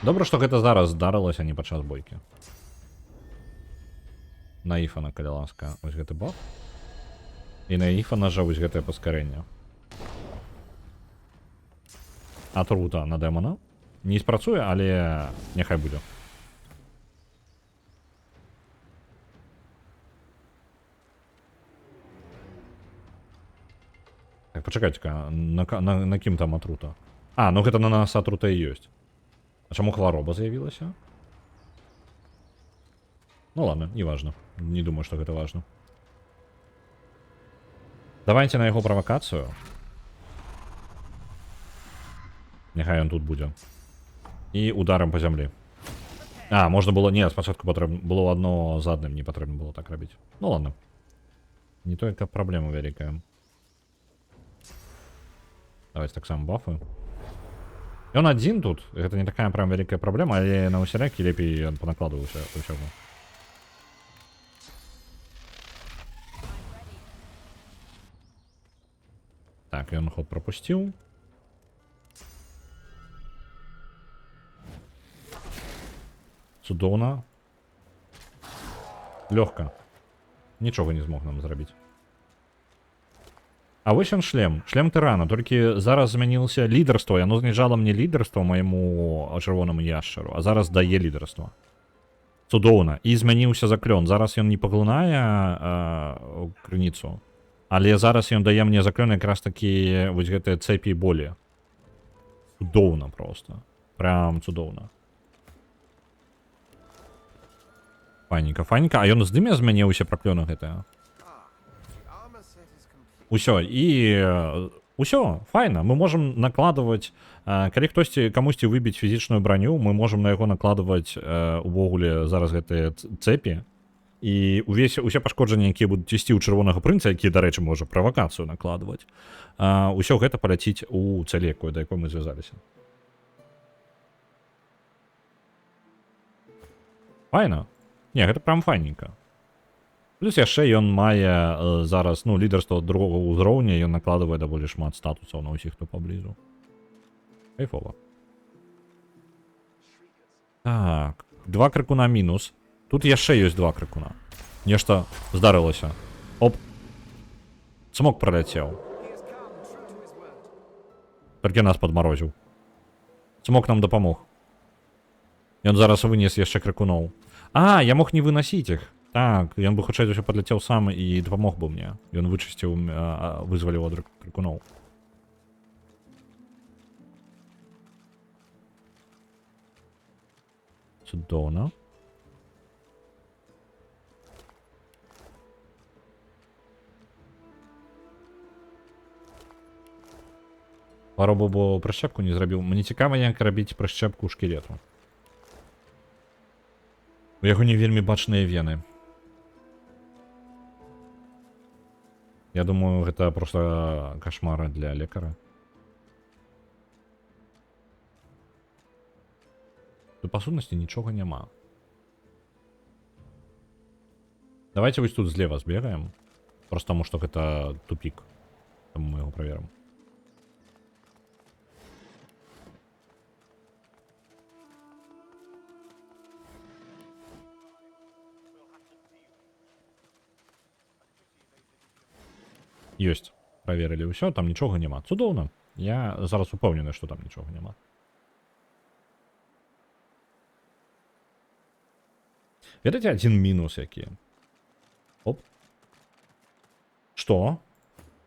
[SPEAKER 1] Добре, што гэта зараз здарылася, а не падчас бойкі. На Іфана, калі ласка, вось гэты баф. І на Іфана жа вось гэтае паскарэнне. Атрута на дэмона. Не спрацуе, але няхай будзе. Так, пачакайце-ка, на кім там атрута? А, ну гэта на нас атрута і ёсць. А чаму хвароба з'явілася? Ну ладно, не важно. Не думаю, што гэта важно. Давайте на яго правакацыю. Няхай ён тут будзе. І ударам по зямлі. А, можна было... Не, спачатку патрэбна было адно з адным, не патрэбна было так рабіць. Ну ладно. Не толькі праблема вялікая. Давайте так само бафы. Ён адзін тут. Гэта не такая прям вялікая праблема, але на усялякі лепей ён панакладваўся ўсяго. Так, ён ход пропусціў. Цудоўна. Лёгка. Нічога не змог нам зрабіць. А вось ён шлем. Шлем тырана. Толькі зараз змяніўся лідарства. Яно зніжала мне лідарства майму чырвонаму яшчару. А зараз дае лідарства. Цудоўна. І змяніўся заклён. Зараз ён не паглынае крыніцу. Але зараз ён дае мне заклён якраз такі вось гэтыя цэпі болі. Цудоўна проста. Прям цудоўна. Файненька, файненька. А ён здыме змяніўся праклёна гэтая? Усё, і усё, файна. Мы можам накладваць, калі хтосьці камусьці выбіць фізічную браню, мы можам на яго накладваць увогуле зараз гэтыя цэпі. І усе пашкоджанні, якія будуць ісці ў чырвонага прынца, які, дарэчы, можа правакацыю накладваць, усё гэта паляціць у цэль, да якой мы звязаліся. Файна. Не, гэта прям файненька. Плюс яшчэ ён мае зараз, ну, лідарства другога ўзроўня, ён накладвае даволі шмат статусаў на ўсіх, хто паблізу. Кайфова. Так, 2 крыкуна мінус. Тут яшчэ ёсць 2 крыкуна. Нешта здарылася. Оп. Цмок праляцеў. Толькі нас падмарозіў. Цмок нам дапамог. Ён зараз вынес яшчэ крыкуноў. А, я мог не выносіць іх. Так, ён бы хутчэй усё падляцеў сам і дапамог бы мне. Ён вычысціў, вызваліў ад крыкуноў. Цудоўна. Пару бо прышчэпку не зрабіў. Мне цікава, як рабіць прышчэпку шкілету. У яго не вельмі бачныя вены. Я думаю, гэта просто кошмар для лекара. Тут, па сутнасці, нічога няма. Давайте вось тут злева збегаем. Просто таму, што гэта тупик. Таму мы яго праверым. Ёсць. Праверылі ўсё, там нічога няма. Цудоўна. Я зараз упэўнены, што там нічога няма. Ведаеце адзін мінус які? Оп. Што?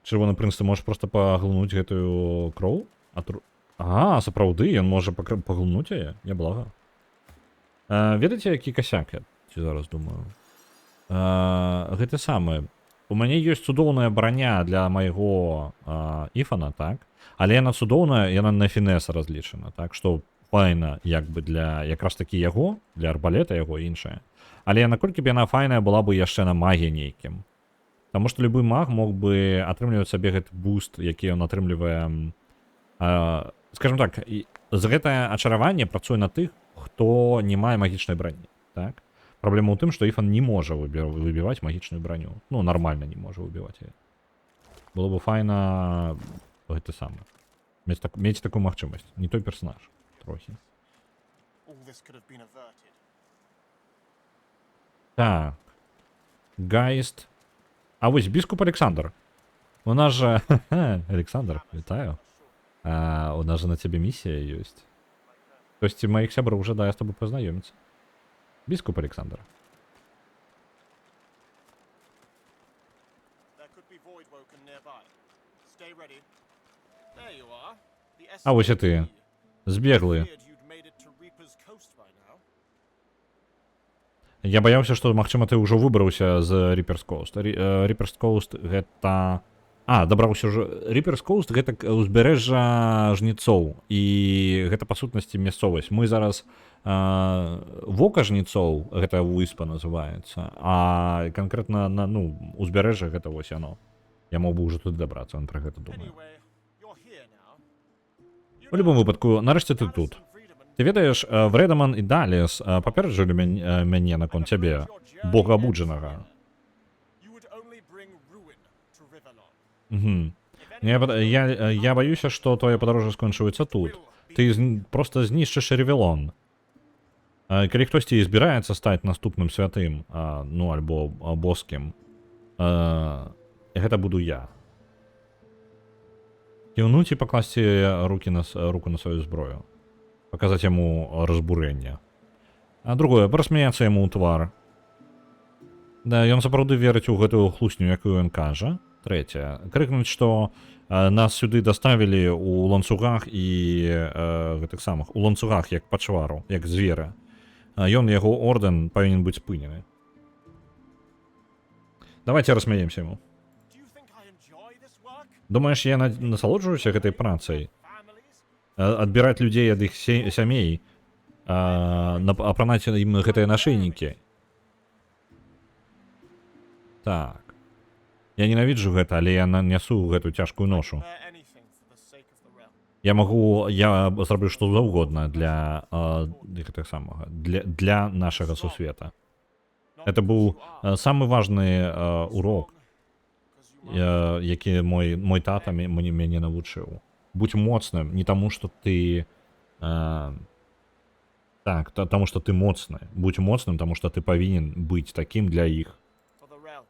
[SPEAKER 1] Чырвоны прынц, ты можаш проста паглынуць гэтую кроў? А, сапраўды, ён можа паглынуць яе? Я блага. Ведаеце, які касяк? Я зараз думаю. Гэта самае. У мяне ёсць цудоўная браня для майго Іфана, так? Але яна цудоўная, яна на фінеса разлічана, так? Што файна, як бы, для якраз такі яго, для арбалета яго і іншае. Але наколькі б яна файная была бы яшчэ на магі нейкім. Таму што любы маг мог бы атрымліваць сабе гэты буст, які ён атрымлівае... Скажем так, з гэтае ачараванне працуе на тых, хто не мае магічнай брані, так? Проблема ў тым, што Іфан не можа выбіваць магічную броню. Ну, нармальна не можа выбіваць яе. Было бы файна гэта самае. Мець такую магчымасць. Не той персонаж. Трохі.
[SPEAKER 7] All this could have been averted.
[SPEAKER 1] Так. Гайст. А вось біскуп Александр. У нас же... Александр, вітаю. У нас же на тебе миссия есть. То есть моих сябров уже, да, я с тобой познакомиться. Бискуп Александр.
[SPEAKER 7] There could be void woken nearby. Stay ready. There you are. The
[SPEAKER 1] А вот и
[SPEAKER 7] SCP.
[SPEAKER 1] ты. Сбеглые.
[SPEAKER 7] Feared you'd made it to Reaper's Coast by now.
[SPEAKER 1] Я боялся, что, магчыма, ты уже выбраўся з Reaper's Coast. Reaper's Coast гэта... А, дабраўся ўжо... Reaper's Coast гэта узбярэжжа жніцоў. І гэта, па сутнасці, мясцовасць. Мы зараз... Вока жніцоў, гэта выспа называецца. А канкрэтна, ну, узбярэжжа гэта вось яно. Я мог бы ўжо туды дабрацца, он пра гэта думае.
[SPEAKER 7] Anyway, you're here now. You
[SPEAKER 1] У любым
[SPEAKER 7] know,
[SPEAKER 1] выпадку, нарэшце ты тут.
[SPEAKER 7] Alice and Friedemann
[SPEAKER 1] Ты ведаеш, Врэдаман і Даліс папераджалі мяне наконт цябе, богабуджанага.
[SPEAKER 7] you would only bring ruin to Rivellon.
[SPEAKER 1] Угу. Я баюся, што твоё падарожжа скончваецца тут. Ты просто знішчыш Ревелон. Калі хтосьці збіраецца стаць наступным святым, ну, альбо боскім, гэта буду я. Кіўнуць і пакласці руку на сваю зброю. Паказаць яму разбурэнне. А другое, прасмяяцца яму ў твар. Да, ён сапраўды верыць у гэтую хлусню, якую ён кажа. Трэцяе, крыкнуць, што нас сюды даставілі ў ланцугах і гэтых самых, у ланцугах, як пачвару, як звера. Ён, яго ордэн, павінен быць спынены. Давайте рассмяемся яму.
[SPEAKER 7] Do you think I enjoy this work?
[SPEAKER 1] Думаеш, я насалоджваюся гэтай працай?
[SPEAKER 7] Families?
[SPEAKER 1] Адбіраць людзей ад іх сямей, апранаць ім гэтыя нашыйнікі. Так. Я ненавіджу гэта, але я нясу гэту цяжкую ношу.
[SPEAKER 7] Bear anything for the sake of the realm.
[SPEAKER 1] Я зраблю што заўгодна для гэтых самага, для нашага сусвета. Это быў самы важны урок, які мой тата мяне навучыў. Будь моцным, не таму, што ты... Так, таму, што ты моцны. Будь моцным, таму, што ты павінен быць такім для іх,
[SPEAKER 7] For the realm.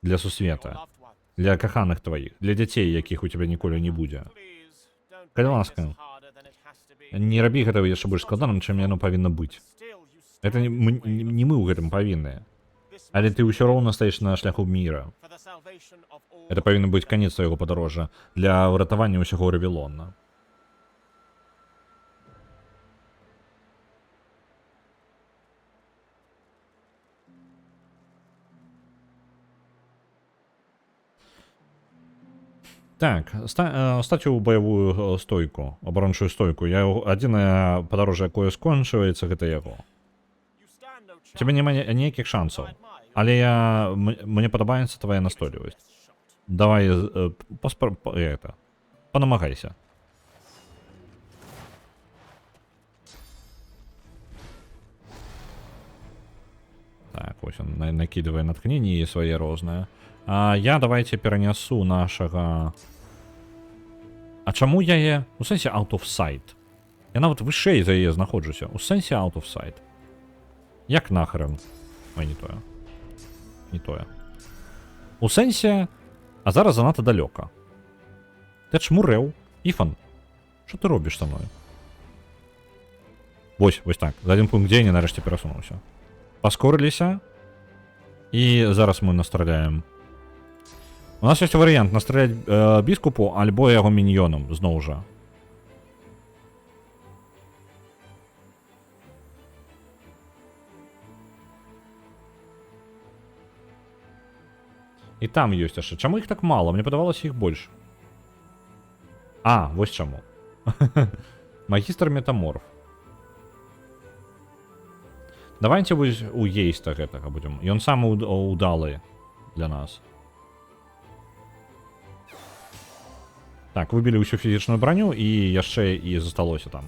[SPEAKER 1] для
[SPEAKER 7] Your
[SPEAKER 1] сусвета,
[SPEAKER 7] loved ones.
[SPEAKER 1] для каханых тваіх, для дзяцей, якіх у цябе ніколі не будзе.
[SPEAKER 7] Please, don't
[SPEAKER 1] Калі
[SPEAKER 7] make
[SPEAKER 1] ласка,
[SPEAKER 7] this harder than it has to be.
[SPEAKER 1] не рабі гэта яшчэ больш складаным, чым яно павінна быць.
[SPEAKER 7] Still, you
[SPEAKER 1] Это
[SPEAKER 7] stand
[SPEAKER 1] не мы ў гэтым павінныя.
[SPEAKER 7] This
[SPEAKER 1] Але
[SPEAKER 7] must
[SPEAKER 1] ты ўсё роўна стаіш на шляху міра.
[SPEAKER 7] for the salvation of all.
[SPEAKER 1] Это павінен быць канец твайго падарожжа для выратавання ўсяго Ревелона. Так, стаць у баявую стойку, абарончую стойку. Адзінае падарожжа, якое скончваецца, гэта яго.
[SPEAKER 7] You stand no
[SPEAKER 1] У цябе няма ніякіх шансаў. Але мне падабаецца твая настойлівасць. Давай, панамагайся. Так, вось он накидывае наткненні свае розныя. Я давайте перанясу нашага... А чаму я яе... У сэнсе out of sight. Я нават вышэй за яе знаходжуся. У сэнсе out of sight. Як нахрен? Ой, не тое. Не тое. У сэнсе... А зараз занадта далёка. Ты чмурэў. Іфан, што ты робіш са мной? Вось так. За один пункт дзеяння нарэшце перасунуўся. Паскорыліся. І зараз мы настраляем. У нас ёсць варыянт настраляць біскупу альбо яго міньёнам, зноў жа. І там ёсць яшчэ. Чаму іх так мала? Мне падавалася іх больш. Вось чаму. Магістр метаморф. Давайте вось у ейста гэтага будзем. Ён самы удалы для нас. Так, выбілі ўсю фізічную броню і яшчэ і засталося там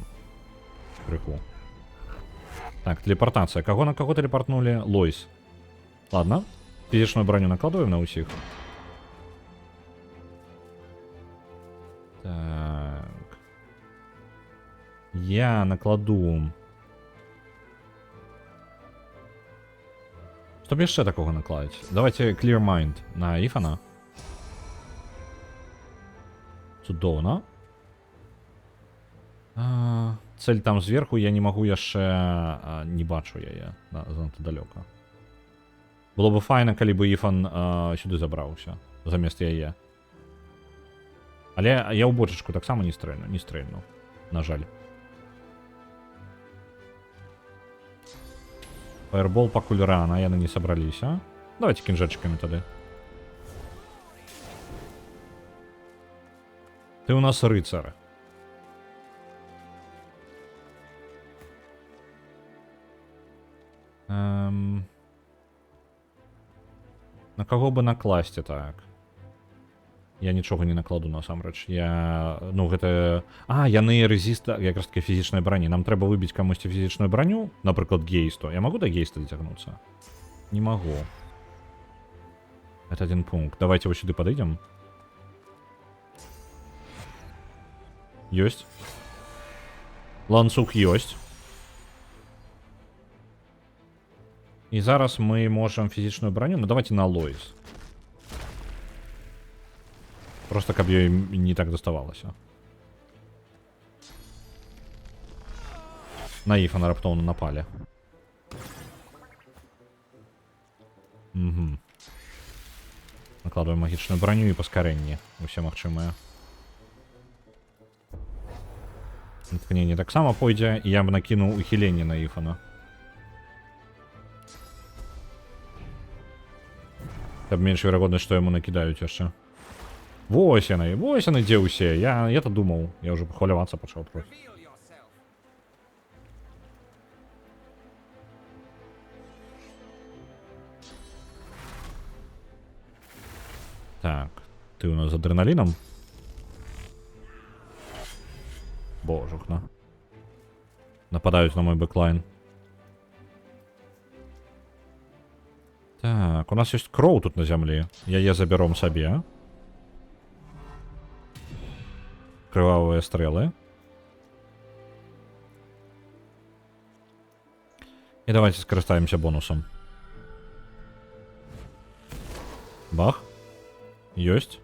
[SPEAKER 1] крыху. Так, телепортация. Кого на кого телепортнули? Лойс. Ладно. Физичную броню накладываем на усіх. Так. Я накладу. Щоб ще такого накладати. Давайте Clear Mind на Іфана. Чудовно. Цель там зверху, я не можу яшчэ... не бачу яе. Занадто далёка. Было бы файна, калі бы Іфан сюды забраўся. Замест яе. Але я ў бочачку таксама не стрэльну. На жаль. Фаербол пакуль рана, яны не сабраліся. Давайте кінжэчкамі тады. Ты у нас рыцар. На кого бы накласти так? Я нічога не накладу насамрэч. Я... Ну, гэта... яны рэзіста... Якраз таки фізічнай брані. Нам трэба выбіць камусьці фізічную броню, напрыклад, гейсту. Я могу до гейста дотягнуться? Не могу. Это один пункт. Давайте вот сюда подойдем. Ёсць. Ланцуг ёсць. І зараз мы можем фізічную броню. Ну, давайте на Лоис. Просто каб ёй не так доставалася. На Іфана раптоўна напалі. Угу. Накладываем магічную броню і паскарэнні. Усе магчымыя. Наткненне таксама пойдзе, і я б накінуў ухіленне на Іфана. Каб менш верагоднасць, што яму накідаюць яшчэ. Вось яны, дзе ўсе. Я-то думаў, я ўжо пахвалявацца пачаў трохі. Так, ты у нас з адреналінам? Божухна. Нападаюць на мой бэклайн. Так, у нас ёсць кроў тут на зямлі. Яе забяром сабе. Крывавыя стрэлы. І давайте скарыстаемся бонусам. Бах. Ёсць.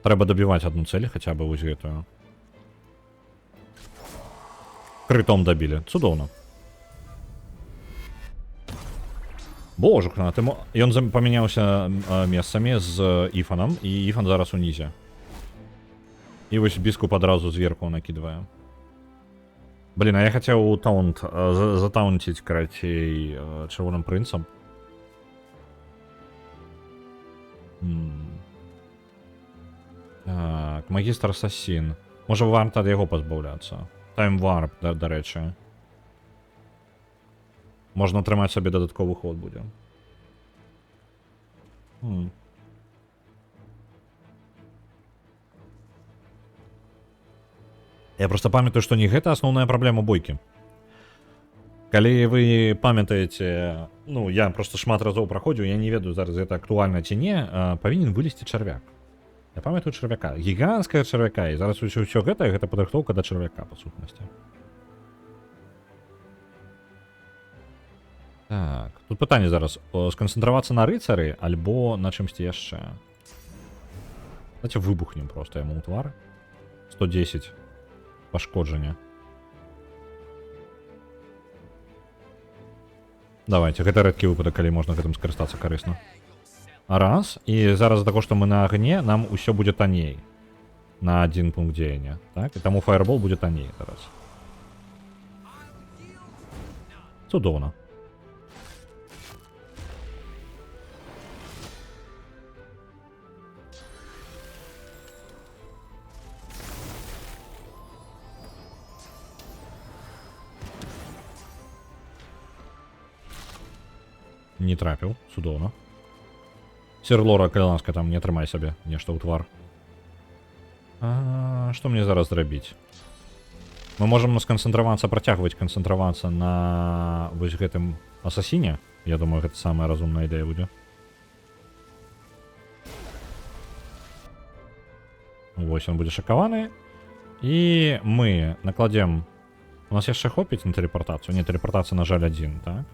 [SPEAKER 1] Трэба дабіваць одну цель, хаця бы вось гэтую. Крытом дабілі. Цудоўна. Божухна, ён памяняўся месцамі з Іфанам, і Іфан зараз унізе. І вось біскуп адразу зверху накідвае. Блін, а я хацеў таунт, затаунціць, карацей, чырвоным прынцам. Так, магістр асасін. Можа варта ад яго пазбаўляцца. Тайм-варп, дарэчы. Можна атрымаць сабе дадатковы ход будзе. Я просто памятаю, што не гэта асноўная праблема бойкі. Калі вы памятаеце, ну, я просто шмат разоў праходзіў, я не ведаю зараз гэта актуальна ці не, павінен вылезці чарвяк. Я памятаю чарвяка. Гіганцкая чарвяка, і зараз ўсё гэта падрыхтоўка да чарвяка, па сутнасці. Так, тут пытанне зараз, сканцэнтравацца на рыцары, альбо на чымсьці яшчэ. Давайте выбухнем просто яму ў твар. 110 пашкоджання. Давайте, гэта рэдкі выпадак, калі можна гэтым скарыстацца карысна. Раз, і зараз за таго, што мы на агне, нам усё будзе танней. На один пункт дзеяння, так? І таму фаербол будзе танней зараз. Цудоўна. Не трапіў, цудоўна. Серлора калянска там не атрымай сабе нешта ў твар. Што мне зараз зрабіць? Мы можем сканцэнтравацца, працягваць канцэнтравацца на вось гэтым асасіне. Я думаю, гэта самая разумная ідэя будзе. Вось он будзе шакаваны. І мы накладзем... У нас яшчэ хопіць на тэлепартацыю? Не, тэлепартацыя, на жаль, адзін, так?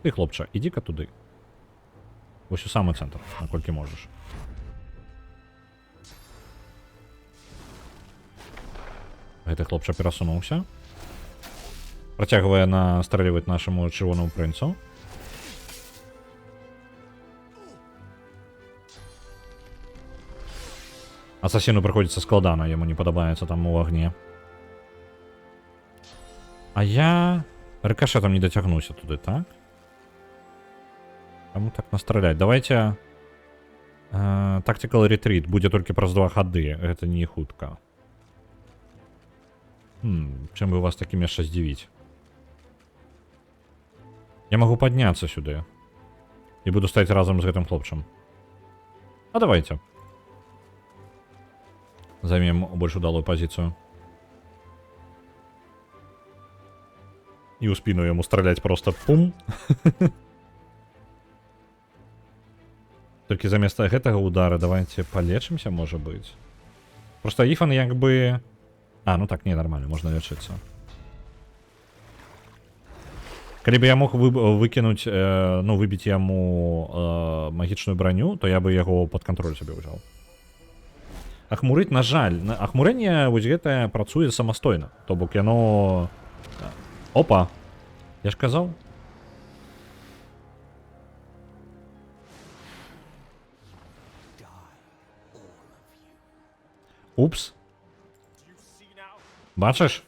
[SPEAKER 1] Ты, хлопча, ідзі-ка туды. Вось у самы цэнтр, наколькі можаш. Гэты хлопча перасунуўся. Працягвае настрэльваць нашаму чырвонаму прынцу. Асасіну прыходзіцца складана, яму не падабаецца там у агне. А я рыкашэтам не дацягнуся туды, так? Каму так настраляць? Давайте... Tactical Retreat будзе толькі праз 2 хады, гэта не хутка. Чым бы вас такім яшчэ здзівіць? Я магу падняцца сюды. І буду стаць разам з гэтым хлопчам. А давайте. Займем больш удалую пазіцыю. І ў спіну яму страляць просто пум. Толькі замест гэтага удара давайте палечымся, можа быць. Просто Іфан як бы... А, ну так, не, нормально, можна лечыцца. Калі бы я мог выкінуць, ну, выбіць яму магічную броню, то я бы яго пад кантроль сабе ўзяў. Ахмурыць, на жаль, ахмурэнне вось гэтае працуе самастойна. То бок яно... Опа! Я ж казаў. Упс. Бачыш?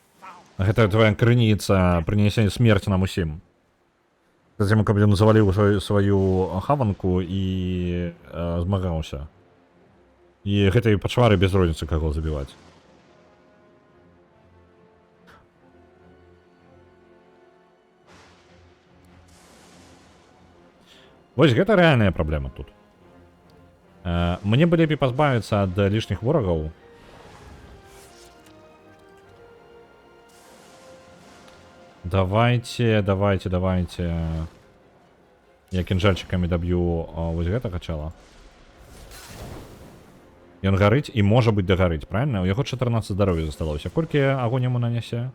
[SPEAKER 1] Гэта твоя крыніца прынесення смерці нам усім. Затым, каб ён заваліў сваю хаванку і змагаўся. І гэтай пачвары без розніцы каго забіваць. Вось гэта рэальная праблема тут. Мне бы лепей пазбавіцца ад лішніх ворагаў. Давайте. Я кінжальчыкамі даб'ю вось гэтага чала. Ён гарыць і можа быць дагарыць, правильно? У яго 14 здароўя засталося. Колькі агонь яму нанясе?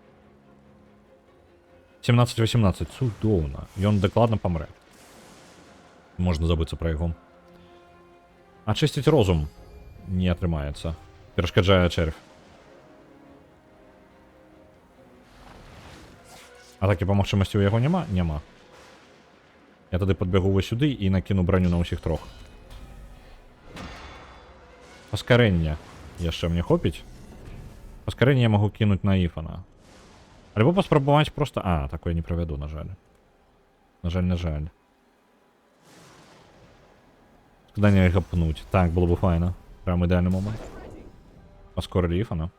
[SPEAKER 1] 17-18. Цудоўна. Ён дакладна памрэ. Можна забыцца пра яго. Ачысціць розум не атрымаецца. Перашкаджае чэрвь. Атакі па магчымасці ў яго няма? Няма. Я тады падбягу вось сюды і накіну броню на ўсіх трох. Паскарэнне яшчэ мне хопіць. Паскарэнне я магу кінуць на Іфана. Альбо паспрабаваць проста... А, такое не правяду, на жаль. На жаль. Складанне гапнуць. Так, было бы файна. Прям ідэальны момант. Паскорылі Іфана.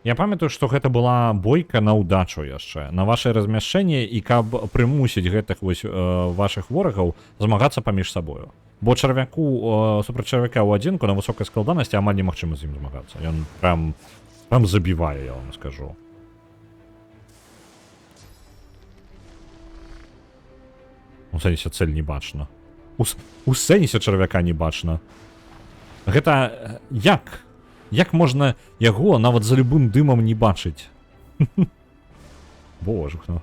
[SPEAKER 1] Я памятаю, што гэта была бойка на ўдачу яшчэ, на ваше размяшчэнне і каб прымусіць гэтых вось вашых ворагаў змагацца паміж сабою. Бо чарвяку, супраць чарвяка ў адзінку на высокай складанасці амаль немагчыма з ім змагацца. Ён прям забівае, я вам скажу. У сэнсе цэль не бачна. У сэнсе чарвяка не бачна. Гэта як? Як можна яго нават за любым дымам не бачыць? Божухна.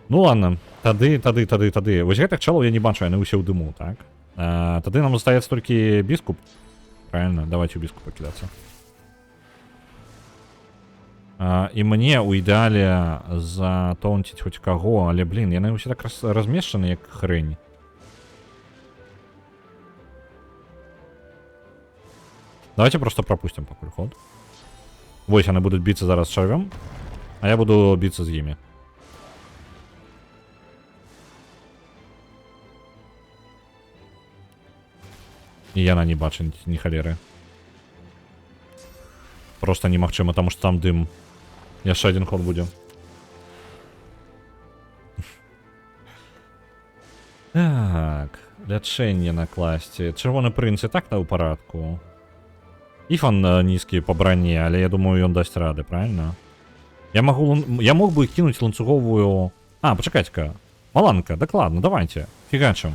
[SPEAKER 1] Ну ладно, тады. Вось гэтых чалоў я не бачу, яны ўсе ў дыму, так? Тады нам застаецца толькі біскуп. Правильно, давайте у біскупа кідацца. І мне ў ідэале затонціць хоць каго, але, блин, яны ўсе так размешчаны, як хрень. Давайте просто пропустим пакуль ход. Вось яны будуць біцца зараз з чарвём, а я буду біцца з імі. І яна не бачыць ні халеры. просто немагчыма, таму што там дым. Яшчэ адзін ход будзе. Так, лячэнне накласці. Чырвоны прынц і так на ў парадку. Іфан нізкі па брані, але я думаю, ён дасць рады, правильно? Я мог бы кінуць ланцуговую... А, пачакайце-ка. Маланка, дакладна, давайте. Фігачым.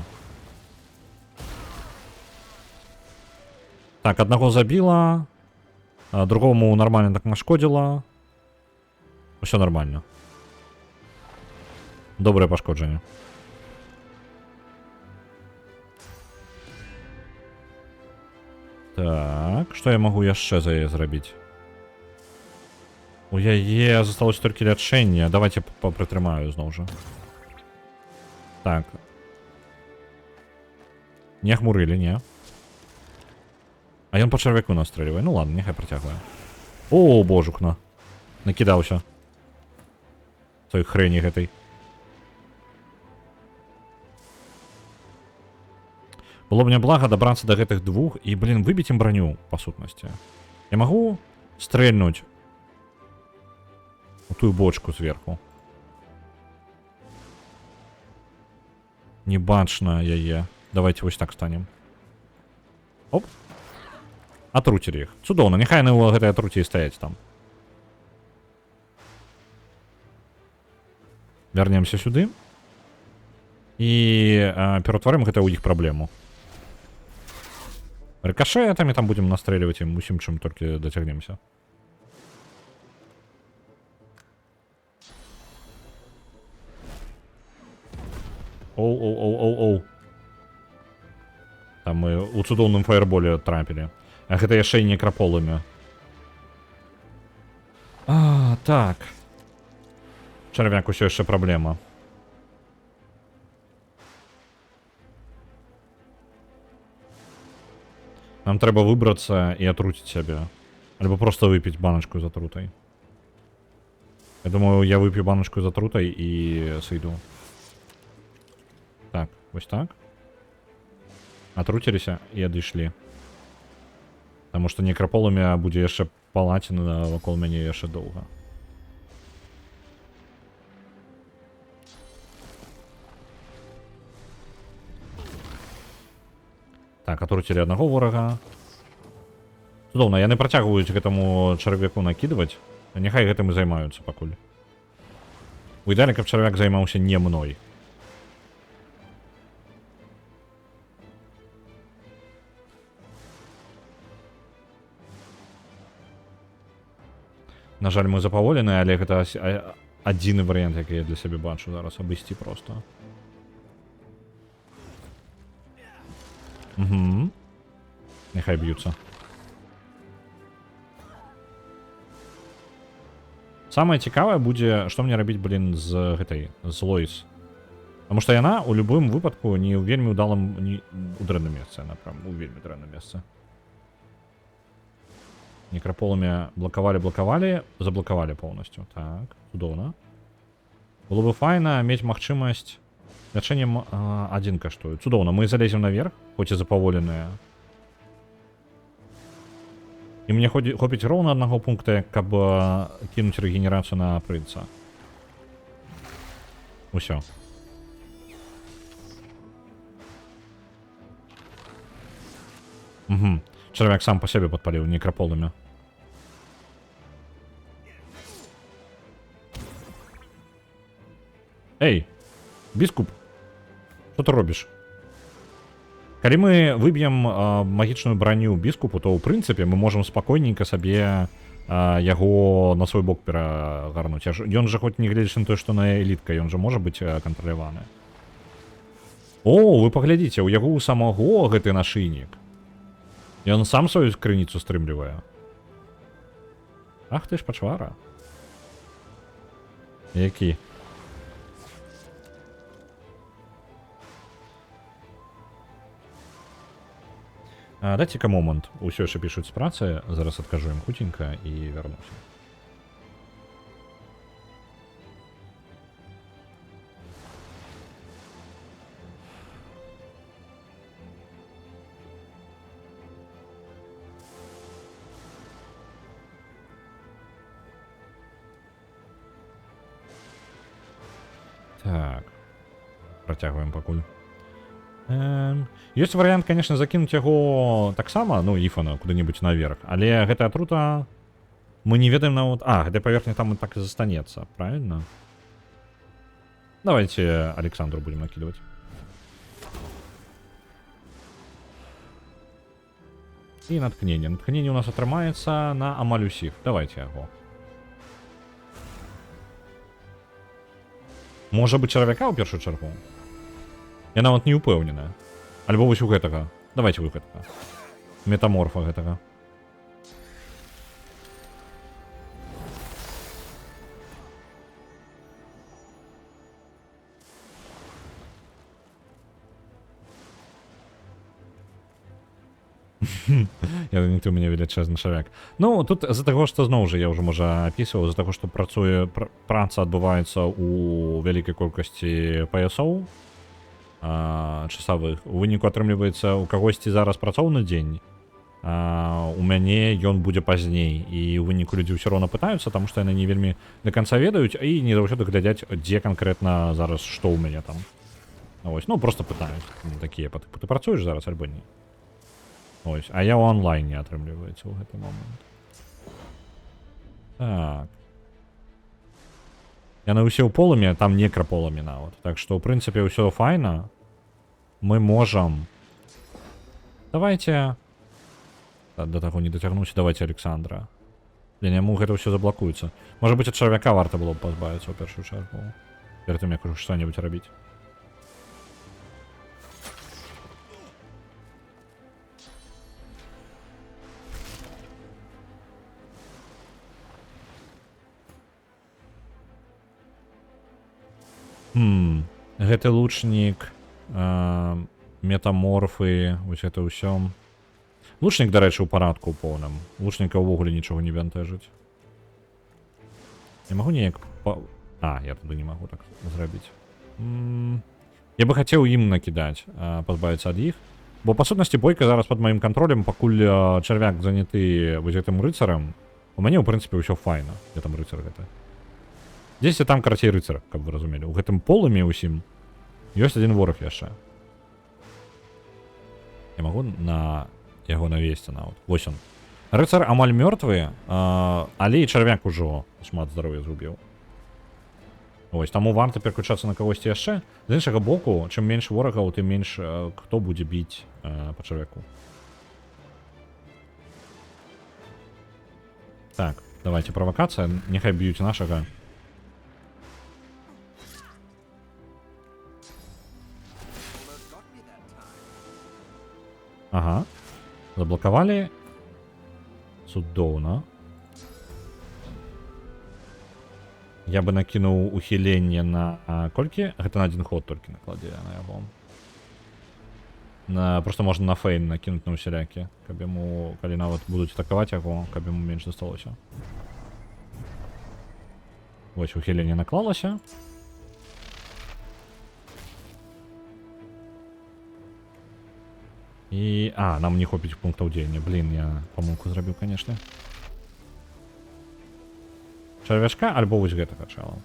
[SPEAKER 1] Так, аднаго забіла. Другому нормально так нашкодзіла. Усё нормально. Добрае пашкоджанне. Так, што я магу яшчэ за яе зрабіць? У яе засталось толькі лячэнне. Давайте прытрымаю зноў жа. Так. Не ахмурылі, не. А ён па чарвяку настрэльвае. Ну ладно, няхай працягвае. О, божукна. Накідаўся. Той хрэні гэтай. Было б няблага дабрацца да гэтых двух і, блин, выбіць ім броню, па сутнасці. Я магу стрэльнуць у тую бочку зверху. Не бачна яе. Давайте вось так станем. Оп. Атруцілі іх. Цудоўна, няхай яны ў гэтай атруці стаяць там. Вярнемся сюды. І ператварым гэта ў іх праблему. Рикошетами там будем настреливать им, усім чым толькі дацягнемся. Оу. Там мы у цудоўным фаерболе трапілі. А гэта яшчэ і некраполамі. А, так. Чарвяк усё яшчэ праблема. Нам трэба выбрацца і атруціць сябе. Альбо проста выпіць баначку з атрутай. Я думаю, я вып'ю баначку з атрутай і сыйду. Так, вось так. Атруціліся і адышлі. Таму што некраполамя будзе яшчэ палаць вакол мяне яшчэ доўга. Так, атруцілі аднаго ворага. Цудоўна, яны працягваюць гэтаму чарвяку накідваць. Няхай гэтым і займаюцца пакуль. У ідэале, каб чарвяк займаўся не мной. На жаль, мы запаволены, але гэта адзіны варыянт, які я для сябе бачу зараз, абысці проста. Угу. Няхай б'юцца. Самае цікавае будзе, што мне рабіць, блин, з гэтай, з Лоіс. Таму што яна ў любым выпадку не ў вельмі ўдалым, не ў дрэнным месцы, яна прям у вельмі дрэнным месцы. Некраполамі блакавалі, заблакавалі поўнасцю. Так, цудоўна. Было бы файна мець магчымасць лячэннем адзін каштуе. Цудоўна, мы залезем наверх, хоць і запаволеныя. І мне хопіць роўна аднаго пункта, каб кінуць рэгенерацыю на прынца. Усё. Угу. Чарвяк сам па сябе падпаліў некраполамі. Эй, біскуп, што ты робіш? Калі мы выб'ем магічную броню біскупу, то ў прынцыпе мы можам спакойненька сабе яго на свой бок перагарнуць. Ён жа хоць не гледзячы на тое, што на элітка, ён жа можа быць кантраляваны. О, вы паглядзіце, у яго ў самого гэты нашыйнік. Ён сам сваю крыніцу стрымлівае. Ах ты ж пачвара. Які? Дайце-ка момант. Усё яшчэ пішуць з працы. Зараз адкажу ім хутенька і вярнуся. Так. Працягваем пакуль. Ёсць варыянт, конечно, закінуць яго таксама, ну, Ифана, куды-нибудь наверх, але гэтая атрута мы не ведаем нават... А, гэтая паверхня там і так і застанецца, правильно? Давайте Александру будем накидывать. І натхнення. Натхнення у нас атрымаецца на амаль усіх. Давайте яго. Можа быць чарвяка ў першую чаргу? Я нават не ўпэўненая. Альбо вось у гэтага. Давайте вы гэтага. Метаморфа гэтага. Я не ты у мяне велічэзны чалавек. Ну, тут з-за таго, што зноў жа я ўжо, можа, апісваў, з-за таго, што праца адбываецца ў вялікай колькасці паясоў часавых. У выніку атрымліваецца у кагосьці зараз працоўны дзень, у мяне ён будзе пазней. І ў выніку людзі ўсё роўна пытаюцца, таму што яны не вельмі да канца ведаюць і не заўсёды глядзяць, дзе канкрэтна зараз што ў мяне там. Ось, ну, просто пытаюць. Такія, ты працуеш зараз альбо не? Ось, а я ў онлайне атрымліваецца ў гэты момант. Так. Яны ўсе ў полымі, там некраполымі нават. Так што, ў прынцыпе, ўсё файна. Мы можам... Давайте... Да таго не дацягнуўся, давайте Александра. Для няму гэта ўсё заблакуецца. Можа быць, ад чарвяка варта было б пазбавіцца ў першую чаргу. Перад тым, як ужо што-небудзь рабіць. Гэты лучнік, метаморфы, вось гэта ўсё. Лучнік, дарэчы, у парадку ў поўным. Лучніка ўвогуле нічога не бянтэжыць. Не магу неяк... А, я туды не магу так зрабіць. Я бы хацеў ім накідаць, пазбавіцца ад іх. Бо, па сутнасці, бойка зараз пад маім кантролем, пакуль чарвяк заняты вось гэтым рыцарам. У мяне, ў прынцыпе, ўсё файна. Я там рыцар гэта. Дзесьці там карацей рыцар, каб вы разумелі. У гэтым полымі ўсім ёсць адзін вораг яшчэ. Я магу на яго навесці нават. Вось он. Рыцар амаль мёртвы, але і чарвяк ужо шмат здароўя згубіў. Вось, таму варта пераключацца на кагосьці яшчэ. З іншага боку, чым менш ворагаў, тым менш хто будзе біць па чарвяку. Так, давайте правакацыя. Няхай б'юць нашага. Ага. Заблокавалі. Цудоўна. Я бы накінуў ухіленне на колькі? Гэта на адзін ход толькі накладзе на яго. Просто можна на фейн накінуць на усялякі, каб яму, калі нават будуць атакаваць яго, каб яму менш засталося. Вось ухіленне наклалася. І... А, нам не хопіць пунктаў дзеяння. Блін, я памылку зрабіў, конечно. Чарвяшка альбо вось гэтага чала.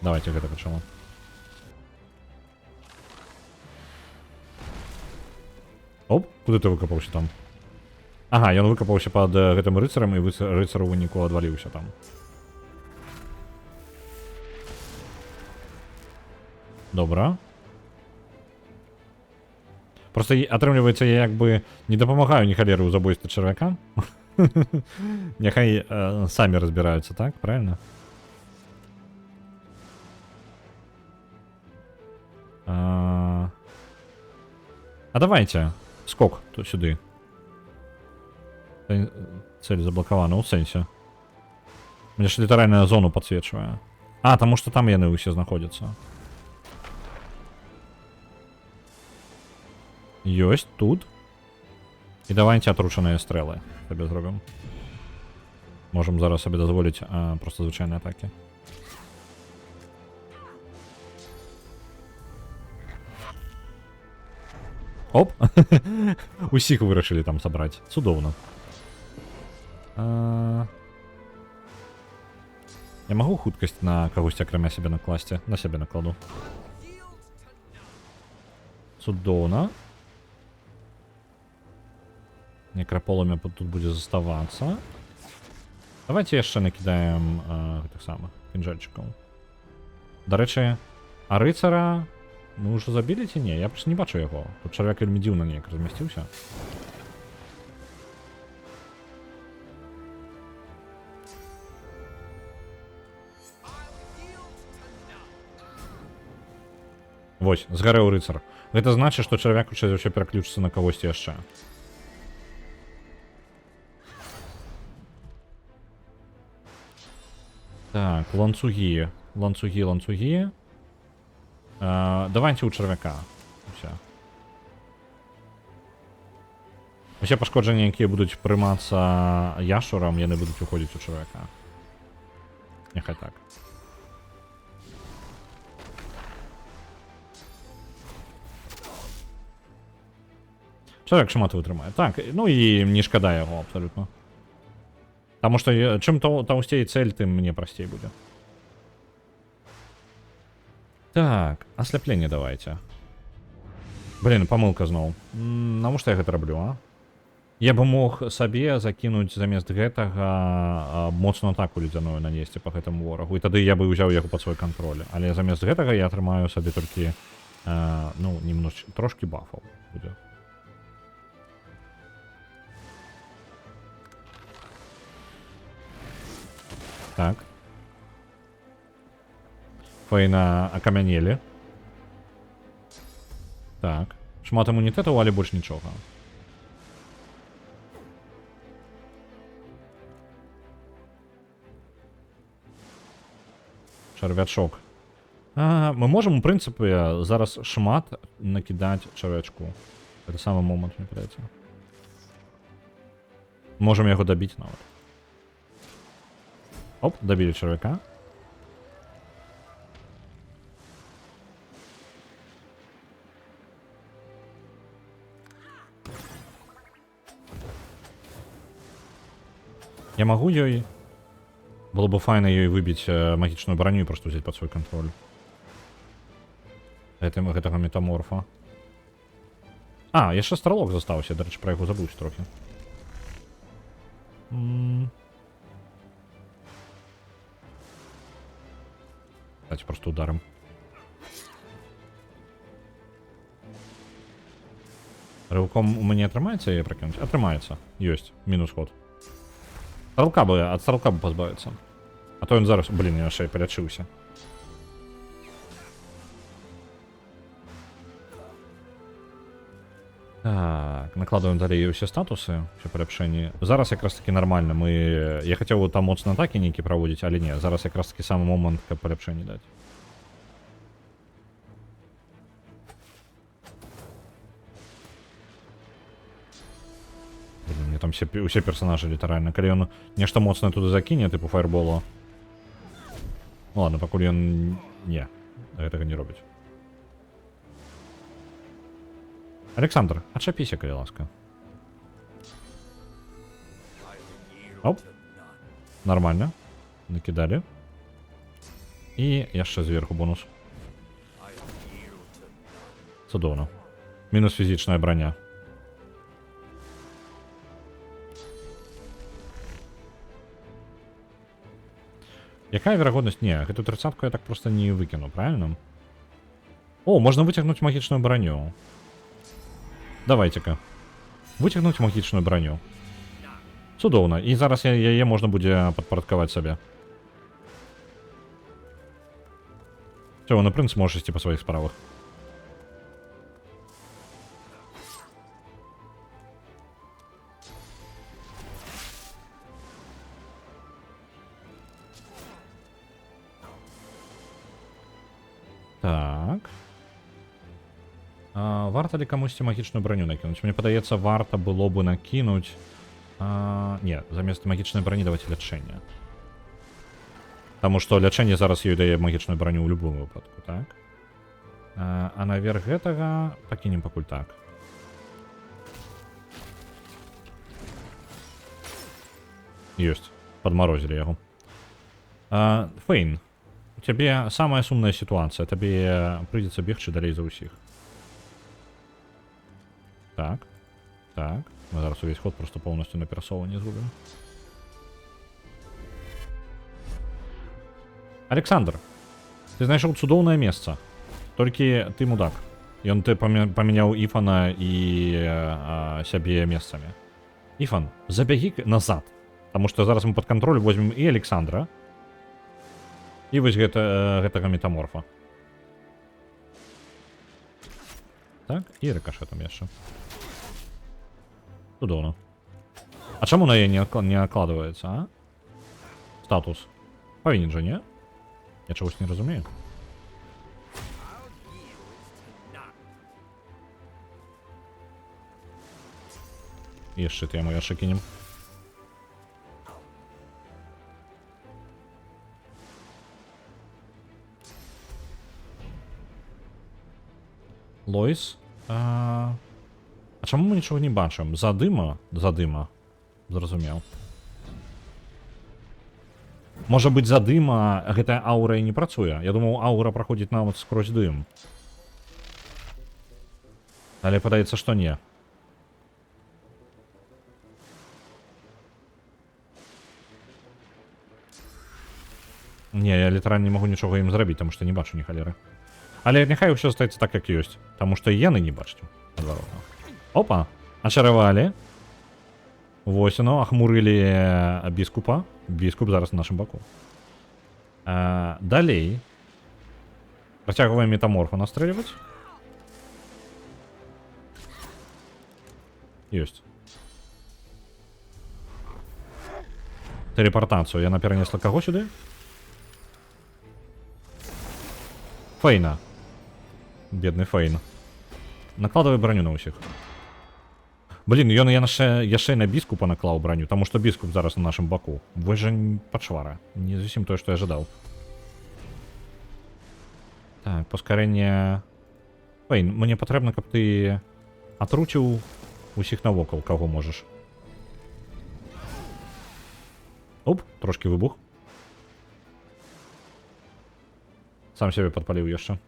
[SPEAKER 1] Давайте гэтага чала. Оп, куды ты выкапаўся там? Ага, ён выкапаўся пад гэтым рыцарам, і рыцар у выніку адваліўся там. Добра. Просто атрымліваецца, я як бы не дапамагаю ні халеры ў забойстве чарвяка. Няхай самі разбіраюцца, так? Правильно? А давайте скок тут сюды. Цель заблокавана, у сэнсе. Мне ж літаральна зону падсвечвае. А, таму што там яны ўсе знаходзяцца. Ёсць тут. І давайте атручаныя стрэлы сабе зробім. Можам зараз сабе дазволіць проста звычайныя атакі. Оп! Усіх вырашылі там сабраць. Цудоўна. Я магу хуткасць на кагосьці акрамя сябе накласці? На сябе накладу. Цудоўна. Некраполамі тут будзе заставацца. Давайте яшчэ накідаем гэтых самых пінжальчыкаў. Дарэчы, а рыцара мы ўжо забілі ці не? Я проста не бачу яго. Тут чарвяк вельмі дзіўна неяк размясціўся. Вось, згарэў рыцар. Гэта значыць, што чарвяк хутчэй за ўсё пераключыцца на кагосьці яшчэ. Так, ланцугі. Ланцугі. Давайте у чарвяка. Усе пашкоджанні, якія будуць прымацца яшурам, яны будуць уходзіць у чарвяка. Няхай так. Чалавек шмат вытрымае. Так, ну і не шкада яго абсалютна. Таму што чым таўсцей цэль, тым мне прасцей будзе. Так, асляпленне давайте. Блин, памылка зноў. Навошта я гэта раблю, а? Я бы мог сабе закінуць замест гэтага моцную атаку ледзяную нанесці па гэтаму ворагу. І тады я бы ўзяў яго пад свой кантроль. Але замест гэтага я атрымаю сабе толькі, ну, трошкі бафаў будзе. Так. Фейна акамянелі. Так. Шмат імунітэтаў, але больш нічога. Чарвячок. Мы можам, у прынцыпе, зараз шмат накідаць чарвячку. Гэта самы момант, мне падаецца. Можам яго дабіць нават. Оп, добили червяка. Я могу ёй... Было бы файно ёй выбить магічную броню и просто взять под свой контроль. Гэтага метаморфа. А, яшчэ астралог застаўся, дарэчы, пра яго забыўся трохі. Давайте просто ударом. Рывком у мяне атрымаецца яе пракінуць? Атрымаецца. Ёсць. Мінус ход. Ад стралка бы пазбавіцца. А то ён зараз... Блін, я яшчэ палячыўся. Так, накладываем далей усе статусы, все паляпшэнні. Зараз якраз таки нормально. Я хацеў там моцна атакі нейкі праводзіць, але не, зараз якраз таки самы момант, каб паляпшэнні даць. Блин, мне там усе персонажы літаральна. Калі ён нешта моцнае туды закіне, типу фаербола. Ладно, пакуль ён... Не, гэтага не робіць. Александр, отшапися, калі ласка. Оп. Нормально. Накидали. И яшчэ зверху бонус. Цудоўна. Мінус фізічная броня. Якая верагоднасць? Не, гэту 30-ку я так просто не выкину, правильно? О, можно вытягнуть магічную броню. Давайте-ка. Вытягнуть магічную броню. Цудоўна. І зараз яе можна будзе падпарадкаваць сабе. Все, на прынц можеш ісці па сваіх справах. Так. Варта ли камусьці магічную броню накинуть? Мне падаецца, варта было бы накинуть... Не, замест магічнай броні давайте лячэнне. Таму што лячэнне зараз ёй дае магічную броню ў любым выпадку, так? А наверх гэтага пакінем пакуль так. Ёсць. Падмарозілі яго. Фейн, у тебе самая сумная ситуация. Тебе придется бегчы далей за усіх. Так. Так. Мы зараз увесь ход просто полностью на персову згубим. Александр, ты знайшоў цудоўнае месца. Толькі ты мудак. Ён ты памяняў Іфана і сябе месцамі. Іфан, забягі назад. Таму што зараз мы пад кантроль возьмем і Александра, і вось гэтага метаморфа. Так, і рикошетом яшчэ. Цудоўна. А чаму на яе не накладваецца, а? Статус. Павінен жа, не? Я чагось не разумею. І яшчэ ты яму яшчэ кінем. Лоїс. А чаму мы нічога не бачым? Задыма? Задыма. Зразумеў. Можа быць, задыма гэтая аура і не працуе. Я думаў, аура праходзіць нават скрозь дым. Але падаецца, што не. Не, я літаральна не магу нічога ім зрабіць, таму што не бачу ні халеры. Але няхай ўсё застаецца так, як ёсць. Таму што яны не бачу. Адваротна. Опа! Ачаравалі. Вось оно, ахмурылі біскупа. Біскуп зараз на нашым баку. Далей. Працягваем метаморфа настрэльваць. Ёсць. Телепортацыю. Яна перанесла каго сюды? Фейна. Бедны Фейн. Накладывай броню на ўсіх. Блін, ён яшчэ на біскупа наклаў броню, таму што біскуп зараз на нашым баку. Вось жа пачвара. Не зусім тое, што я жадаў. Так, паскарэнне... Фейн, мне патрэбна, каб ты атруціў усіх навокал, каго можаш. Оп, трошки выбух. Сам себе подпалил яшчэ.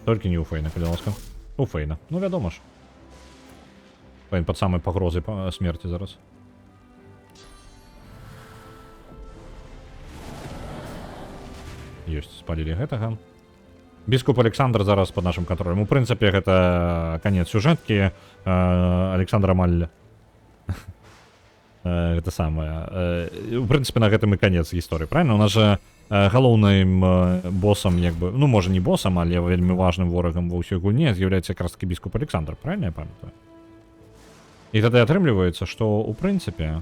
[SPEAKER 1] Толькі не у Фейна, калі ласка. У Фейна. Ну, вядома ж. Фейн пад самай пагрозай смерти зараз. Ёсць, спалілі гэтага. Біскуп Александр зараз под нашим контролем. У прынцыпе, гэта конец сюжэткі. Александр амаль... Гэта самае. У прынцыпе, на гэтым і конец гісторыі, правильно? У нас же галоўным босам, як бы... Ну, можа, не босам, але вельмі важным ворагам ва ўсёй гульні з'яўляецца якраз таки біскуп Александр, правильно я памятаю? І тады атрымліваецца, што у прынцыпе...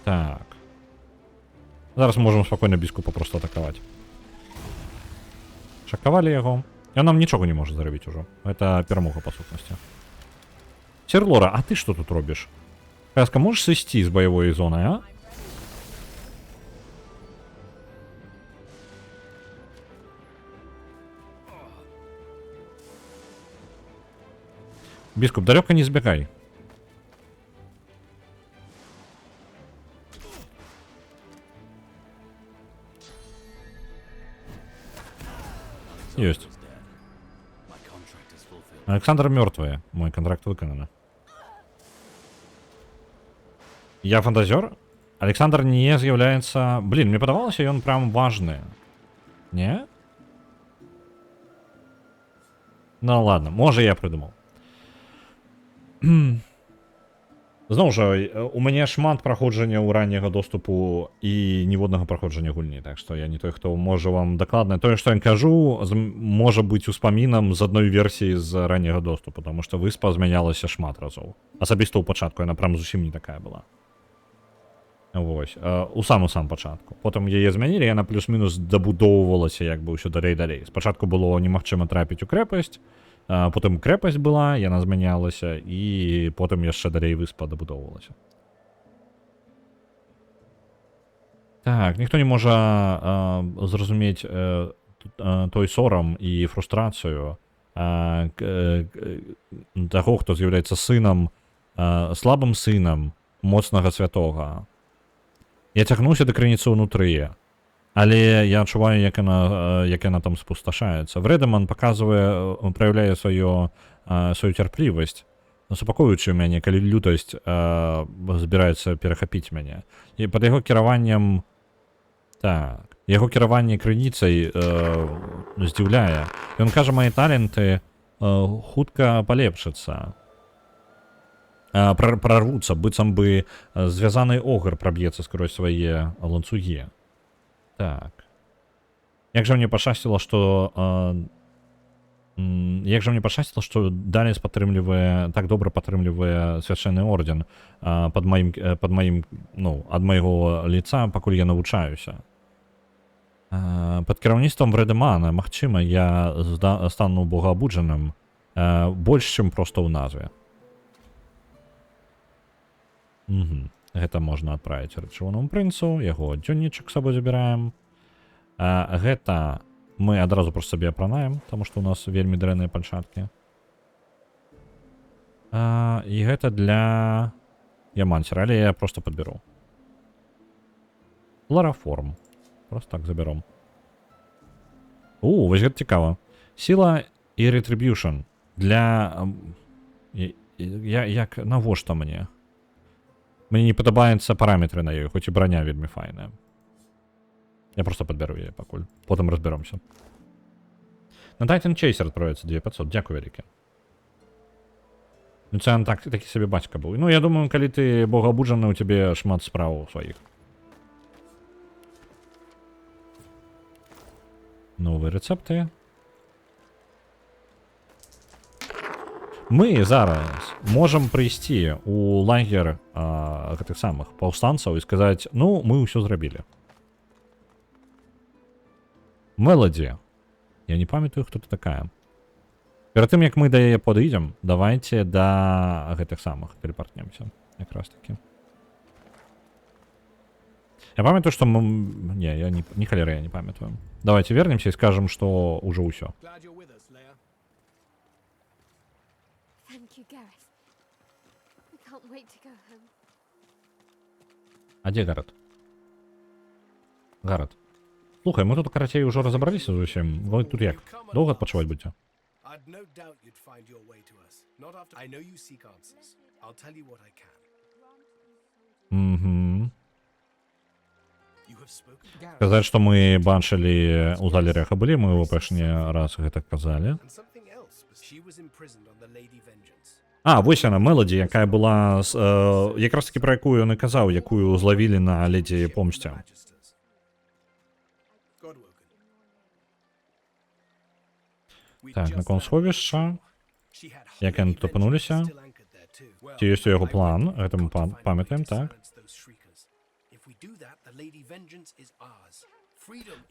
[SPEAKER 1] Так. Зараз можем спокойно біскупа просто атакаваць. Шакавалі яго. І нам нічога не можа зрабіць ужо. Это перамога па сутнасці. Серлора, а ты што тут робіш? Казка, можаш сысці з баявой зоны, а? Біскуп, далёка не збегай. Есть. Александр мертвый. Мой контракт выполнен. Я фантазер? Александр не з'является... Блин, мне подавалось, он прям важный. Не? Ну ладно, может я придумал. Зноў жа, у мяне шмат праходжання ў ранняга доступу і ніводнага праходжання гульні, так што я не той, хто можа вам дакладна. Тое, што я кажу, можа быць успамінам з адной версіі з ранняга доступу, потому што выспа змянялася шмат разоў. Асабіста ў пачатку яна прям зусім не такая была. Вось, у саму пачатку. Потым яе змянілі, яна плюс-мінус дабудоўвалася як бы ўсё далей. Спачатку было немагчыма трапіць у крэпасць, потым крэпасць была, яна змянялася, і потым яшчэ далей выспа дабудоўвалася. Так, ніхто не може зрозуміти той сором і фрустрацію того, хто з'являється сином, слабим сином моцного святого. Я тягнуся до криниці внутрі, але я відчуваю, як вона там спустошається. Вредеман проявляє свою терпливість, заспокоюючи мене, коли лютость збирається перехопити мене. І під його керуванням... Так. Його керування криницею здивляє. І він каже, мої таленти хутка полепшаться. Прорвуться, быццам бы зв'язаний огр проб'ється скрозь свої ланцюги. Так. Як же мені пощастило, що Даліс так добре підтримує Священний Орден під моїм, від моєго лица, поки я навчаюся. Під керівництвом Вредемана, магчыма, я стану богообудженим больш, чым просто ў назве. Гэта можна адправіць Рычываному прынцу, яго дзённічак з сабой забіраем. Гэта мы адразу просто сабе апранаем, таму што ў нас вельмі дрэнныя пальчаткі. І гэта для ямансера, але я просто падберу. Лараформ. Просто так заберем. Вось гэта цікава. Сила і Retribution. Для... Як... Навошта мне? Мне не падабаюцца параметры на ёй, хоць і броня вельмі файная. Я просто падберу яе пакуль. Потым разберомся. На Titan Chaser адправіцца 2500. Дзякуй вялікі. Ну, це такі сабе бацька быў. Ну, я думаю, калі ты богоабуджаны, у цябе шмат спраў сваіх. Новые рецепты. Мы зараз можем прийти у лагер гэтых самых паўстанцаў і сказаць, ну, мы ўсё зрабілі. Мелоди. Я не памятаю, хто ты такая. Перад тым, як мы да яе падыдзем, давайте да гэтых самых тэлепартнемся. Як раз таки. Я памятаю, что мы... Не, я ни холера я не памятаю. Давайте вернемся и скажем, что уже усё.
[SPEAKER 4] Thank you, Gareth. I can't wait to go home.
[SPEAKER 1] А где Гаррет? Гаррет. Слухай, мы тут, короче, уже разобрались з усім. Ви тут як? Довго відпочивати будете?
[SPEAKER 8] I'd no doubt you'd find your way to us. Not after I know you seek answers. I'll tell you what I can.
[SPEAKER 1] Сказать, что мы баншили у залі Реха былі, мы ў апошні раз гэта казалі.
[SPEAKER 8] And something else. She was imprisoned on the Lady Vengeance.
[SPEAKER 1] А, вось яна, Мелоді, якая була, якраз таки про яку ён і казаў, якую злавілі на Леді Помсті. Так, наконт сховішча. Як яны тут апынуліся? Ці ёсць у яго план, гэта мы памятаем, так?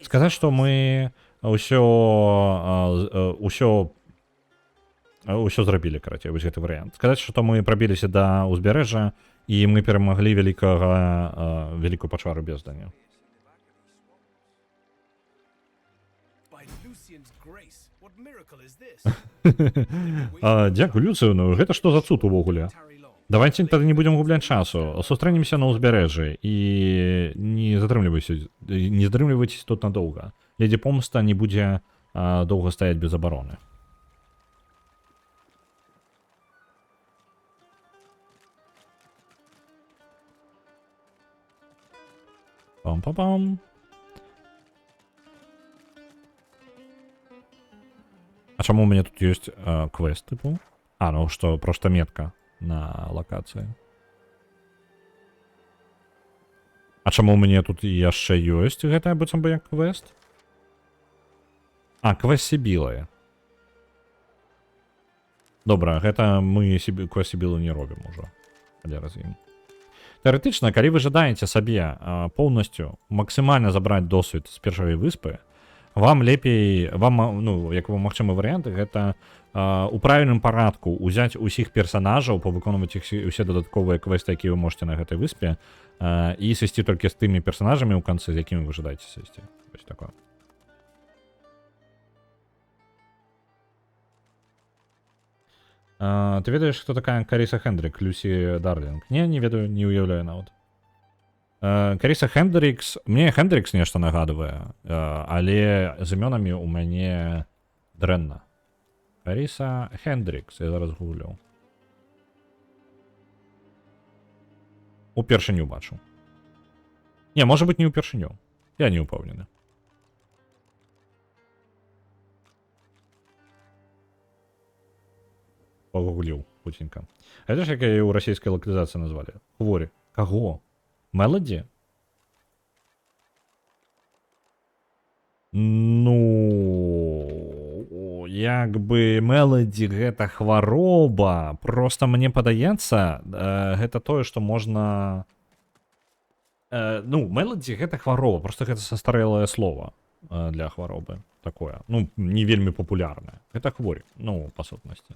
[SPEAKER 1] Сказаць, што мы ўсё зрабілі, карацей, вось гэты варыянт. Сказаць, што мы прабіліся да ўзбярэжжа і мы перамаглі вялікую пачвару безданя. Дзякуй, Люцыю, гэта што за цуд увогуле? Давайте тады не будзем губляць часу. Сустрэнемся на ўзбярэжжы і не затрымлівайцеся тут надоўга. Леді Помста не будзе доўга стаяць без абароны. Пам-пам-пам. А чаму у мяне тут ёсць квест, типу? А, ну што, просто метка на локацыі. А чаму у мяне тут яшчэ ёсць гэтая быццам бы як квест? А, квест Сібілы. Добра, гэта мы квест Сібілы не робім ужо. Але развім. Тэарэтычна, калі вы жадаеце сабе поўнасцю максімальна забраць досвед з першай выспы, вам лепей вам ну як вам магчымы варыянт гэта у правільным парадку узяць усіх персанажаў павыконваць іх усе дадатковыя квесты якія вы можете на гэтай выспе і сысці толькі з тымі персанажамі ў канцы з якімі вы жадаеце сысці вось такое. Ты ведаеш хто такая Каріса Хендрик Люсі Дарлінг? Не ведаю, не уяўляю нават. Каріса Хендрикс, мне Хендрикс нешта нагадвае, але з імёнамі ў мяне дрэнна. Каріса Хендрикс, я зараз гуглю. Упершыню бачу. Не, можа быць не упершыню. Я не упэўнены. Погугліў хуценька. Гэта ж як яе ў расійскай лакалізацыі назвалі? Хворі. Каго? Мелоді? Ну, як бы Мелоді гэта хвароба. Просто мне падаецца, гэта тое, што можна... Ну, Мелоді гэта хвароба, просто гэта састарэлае слова для хваробы. Такое. Ну, не вельмі папулярнае. Гэта хворі, ну, па сутнасці.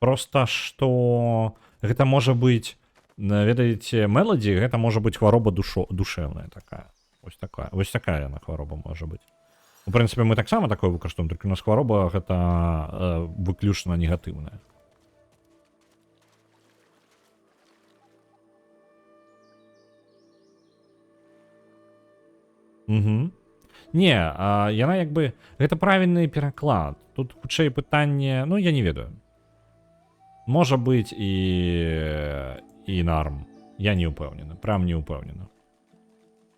[SPEAKER 1] Просто што гэта можа быць... Ведаеце, Мелоді гэта можа быць хвароба душэўная такая. Вось такая яна хвароба можа быць. У прынцыпе, мы таксама такое выкарыстоўваем, толькі у нас хвароба гэта выключна негатыўная. Угу. Не, яна як бы... Гэта правільны пераклад. Тут хутчэй пытанне... Ну, я не ведаю. Можа быць і нарм. Я не ўпэўнены. Прям не ўпэўнены.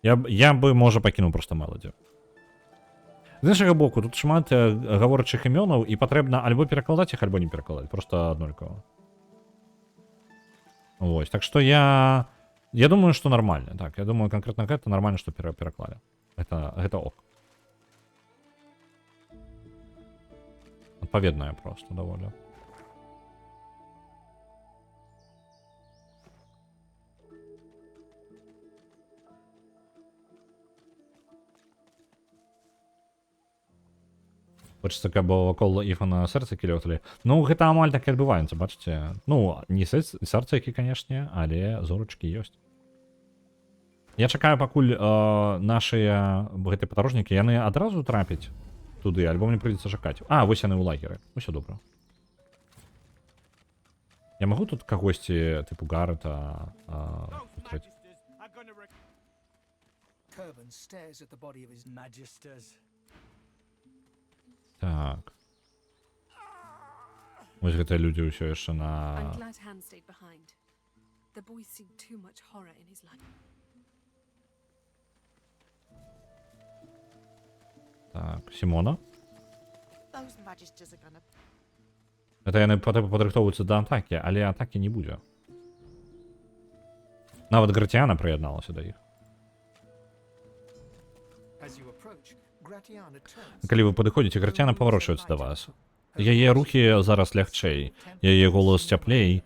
[SPEAKER 1] Я бы, можа, пакінуў проста Мелоді. З іншага боку, тут шмат гаворачых імёнаў і патрэбна альбо перакладаць іх, альбо не перакладаць. Просто аднолькава. Вось. Так што я думаю, што нармальна. Так, я думаю, канкрэтна гэта нармальна, што пераклалі. Гэта ок. Адпаведная проста даволі. Хочется, каб вакол Іфана сэрца кілёталі. Ну, гэта амаль так і адбываецца, бачыце. Ну, не сэрца які, канешне, але зорачкі ёсць. Я чакаю, пакуль нашыя гэтыя падарожнікі, яны адразу трапяць туды, альбо мне прыйдзецца чакаць. Вось яны ў лагеры. Усё добра. Я магу тут кагосьці, тыпу Гаррета, сустрэць?
[SPEAKER 9] Kerban stares at the body of his magisters.
[SPEAKER 1] Так. Вось гэтыя людзі ўсё яшчэ
[SPEAKER 6] I'm
[SPEAKER 1] на...
[SPEAKER 6] glad Han stayed behind. The boy's seen too much horror in his life.
[SPEAKER 1] Так, Сімона.
[SPEAKER 3] Those magisters are gonna...
[SPEAKER 1] Гэта яны падрыхтоўваюцца да атакі, але атакі не будзе. Нават Гратіана прыядналася да іх.
[SPEAKER 9] As you approach, Gratiana turns.
[SPEAKER 1] Калі вы падыходзіце, Гратіана паварочваецца да вас. Яе рухі зараз лягчэй, яе голас цяплей,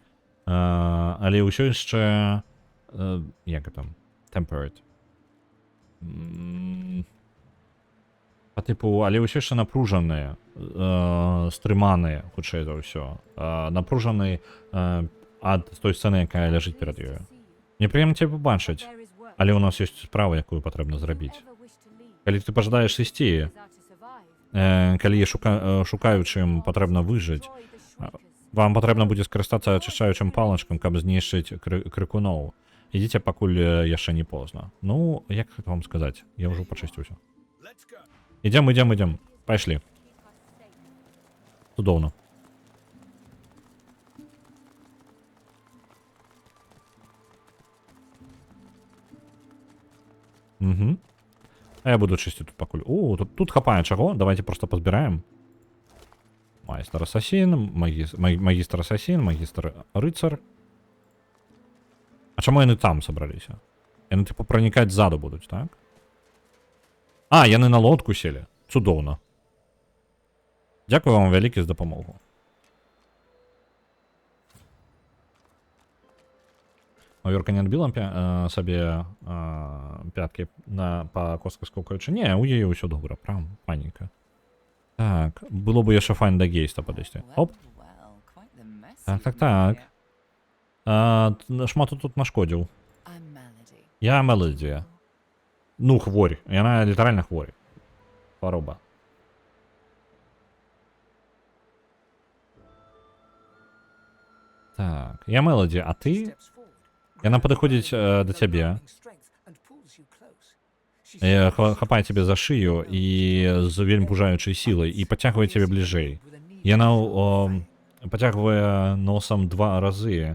[SPEAKER 1] але ўсё яшчэ... Як гэта? Temperate. Па тыпу, але ўсё яшчэ напружаныя, стрыманыя, хутчэй за ўсё. Напружаны ад той сцэны, якая ляжыць перад ёю. Мне прыемна цябе пабачыць, але ў нас ёсць справа, якую патрэбна зрабіць. Калі ты пажадаеш ісці, калі шукаючым патрэбна выжыць, вам патрэбна будзе скарыстацца ачышчаючым палачкам, каб знішчыць крыкуноў. Ідзіце, пакуль яшчэ не позна. Ну, як гэта вам сказаць? Я ўжо пачысціўся. Ідзем. Пайшлі. Цудоўна. Угу. А я буду чысціць тут пакуль. Тут хапае чаго? Давайте просто пазбіраем. Майстар асасін, магістр асасін, магістр рыцар. А чаму яны там сабраліся? Яны типу пранікаць ззаду будуць, так? Яны на лодку селі. Цудоўна. Дзякую вам вялікі за дапамогу. Маёрка не адбіла сабе пяткі па костках скокаючы? Не, у яе ўсё добра, прям паніка. Так, было бы яшчэ файн да гейста падысці. Оп. Так. Шмат тут нашкодзіў. Я Мелодія. Ну, хворь. Яна літаральна хворь. Хвароба. Так, я Мелоді, а ты? Яна падыходзіць да цябе. Хапае цябе за шыю і з вельмі пужаючай сілай і пацягвае цябе бліжэй. Яна пацягвае носам 2 разы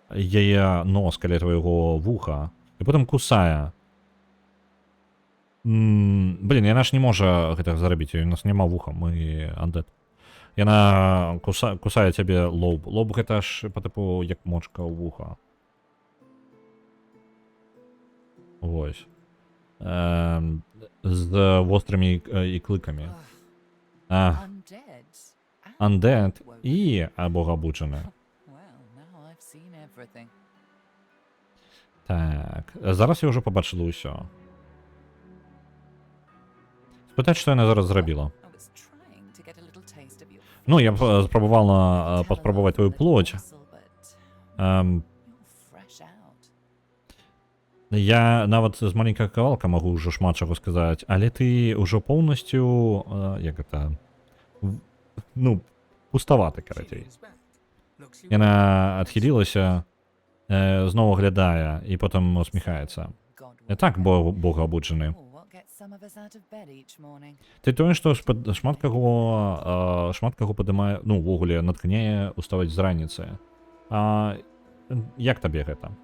[SPEAKER 1] яе нос каля твайго вуха і потым кусае. Блін, яна ж не можа гэта зарабіць, у нас няма вуха, мы undead. Яна кусае цябе лоб. Лоб гэта ж па тыпу як мочка ў вуха. Вось. З вострымі іклыкамі. Undead і богабуджаны. Так, зараз я ўжо пабачыла ўсё. Спытаць, што яна зараз зрабіла. Ну, я спрабавала паспрабаваць твою плоть. Я нават з маленькага кавалка магу ўжо шмат чаго сказаць, але ты ўжо поўнасцю, як гэта, ну, пуставаты, карацей. Яна адхілілася, зноў аглядае і потым усміхаецца. Так, богабуджаны. Ты тое, што шмат каго падымае, ну, увогуле наткне уставаць з раніцы. Як табе гэта?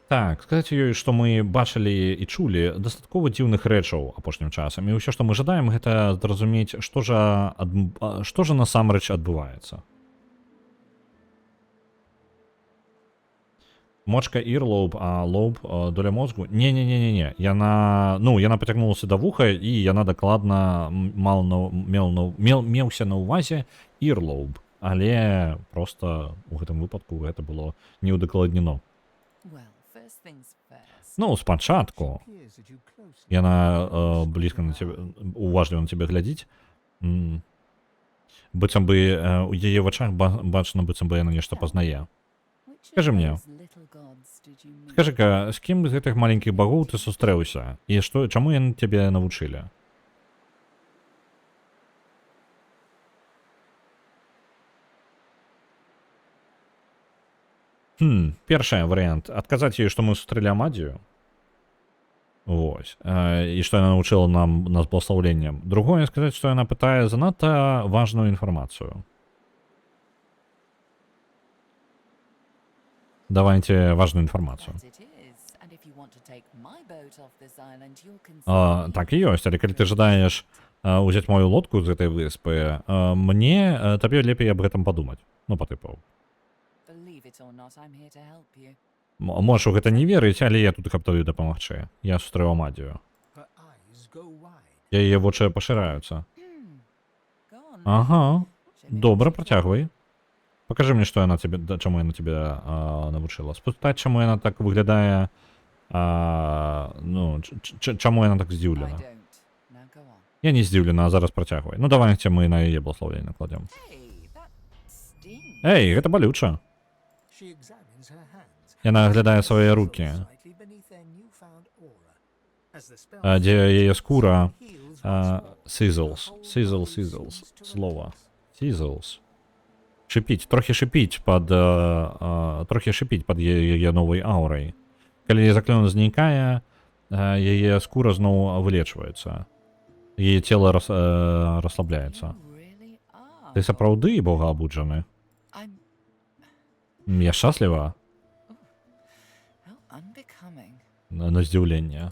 [SPEAKER 1] Так, сказаць ёй, што мы бачылі і чулі дастаткова дзіўных рэчаў апошнім часам. І ўсё, што мы жадаем, гэта зразумець, што жа насамрэч адбываецца. Мочка Ірлоуб, а лоб доля мозгу? Не. Яна пацягнулася да вуха, і яна дакладна меўся на ўвазе Ірлоуб. Але проста у гэтым выпадку гэта было не ўдакладнено. Ну, спачатку яна блізка на цябе, уважліва на цябе глядзіць. Быццам бы у яе вачах бачна, быццам бы яна нешта пазнае. Скажы мне, скажы-ка, з кім з гэтых маленькіх багоў ты сустрэўся? І чаму яны цябе навучылі? Першы варыянт. Адказаць ёй, што мы сустрэлі Амадзію. Вось. І што яна навучыла нас благословленнем. Другое, сказаць, што яна пытае занадта важную інфармацыю. Давайте важную інфармацыю. Так і ёсць, але калі ты жадаеш узяць мою лодку з гэтай выспы, мне табе лепей аб гэтым падумаць. Ну, па тыпу. Можаш у гэта не верыць, але я тут каб табе дапамагчы. Я сустрэў Амадзію. Яе вочы пашыраюцца. Ага. Добра, працягвай. Пакажы мне, што яна цябе, чаму яна цябе навучыла. Спытаць, чаму яна так выглядае, ну, чаму яна так здзіўлена. Я не здзіўлена, а зараз працягвай. Ну, давайце мы на яе благословенне накладзем. Эй, гэта балюча. Яна аглядае свае рукі, дзе яе скура sizzles, слова. Sizzles. Шипіць, трохі шипіць пад яе новай аурай. Калі заклён знікае, яе скура зноў вылечваецца. Яе цела расслабляецца. Ты сапраўды богабуджаны? Я шчасліва? На здзіўленне.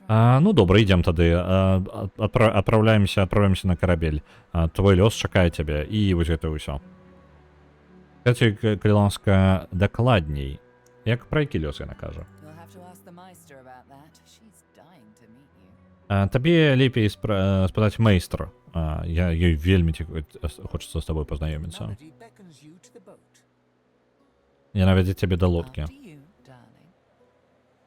[SPEAKER 1] Ну добра, ідзем тады. Адпраўляемся на карабель. Твой лёс чакае цябе, і вось гэта ўсё. Кстати, калі ласка, дакладней. Як пра які лёс яна кажа? Табе лепей спытаць майстра. Ёй вельмі хочацца з табой пазнаёміцца.
[SPEAKER 9] Melody beckons you to the boat.
[SPEAKER 1] Яна вядзе цябе да лодкі.
[SPEAKER 9] After you, darling.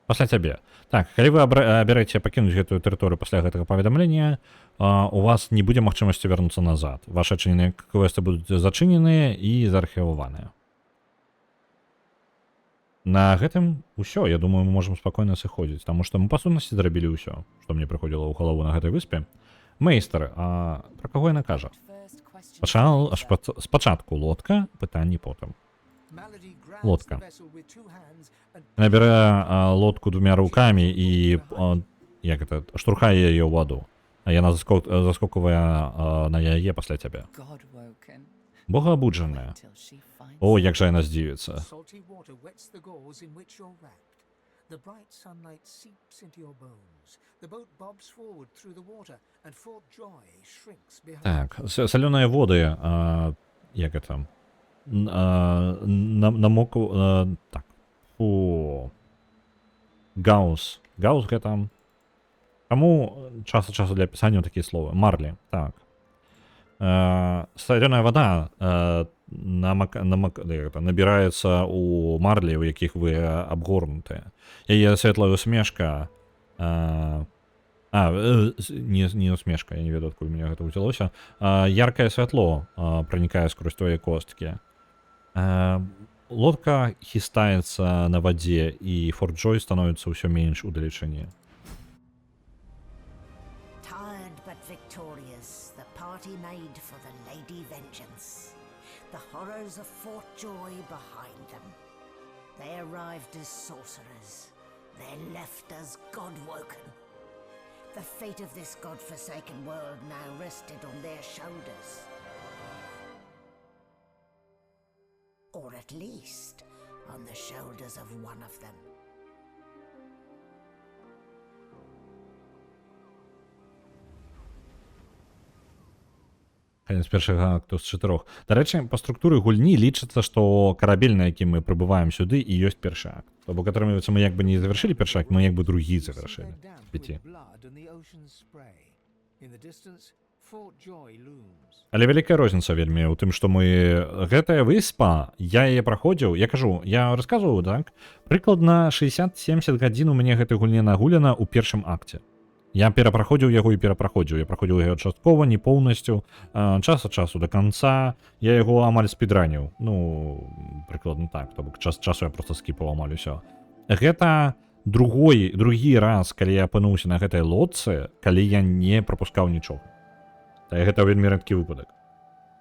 [SPEAKER 1] Пасля цябе. Так, калі вы абярэце пакінуць гэтую тэрыторыю пасля гэтага паведамлення, у вас не будзе магчымасці вярнуцца назад. Вашы адчыненыя квесты будуць зачыненыя і заархіваваныя. На гэтым усё, я думаю, мы можам спакойна сыходзіць, таму што мы па сутнасці зрабілі ўсё, што мне прыходзіла ў галаву на гэтай выспе. Мэйстер, а пра каго яна кажа?
[SPEAKER 9] First question.
[SPEAKER 1] Спачатку лодка, пытанні потым.
[SPEAKER 9] Melody grabs
[SPEAKER 1] Лодка.
[SPEAKER 9] the vessel with two hands and
[SPEAKER 1] Яна бярэ лодку двумя рукамі і як это, штурхае яе ў ваду. А яна заскоквае на яе пасля цябе.
[SPEAKER 9] God woken.
[SPEAKER 1] Богаабуджаная.
[SPEAKER 9] Till she finds
[SPEAKER 1] О, як жа яна здзівіцца.
[SPEAKER 9] salty water wets the gauze in which you're wrapped. The bright sunlight seeps into your bones. The boat bobs forward through the water, and Fort Joy shrinks behind.
[SPEAKER 1] Так, салёныя воды, як это, намоку, так, фу, гаус гэта, каму час ад часу для апісання такія словы, марлі, так. Салёная вода набіраецца ў марлі, у якіх вы абгорнутыя. Яе светлая усмешка, не усмешка, я не ведаю, адкуль у мяне гэта ўзялося. Яркае святло пранікае скрозь твае косткі. Лодка хістаецца на вадзе, і Форт Джой становіцца ўсё менш у далечыні.
[SPEAKER 10] Tired but victorious, the party made for the Lady Vengeance. The horrors of Fort Joy behind them. They arrived as sorcerers. They left as God-woken. The fate of this God-forsaken world now rested on their shoulders. Or at least on the shoulders of one of them.
[SPEAKER 1] Канец першага акту з 4. Дарэчы, па структуры гульні лічыцца, што карабель, на якім мы прыбываем сюды, і ёсць першы акт. То бок, атрымліваецца, мы як бы не завяршылі першы акт, мы як бы другі завяршылі. З 5.
[SPEAKER 9] Blood and the ocean's spray. In the distance, Fort Joy looms.
[SPEAKER 1] Але вялікая розніца вельмі ў тым, што мы... Гэтая выспа, я яе праходзіў, я кажу, я расказваў, так? Прыкладна 60-70 гадзін у мяне гэтай гульні нагуляна ў першым акце. Я перапраходзіў яго і перапраходзіў. Я праходзіў яго часткова, не поўнасцю. Час ад часу да канца. Я яго амаль спідраніў. Ну, прыкладна так. То бок часу я проста скіпаў амаль усё. Гэта другі раз, калі я апынуўся на гэтай лодцы, калі я не прапускаў нічога. Гэта вельмі рэдкі выпадак.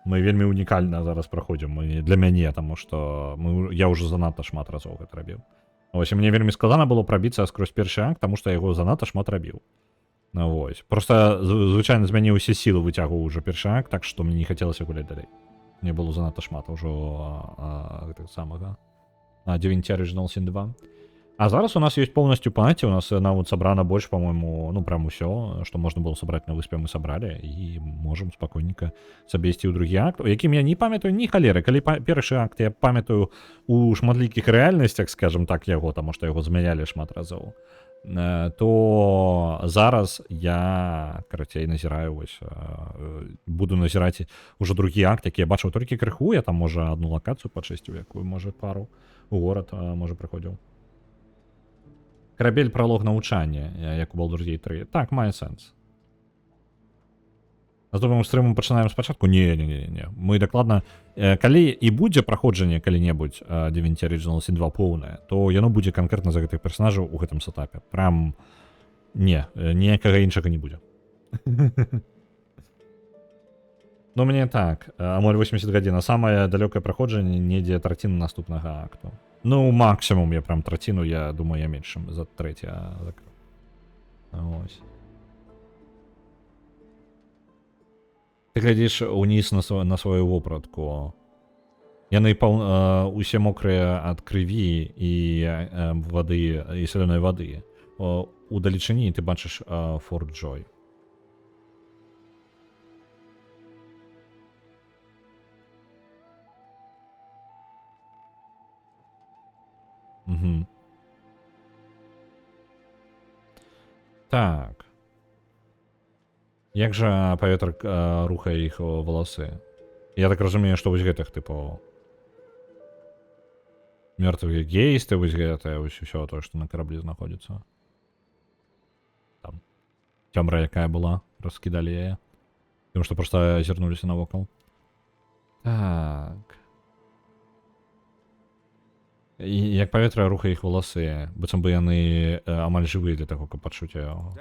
[SPEAKER 1] Мы вельмі унікальна зараз праходзім. Для мяне, таму што я ўжо занадта шмат разоў гэта рабіў. Вось, і мне вельмі складана было прабіцца скрозь першы акт, таму што я яго занадта шмат рабіў. Вось. Просто звычайна з мяне ўсе сілы выцягваў уже першы акт, так што мне не хацелася гуляць далей. Мне было занадта шмат ўжо гэтага самага Divinity Original Sin 2. А зараз у нас ёсць поўнасцю паці, у нас нават сабрана больш, па-мойму, ну прям усё, што можна было сабраць на выспе, мы сабралі, і можам спакойненька сабе ісці ў другі акт, у якім я не памятаю ні халеры. Калі першы акт я памятаю у шматлікіх рэальнасцях, скажем так, яго, таму што яго змянялі шмат разоў, то зараз я, карацей, назіраю, вось, буду назіраць ужо другі акт, які я бачыў толькі крыху, я там, можа, адну лакацыю пачысціў, якую, можа, пару у горад, можа, прыходзіў. Карабель пралог навучання, як у Baldur's Gate 3. Так, мае сэнс. А з добрым стрымам пачынаем спачатку? Не. Мы дакладна... Калі і будзе праходжанне калі-небудзь Divinity Original Sin 2 поўнае, то яно будзе канкрэтна за гэтых персонажаў у гэтым сетапе. Прям... Не, ніякага іншага не будзе. Ну, мне так, амаль 80 гадзін, а самае далёкае праходжанне недзе траціна наступнага акту. Ну, максимум я прям траціну, я думаю, я менш за трэці закрыў. Ось. Ты глядзіш уніз на сваю вопратку. Яны усе мокрыя ад крыві і вады, і салёнай вады. У далечыні ты бачыш Форт Джой. Угу. Так. Як жа паветра рухае іх валасы? Я так разумею, што вось гэтых, тыпу... Мёртвыя гейсты, вось гэтае, вось усё тое, што на караблі знаходзіцца. Там. Цёмра якая была, раскідалі яе. Тому што проста азірнуліся навокал. Так. І як паветра рухае іх валасы, быццам бы яны амаль жывыя для таго, каб пачуць яго.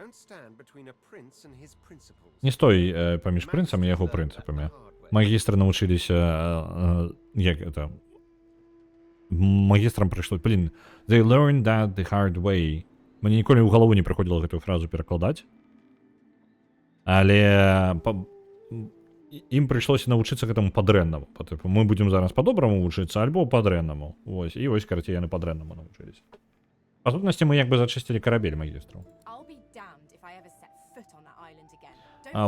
[SPEAKER 1] Не стой паміж прынцам і яго прынцыпамі. Магістры навучыліся... Як гэта... Магістрам прыйшло... Блін, they learned that the hard way. Мне ніколі ў галаву не прыходзіла гэтую фразу перакладаць. Але... Ім прыйшлося навучыцца гэтаму па-дрэннаму. Мы будзем зараз па-добраму вучыцца, альбо па-дрэннаму. Вось. І вось, карацей, яны па-дрэннаму навучыліся. Па сутнасці, мы як бы зачысцілі карабель магістраў.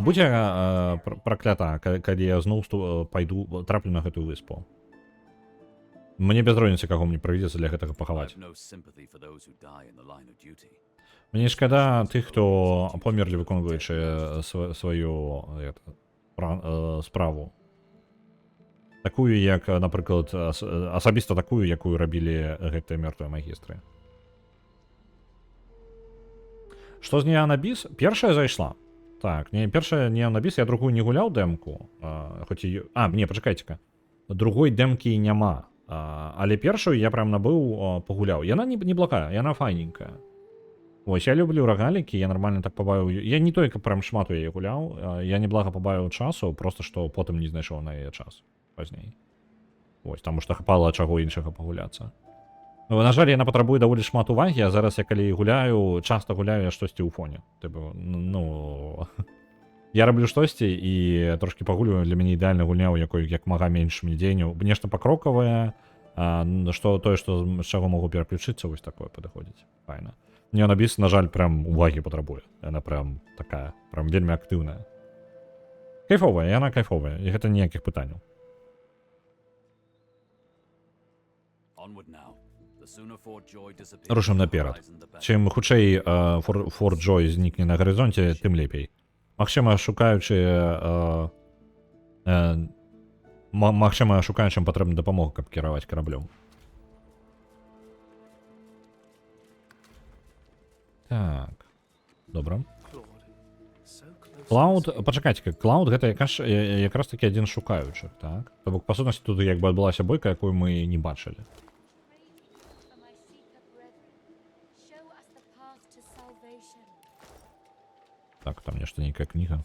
[SPEAKER 1] Будзе праклята, калі я зноў пайду, траплю на гэтую выспу. Мне без розніцы, каго мне прыйдзецца для гэтага пахаваць. Мне шкада тых, хто памерлі, выконваючы сваю справу. Такую, як, напрыклад, асабіста такую, якую рабілі гэтыя мёртвыя магістры. Што з Неанабіс? Першая зайшла. Так, не, першая Неанабіс, я другую не гуляў дэмку. Хоць і... не, пачакайце-ка. Другой дэмкі няма. Але першую я прям набыў, пагуляў. Яна неблагая, яна файненькая. Вось, я люблю рогалікі, я нормально так пабавіў. Я не той, каб прям шмат у яе гуляў. Я неблага пабавіў часу, просто што потым не знайшоў на яе час. Пазней. Вось, таму што хапала чаго іншага пагуляцца. На жаль, яна патрабуе даволі шмат увагі, а зараз я калі гуляю, часта гуляю я штосьці ў фоне. Тыпу, ну... Я раблю штосьці і трошки пагулю, для мяне ідэальна гульня, у якой як мага меншым дзеню. Нешта пакрокавае, што тое, што з чаго могу пераключыцца, вось такое падыходзіць. Файна. Неанабіс, на жаль, прям увагі патрабуе. Яна прям такая, прям вельмі актыўная. Кайфовая, яна кайфовая, і гэта ніякіх пытанняў. Рушым наперад. Чым хутчэй Форт Джой знікне на гарызонце, тым лепей. Магчыма, шукаючым патрэбна дапамога, каб кіраваць караблём. Так. Добра. Клауд, пачакайце, Клауд гэта якраз такі адзін з шукаючых, так? То бок, па сутнасці, тут як бы адбылася бойка, якую мы не бачылі. Так, там нешта нейкая кніга.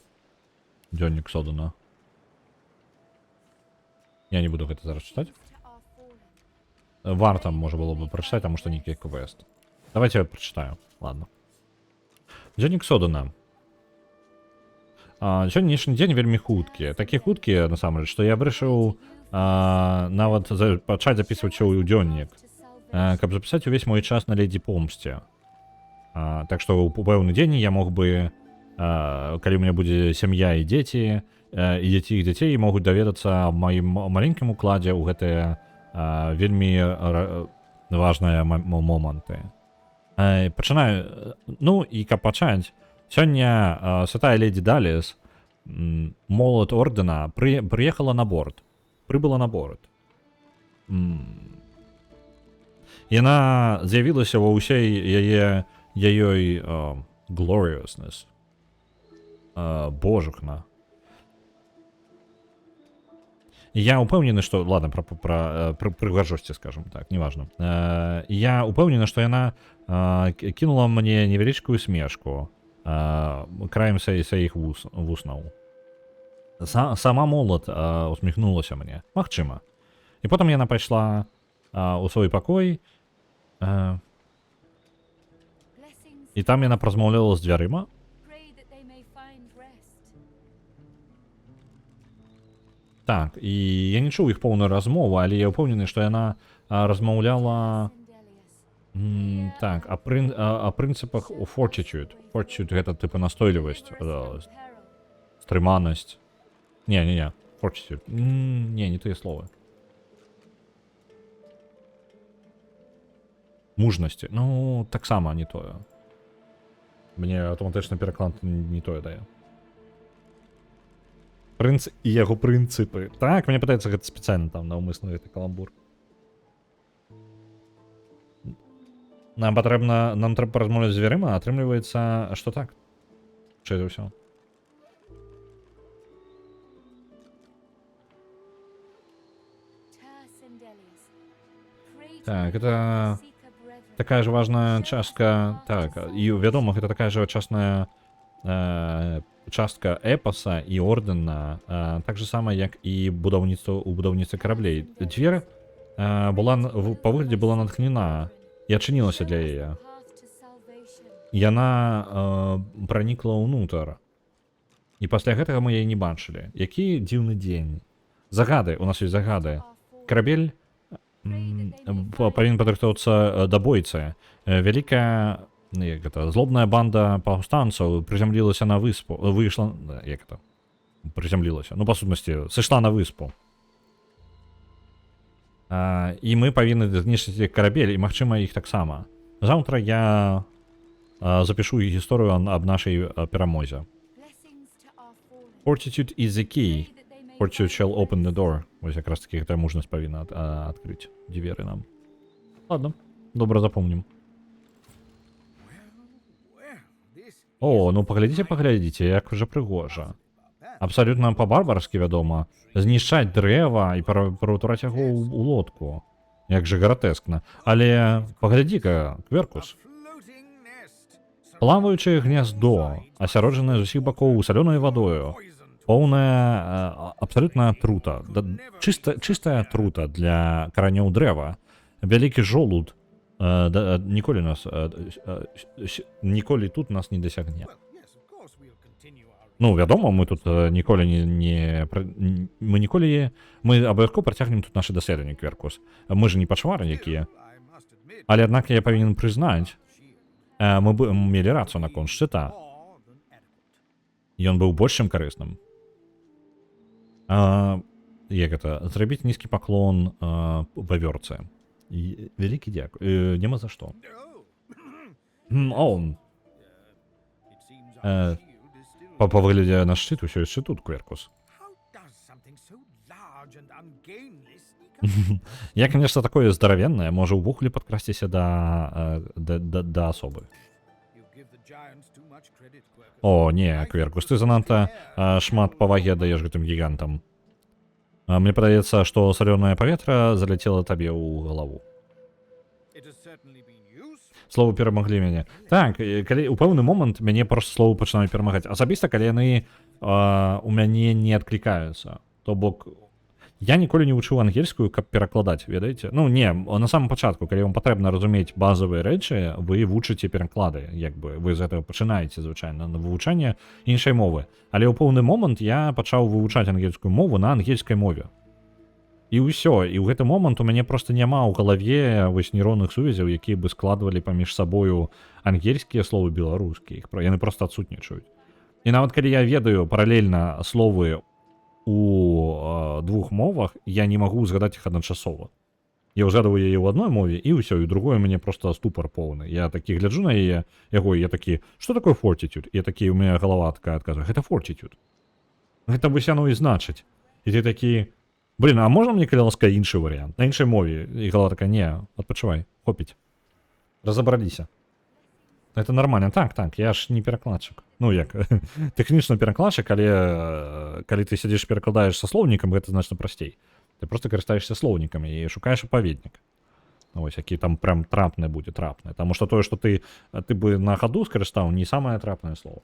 [SPEAKER 1] Дзённік Содана. Я не буду гэта зараз чытаць. Варта, можа было бы прачытаць, таму што нейкі квест. Давайте я прачытаю. Ладно. Дзённік Содана. Сённяшні дзень вельмі хуткі. Такі хуткі, насамрэч, што я вырашыў нават пачаць запісваць ў дзённік, каб запісаць увесь мой час на ледзі помсце. Так што ў пэўны дзень я мог бы, калі у меня будзе сям'я і дзеці, і дзеці іх дзяцей могуць даведацца аб маім маленькім укладзе ў гэтыя вельмі важныя моманты. Пачынаю, ну і каб пачаць, сёння святая леді Даліс, молот ордэна, прыехала на борт, прыбыла на борт. Яна з'явілася ва ўсей яёй gloriousness. Божухна. Я упэўнены, што... Ладно, пра прыгажосці, скажем так, неважно. Я упэўнены, што яна кінула мне невялічкую смешку краем сваіх вуснаў. Сама молот усміхнулася мне. Магчыма. І потым яна пайшла у свой пакой, і там яна празмаўляла з дзвярыма. Так, і я не чуў іх поўную размову, але я ўпэўнены, што яна размаўляла так, о прынцыпах у fortitude. Fortitude гэта типа настойлівасць, стрыманасць. Не, fortitude. Не тыя словы. Мужнасці. Ну, таксама не тое. Мне аўтаматычны пераклад не тое дае. Прынц і яго прынцыпы. Так, мне падаецца, гэта спецыяльна там наўмысна гэты каламбур. Нам трэба паразмаўляць з дзвярыма, а атрымліваецца, што так. Што это ўсё? Так, это такая же важная частка, так, і вядома, гэта такая же частная частка эпоса і ордэна, так же сама, як і будаўніцтва ў будаўніцтве караблей. Дзвер па выглядзе была натхнена і адчынілася для яе. Яна пранікла ўнутр. І пасля гэтага мы яе не бачылі. Які дзіўны дзень. Загады, у нас ёсць загады. Карабель павінен падрыхтоўвацца да бойцы. Вялікая, як гэта, злобная банда паўстанцаў прызямлілася на выспу. Выйшла, як это? Прызямлілася. Ну, па сутнасці, сышла на выспу. І мы павінны знішчыць іх карабель, і, магчыма, іх таксама. Заўтра я запишу гісторыю аб нашай перамозе. Fortitude is the key. Fortitude shall open the door. Вось якраз таки гэтая мужнасць павінна адкрыць дзверы нам. Ладно, добра запомнім. О, ну паглядзіце, як уже прыгожа. Абсалютна па-барбарскі, вядома, знішчаць дрэва і пераўтвараць яго ў лодку. Як же гратэскна. Але паглядзі-ка, Кверкус. Плаваючае гняздо, асяроджанае з усіх бакоў салёнай вадою. Поўная абсалютная атрута. Чыстая атрута для каранёў дрэва. Вялікі жолуд ніколі тут нас не дасягне. Ну, вядома, мы тут ніколі мы абавязкова працягнем тут нашы даследаванні, Кверкус. Мы ж не пачвары якія. Але аднак я павінен прызнаць, мы мелі рацыю наконт шчыта. Ён быў больш чым карысным. Як гэта? Зрабіць нізкі паклон вавёрцы. Вялікі дзякуй. Няма за што. Па выглядзе на шчыт усё яшчэ тут, Кверкус. Як нешта такое здаравеннае можа ўвогуле падкрасціся да асобы. О, не, Кверкус, ты занадта шмат павагі аддаеш гэтым гігантам. Мне падаецца, што салёнае паветра заляцела табе ў галаву. Словы перамаглі мяне. Так, калі у пэўны момант мяне проста словы пачынаюць перамагаць. Асабіста, калі яны у мяне не адклікаюцца. То бок, я ніколі не вучыў ангельскую, каб перакладаць, ведаеце? Ну, не, на самом пачатку, калі вам патрэбна разумець базавыя рэчы, вы вучыце пераклады, як бы, вы з гэтага пачынаеце, звычайна, на вывучанне іншай мовы. Але ў пэўны момант я пачаў вывучаць ангельскую мову на ангельскай мове. І ўсё, і ў гэты момант у мяне проста няма ў галаве вось нейронных сувязяў, якія бы складвалі паміж сабою ангельскія словы беларускія, яны проста адсутнічаюць. І нават калі я ведаю паралельна словы у двух мовах, я не магу згадаць іх адначасова. Я ўзгадваю яе ў адной мове, і ўсё, і другое мяне проста ступар поўны. Я такі гляджу на яе, я такі, што такое fortitude? Я такі, у мяне галава такая адказвае, гэта fortitude. Гэта вось яно і значыць. І ты такі, блин, а можна мне, калі ласка, іншы варыянт? На іншай мове. І галава такая, не, адпачывай, хопіць. Разабраліся. Это нормально. Так, я ж не перакладчык. Ну, як, тэхнічна перакладчык, але калі ты сядзіш перакладаеш са слоўнікам, гэта значна прасцей. Ты просто карыстаешся слоўнікамі і шукаеш апаведнік. Вось, які там прям трапны будзе, трапны. Таму што тое, што ты бы на хаду скарыстаў, не самае трапнае слово.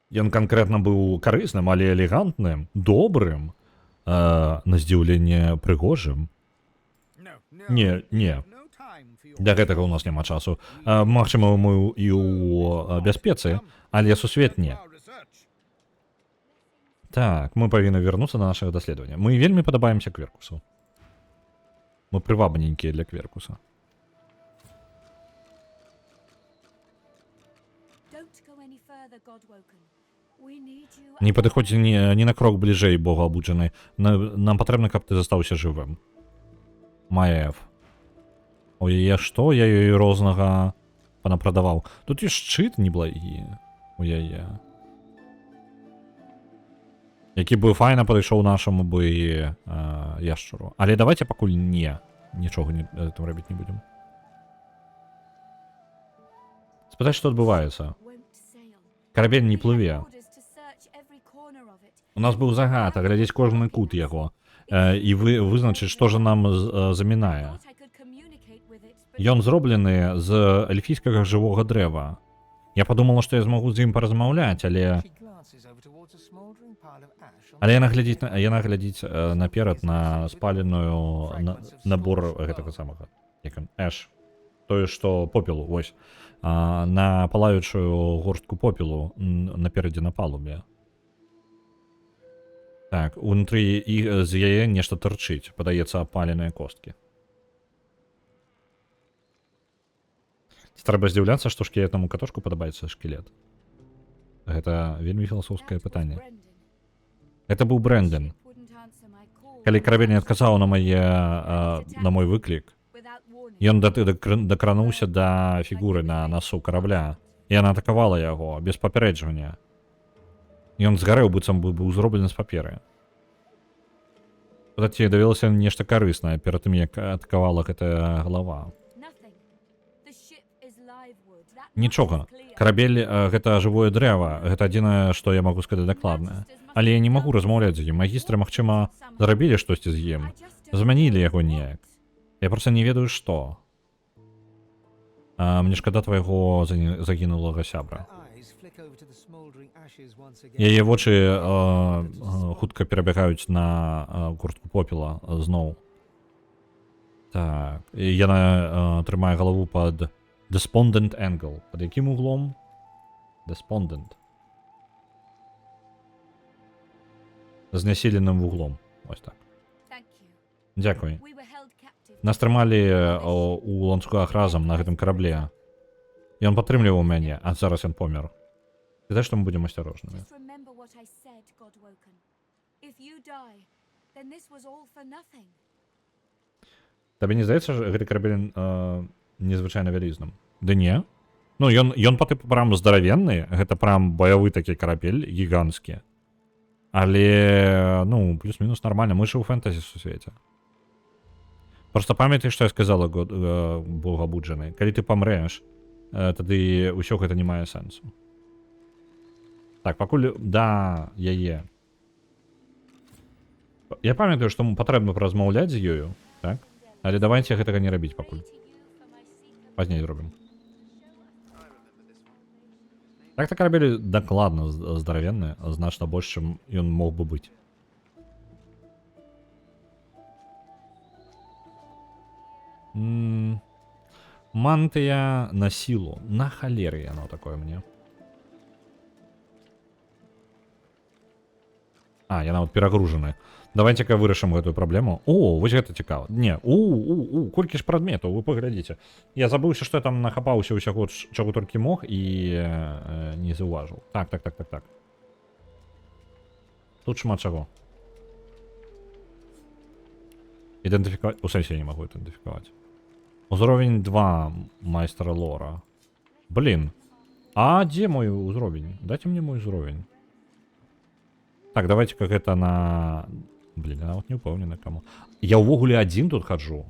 [SPEAKER 1] Ён канкрэтна быў карысным, але элегантным, добрым, на здзіўленне прыгожым. Не. Для гэтага ў нас няма часу. Магчыма, мы і ў бяспецы, але сусвет не. Так, мы павінны вярнуцца на нашае даследаванне. Мы вельмі падабаемся Кверкусу. Мы прывабненькія для Кверкуса. Не падыходзі ні на крок бліжэй, Бога абуджаны. Нам патрэбна, каб ты застаўся жывым. Маев. Ой, што? Я ёй рознага панапрадаваў. Тут і шчыт неблагі. у яе. Які бы файна падышоў нашаму бы яшчару. Але давайте пакуль нічога там рабіць не будзем. Спытай, што адбываецца. Карабель не плыве. У нас быў загад аглядзець кожны кут яго і вызначыць, што ж нам замінае. Ён зроблены з эльфійскага жывога дрэва. Я падумала, што я змагу з ім паразмаўляць, але яна глядзіць наперад на спаленую набор гэтага самага. Як ён? Эш. Тое, што попелу, вось. На палаючую горстку попелу наперадзе на палубе. Так, унутры з яе нешта тырчыць, падаецца апаленыя косткі. Трэба здзіўляцца, што шкілетнаму катошку падабаецца шкілет. Гэта вельмі філасофскае пытанне. Гэта быў Брэндэн. Калі карабель не адказаў на мой выклік, ён дакрануўся да фігуры на насу карабля, і яна атакавала яго без папярэджвання. Ён згарэў, быццам бы быў зроблены з паперы. Ці давялося нешта карыснае перад тым, як атакавала гэтая галава. Нічога. Карабель гэта жывое дрэва, гэта адзінае, што я магу сказаць дакладна. Але я не магу размаўляць з ім. Магістры, магчыма, зрабілі штосьці з ім. Змянілі яго неяк. Я проста не ведаю, што. Мне шкада твайго загінулага сябра. Яе вочы хутка перабягаюць на гуртку попела зноў. Так, і яна трымае галаву пад Despondent angle. Пад якім углом? Despondent. Знясіленым вуглом. Ось так. Дзякуй. Нас трымалі у ланцугах разам на гэтым карабле. Ён падтрымліваў мяне, а зараз ён помер. Відаць, што мы будзем асцярожнымі. Табе не здаецца, што гэты карабель незвычайна вялізным? Ды не. Ну, ён па тыпу прям здаравенны, гэта прям баявы такі карабель, гіганцкі. Але, ну, плюс-мінус нармальна, мы ж у фэнтазі сусвеце. Просто памятай, што я сказала богабуджаны. Калі ты памрэш, тады ўсё гэта не мае сэнсу. Так, пакуль да яе. Я памятаю, што патрэбна паразмаўляць з ёю, так? Але давайце гэтага не рабіць пакуль. Пазней зробім. Так-то карабель дакладна здаравенны, значна больш, чым ён мог бы быць. Мантыя на сілу. На халеры яно такое мне. Яна вот перагружаная. Давайте-ка вырашым гэтую праблему. О, вось гэта цікава. Не, колькі ж прадметаў, вы паглядзіце. Я забыўся, што я там нахапаўся ўсяго, чаго толькі мог, і не заўважыў. Так. Тут шмат чаго. Ідэнтыфікаваць... У сэнсе я не магу ідэнтыфікаваць. Узровень 2 майстра лора. Блин. А дзе мой узровень? Дайце мне мой узровень. Так, давайте-ка гэта на... Блин, я нават не ўпэўнены каму. Я ўвогуле адзін тут хаджу.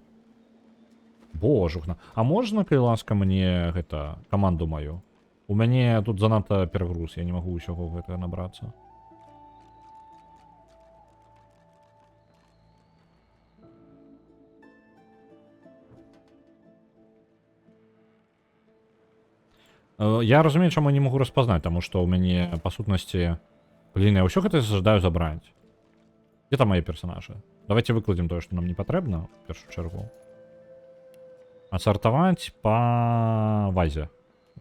[SPEAKER 1] Божухна. А можна, калі ласка, мне гэта каманду маю? У мяне тут занадта перагруз, я не магу ўсяго гэтага набрацца. Я разумею, чаму не магу распазнаць, таму што ў мяне, па сутнасці... Блин, я ўсё гэта зажадаю забраць. Где там мои персонажи? Давайте выкладем то, что нам не потребно, в першую чергу. Отсортовать по вазе.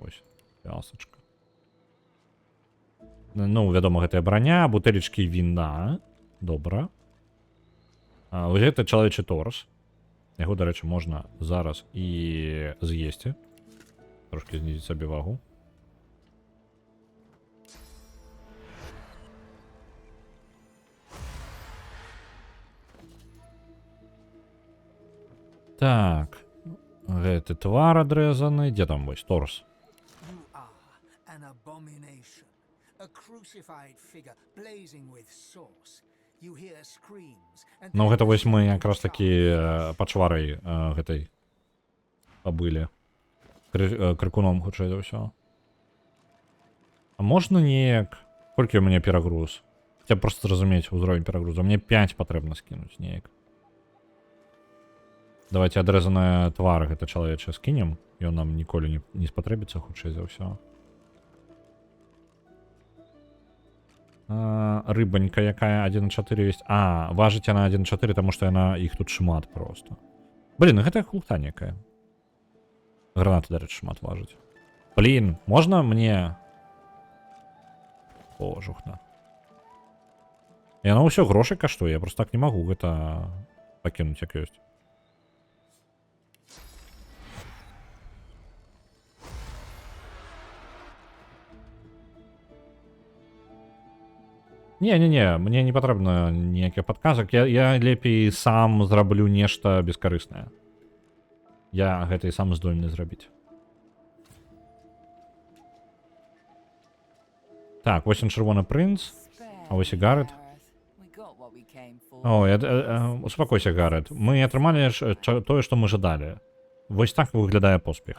[SPEAKER 1] Ось, пясочка. Ну, вядома, гэтая броня, бутэлечки вина. Добра. Вось гэта чалавечы торс. Яго, дарэчы, можна зараз і з'есці. Трошки знізіць сабе вагу. Так, гэты твар адрэзаны. Дзе там вось торс?
[SPEAKER 9] ossified figure blazing with sauce. You hear screams, and
[SPEAKER 1] Ну,
[SPEAKER 9] then
[SPEAKER 1] гэта вось мы
[SPEAKER 9] the
[SPEAKER 1] якраз такі пачварай гэтай пабылі. Крыкуном, хутчэй за ўсё. А можна неяк... Колькі у мяне перагруз? Хаця б проста зразумець узровень перагрузу. Мне 5 патрэбна скінуць неяк. Давайте адрэзаныя твары гэта чалавечае скінем. Ён нам ніколі не спатрэбіцца, хутчэй за ўсё. Рыбанька якая 1,4 ёсць. А, важыць яна 1,4, таму што яна іх тут шмат просто. Блін, гэта хлухта некая. Гранаты, дарэчы, шмат важыць. Блін, можна мне... О, жухна. Яна ўсё грошай каштуе, я просто так не магу гэта пакінуць, як ёсць. Не, мне не патрэбна ніякіх падказак. Я лепей сам зраблю нешта бескарыснае. Я гэта і сам здольны зрабіць. Так, вось ён чырвоны прынц. А вось і Гарэт. О, успакойся, Гарэт. Мы атрымалі тое, што мы жадалі. Вось так выглядае поспех.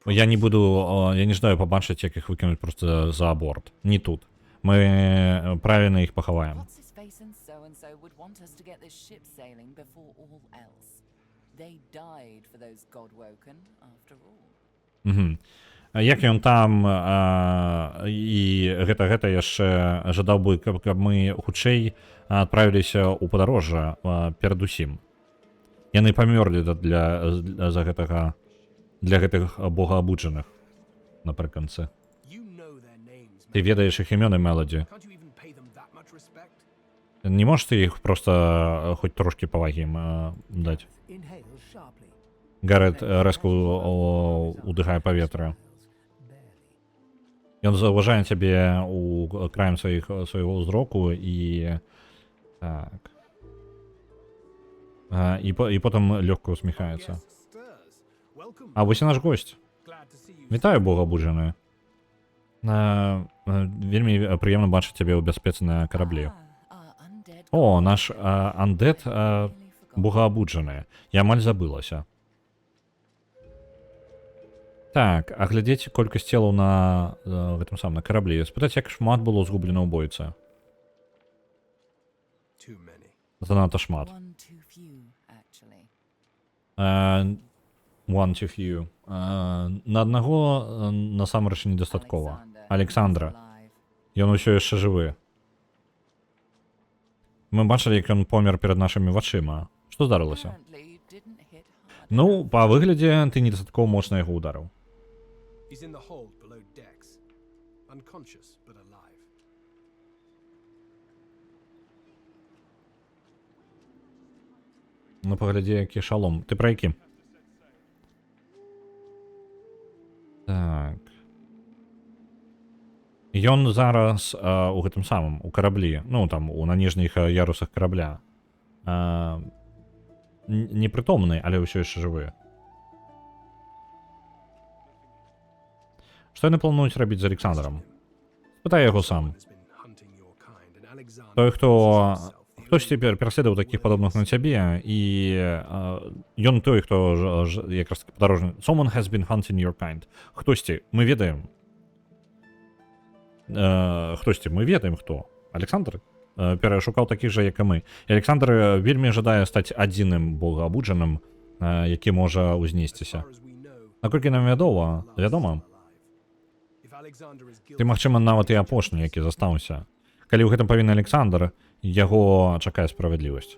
[SPEAKER 1] Я не буду, я не жадаю пабачыць, як іх выкінуць просто за борт. Не тут. Мы правільна іх пахаваем. Як ён там і гэта яшчэ жадаў бы, каб мы хутчэй адправіліся ў падарожжа перадусім. Яны памёрлі за гэтага для гэтых богаабуджаных напрыканцы. Ты ведаеш іх імёны, Мелоді. Не можаш ты іх проста хоць трошкі павагі ім даць? Гарэт рэзка удыхае паветра. Ён заўважае цябе у краем свайго ўзроку і... Так... І потым лёгка усміхаецца. А вось і наш госць. Вітаю, богаабуджаны. Вельмі прыемна бачыць цябе ў бяспецы на караблі. О, наш андэд богаабуджаны. Я амаль забылася. Так, а глядзець колькасць целаў на гэтым самым на караблі. Спытаць, як шмат было згублена ў бойцы. Занадта шмат. One too few. На аднаго насамрэч недастаткова. Александра. Ён усё яшчэ жывы. Мы бачылі, як ён помер перад нашымі вачыма. Што здарылася? Ну, па выглядзе ты недастаткова моцна яго ударыў. Ну, паглядзі, які шалом. Ты пра які? Так. Ён зараз у гэтым самым, у караблі, ну, там, на ніжніх ярусах карабля. Непрытомны, але ўсё яшчэ жывы. Што яны плануюць рабіць з Александром? Спытай яго сам. Той, хтось цяпер пераследаваў такіх падобных на цябе, і ён той, хто якраз таки падарожны. Someone has been hunting your kind. Хтосьці, мы ведаем. Хтосьці, мы ведаем, хто. Александр перашукаў такіх жа, як і мы. І Александр вельмі жадае стаць адзіным богаабуджаным, які можа ўзнесціся. Наколькі нам вядома, ты, магчыма, нават і апошні, які застаўся. Калі ў гэтым павінны Александр, яго чакае справядлівасць.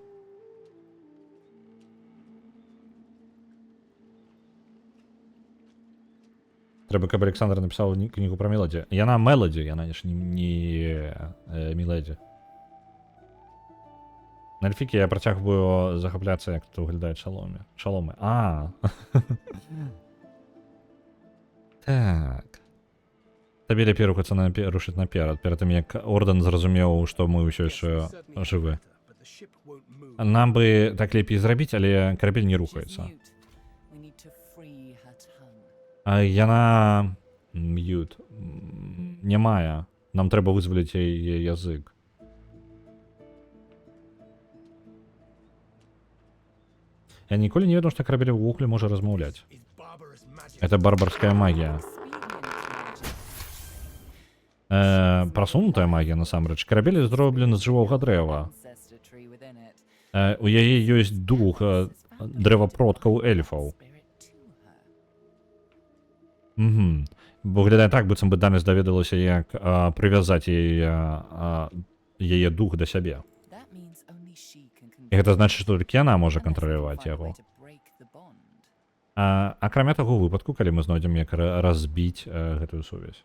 [SPEAKER 1] Трэба, каб Александр напісаў кнігу пра Мелоді. Яна Мелоді, яна ж не Міледі. На эльфікі я працягваю захапляцца, як тут выглядаюць шаломы. Так. Табе лепей рухацца рушыць наперад, перад тым, як Ордэн зразумеў, што мы ўсё яшчэ жывы. Нам бы так лепей зрабіць, але карабель не рухаецца. Яна М'ют. Немає. Нам треба визволити її язик. Я ніколи не ведаў, што карабель увогуле можа размаўляць.
[SPEAKER 8] It's barbarous magic.
[SPEAKER 1] Это барбарская магія. Прасунутая магія, насамрэч. Карабель зроблены з жывога дрэва. У яе ёсць дух дрэвапродкаў эльфаў. Угу. Бо глядае так, быццам бы Даміс даведалася, як прывязаць яе дух да сябе. І гэта значыць, што толькі яна можа кантраляваць яго. Акрамя таго выпадку, калі мы знойдзем, як разбіць гэтую сувязь.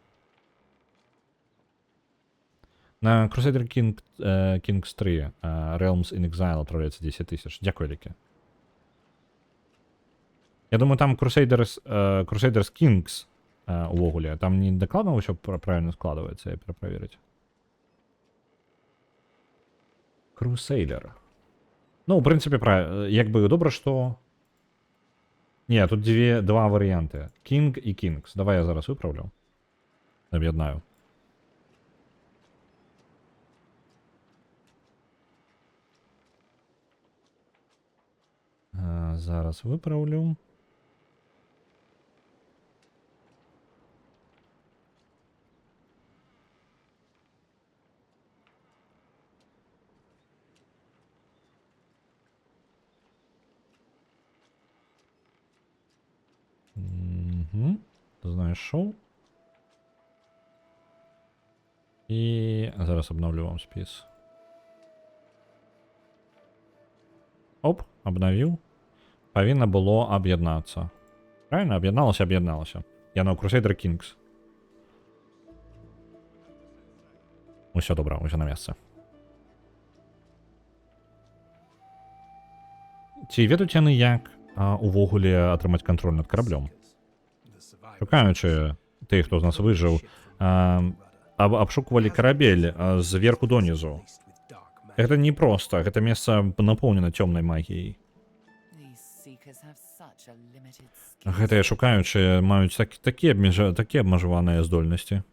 [SPEAKER 1] На Crusader Kings 3 Realms in Exile отправляется 10 тысяч. Дякую, Ліки. Я думаю, там Crusaders Kings увогуле. Там не докладно все правильно складывается, я перепроверить. Crusader. Ну, в принципе, як бы добре, что... Не, тут два варіанти. King і Kings. Давай я зараз виправлю. Об'єднаю. Зараз виправлю. Угу. Знайшов. І зараз обновлю вам спис. Оп, обновил. Повинно было об'єднатися. Правильно? Об'єдналося. Я на Crusader Kings. Усе добре, усе на місце. Ці ведуть яны, як увогуле атрымаць контроль над кораблем? Шукаючы тых, хто з нас выжыў, абшуквалі карабель зверху донізу. Гэта не просто, гэта месца напоўнена цёмнай магіяй. Гэтыя шукаючыя маюць такія абмежаваныя здольнасці.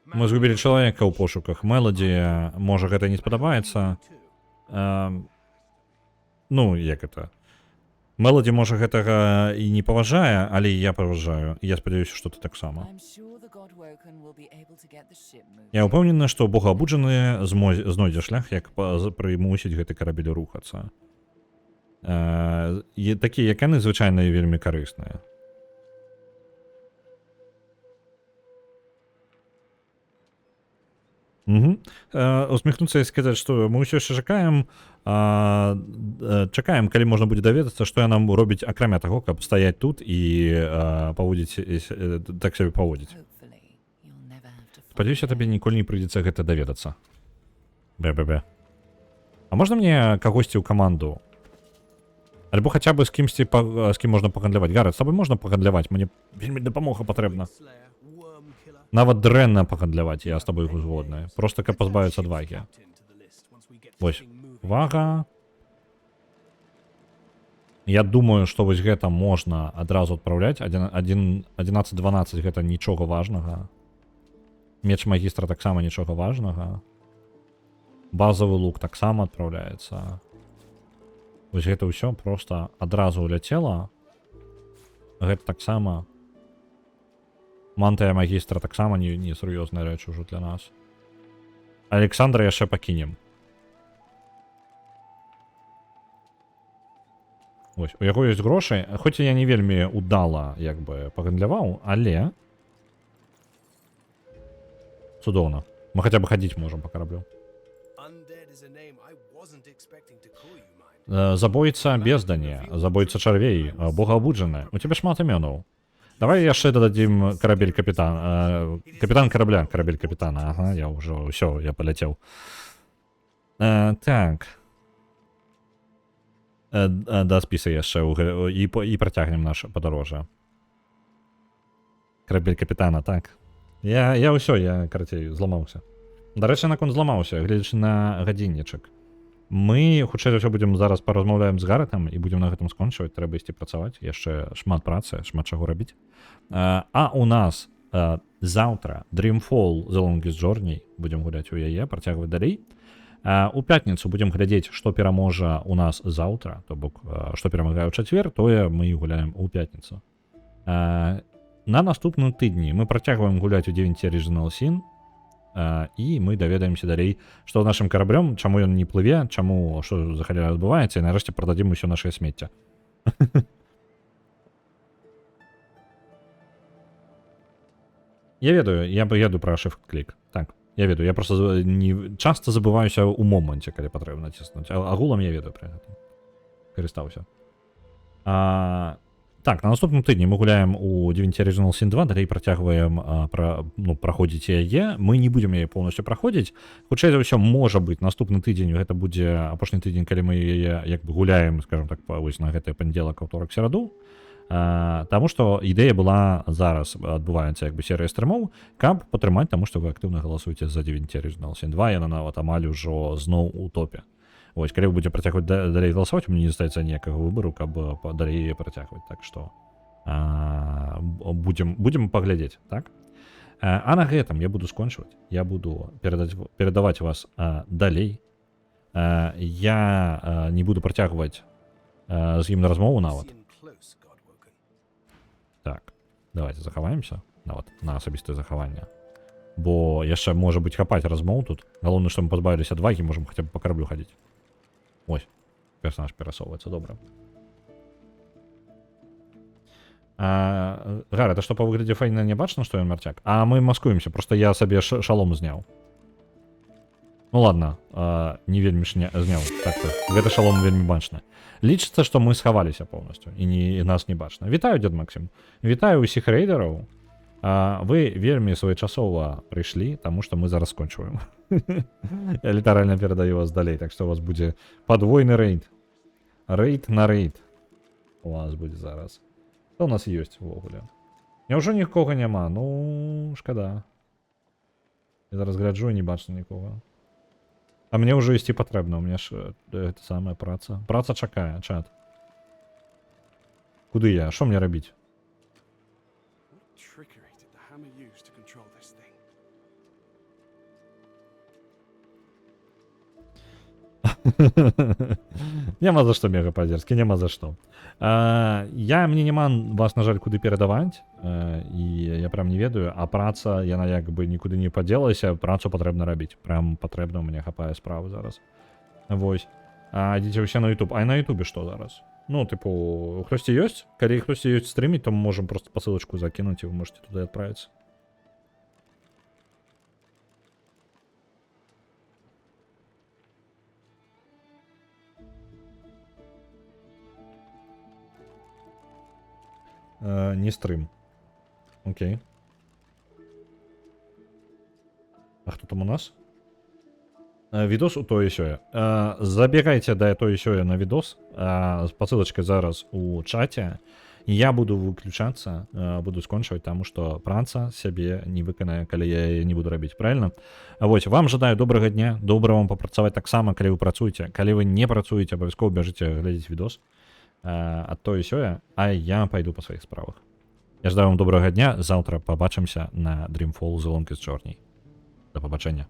[SPEAKER 1] Мы згубілі чалавека ў пошуках. Мелоді, можа, гэта не спадабаецца. Ну, як это? Мелоді, можа, гэтага і не паважае, але я паважаю. Я спадзяюся, што ты таксама. Я ўпэўнены, што богаабуджаны знойдзе шлях, як прымусіць гэты карабель рухацца. Такія, як яны, звычайна вельмі карысныя. Усміхнуцца і сказаць, што мы ўсё яшчэ чакаем, калі можна будзе даведацца, што яна робіць, акрамя таго, каб стаяць тут і так сябе паводзіць. Спадзяюся, табе ніколі не прыйдзецца гэта даведацца. Бе-бе-бе. А можна мне кагосьці ў каманду? Альбо хаця бы з кімсьці, з кім можна пагандляваць. Гарэт, з табой можна пагандляваць? Мне вельмі дапамога патрэбна. Нават дрэнна пагандляваць, я з табой згодны. Просто каб пазбавіцца ад вагі. Вось, вага. Я думаю, што вось гэта можна адразу адпраўляць. 11-12 гэта нічога важнага. Меч магістра таксама нічога важнага. Базавы лук таксама адпраўляецца. Вось гэта ўсё просто адразу ўляцела. Гэта таксама. Мантыя магістра таксама не сур'ёзная рэч ужо для нас. Александра яшчэ пакінем. Вось, у яго ёсць грошы, хоць я не вельмі удала, як бы, пагандляваў, але... Цудоўна. Мы хаця бы хадзіць можам па караблю. Забойца бездані, забойца чарвей, богаабуджаны. У цябе шмат імёнаў. Давай яшчэ дададзім карабель капітан. Капітан карабля, карабель капітана. Ага, я ўжо, ўсё, я паляцеў. Так. Да спіса яшчэ і працягнем наш падарожжа. Карабель капітана, так. Я карацей, зламаўся. Дарэчы, наконт зламаўся, гледзячы на гадзіннічак. Мы, хутчэй за ўсё, будзем зараз паразмаўляем з Гарэтам і будзем на гэтым скончваць. Трэба ісці працаваць. Яшчэ шмат працы, шмат чаго рабіць. А у нас заўтра Dreamfall The Longest Journey. Будзем гуляць у яе, працягваць далей. У пятніцу будзем глядзець, што пераможа у нас заўтра, то бок, што перамагае ў чацвер, тое мы і гуляем у пятніцу. На наступным тыдні мы працягваем гуляць у DnT Original Sin, і мы даведаемся далей, што з нашым караблём, чаму ён не плыве, чаму, што за халера адбываецца, і нарэшце прададзім усё нашае смецце. Я ведаю, я еду пра shift-клік. Так, я ведаю, я просто не часта забываюся ў моманце, калі патрэбна націснуць. Агулам я ведаю пра гэта. Карыстаўся. Так, на наступным тыдні мы гуляем у DnT Original Sin 2, далей працягваем праходзіць яе. Мы не будзем яе поўнасцю праходзіць. Хутчэй за ўсё, можа быць, наступны тыдзень, гэта будзе апошні тыдзень, калі мы яе як бы гуляем, скажем так, вось на гэты панядзелак, аўторак, сераду. Таму што ідэя была зараз адбываецца як бы серыя стрымоў, каб падтрымаць, таму што вы актыўна галасуеце за DnT Original Sin 2, яна нават амаль ужо зноў у топе. Вось, калі вы будзеце працягваць далей галасаваць, мне не застаецца ніякага выбару, каб далей яе працягваць. Так што будзем паглядзець, так? А на гэтым я буду скончваць. Я буду перадаваць вас далей. Я не буду працягваць з ім на размову нават. Так, давайте захаваемся нават на асабістае захаванне. Бо яшчэ можа быць хапаць размоў тут. Галоўнае, што мы пазбавіліся адвагі, можам хаця б па караблю хадзіць. Ось, персонаж перасоўваецца, добра. Гара, это што па выглядзе файна не бачна, што ён марцяк? А мы маскуемся, просто я сабе шалом зняў. Ну ладно, не вельмі зняў. Так, гэта шалом вельмі бачна. Лічыцца, што мы схаваліся поўнасцю і нас не бачна. Вітаю, дзед Максим. Вітаю ўсіх рэйдераў. Вы вельмі своечасова прыйшлі, таму што мы зараз скончваем. Я літаральна перадаю вас далей, так што у вас будзе падвойны рэйд. Рэйд на рэйд. У вас будзе зараз. Што у нас ёсць увогуле? Няўжо нікога няма? Ну, шкада. Я зараз гляджу і не бачу нікога. А мне ўжо ісці патрэбна, у меня ж гэта самая праца. Праца чакае, чат. Куды я? Што мне рабіць? Няма за што, мега падзерскі, няма за што. Мне няма вас, на жаль, куды перадаваць, і я прям не ведаю, а праца, яна як бы нікуды не падзелася, працу патрэбна рабіць. Прям патрэбна, у мяне хапае справы зараз. Вось. Ідзіце ўсе на YouTube. А на YouTube што зараз? Ну, тыпу, хтосьці ёсць? Калі хтосьці ёсць стрыміць, то мы можам просто пасылачку закінуць, і вы можете туды адправіцца. Не стрым. Окей. А хто там у нас? Відос у тое сёе. Забегайце да тое сёе на відос. З пасылачкай зараз у чаце. Я буду выключацца, буду скончваць, таму што праца сябе не выканае, калі я яе не буду рабіць, правильно? Вось, вам жадаю добрага дня, добра вам папрацаваць таксама, калі вы працуеце. Калі вы не працуеце, абавязкова бяжыце глядзець відос. Ад тое сёе, а я пайду па сваіх справах. Я жадаю вам добрага дня, заўтра пабачымся на Dreamfall The Longest Journey. Да пабачэння.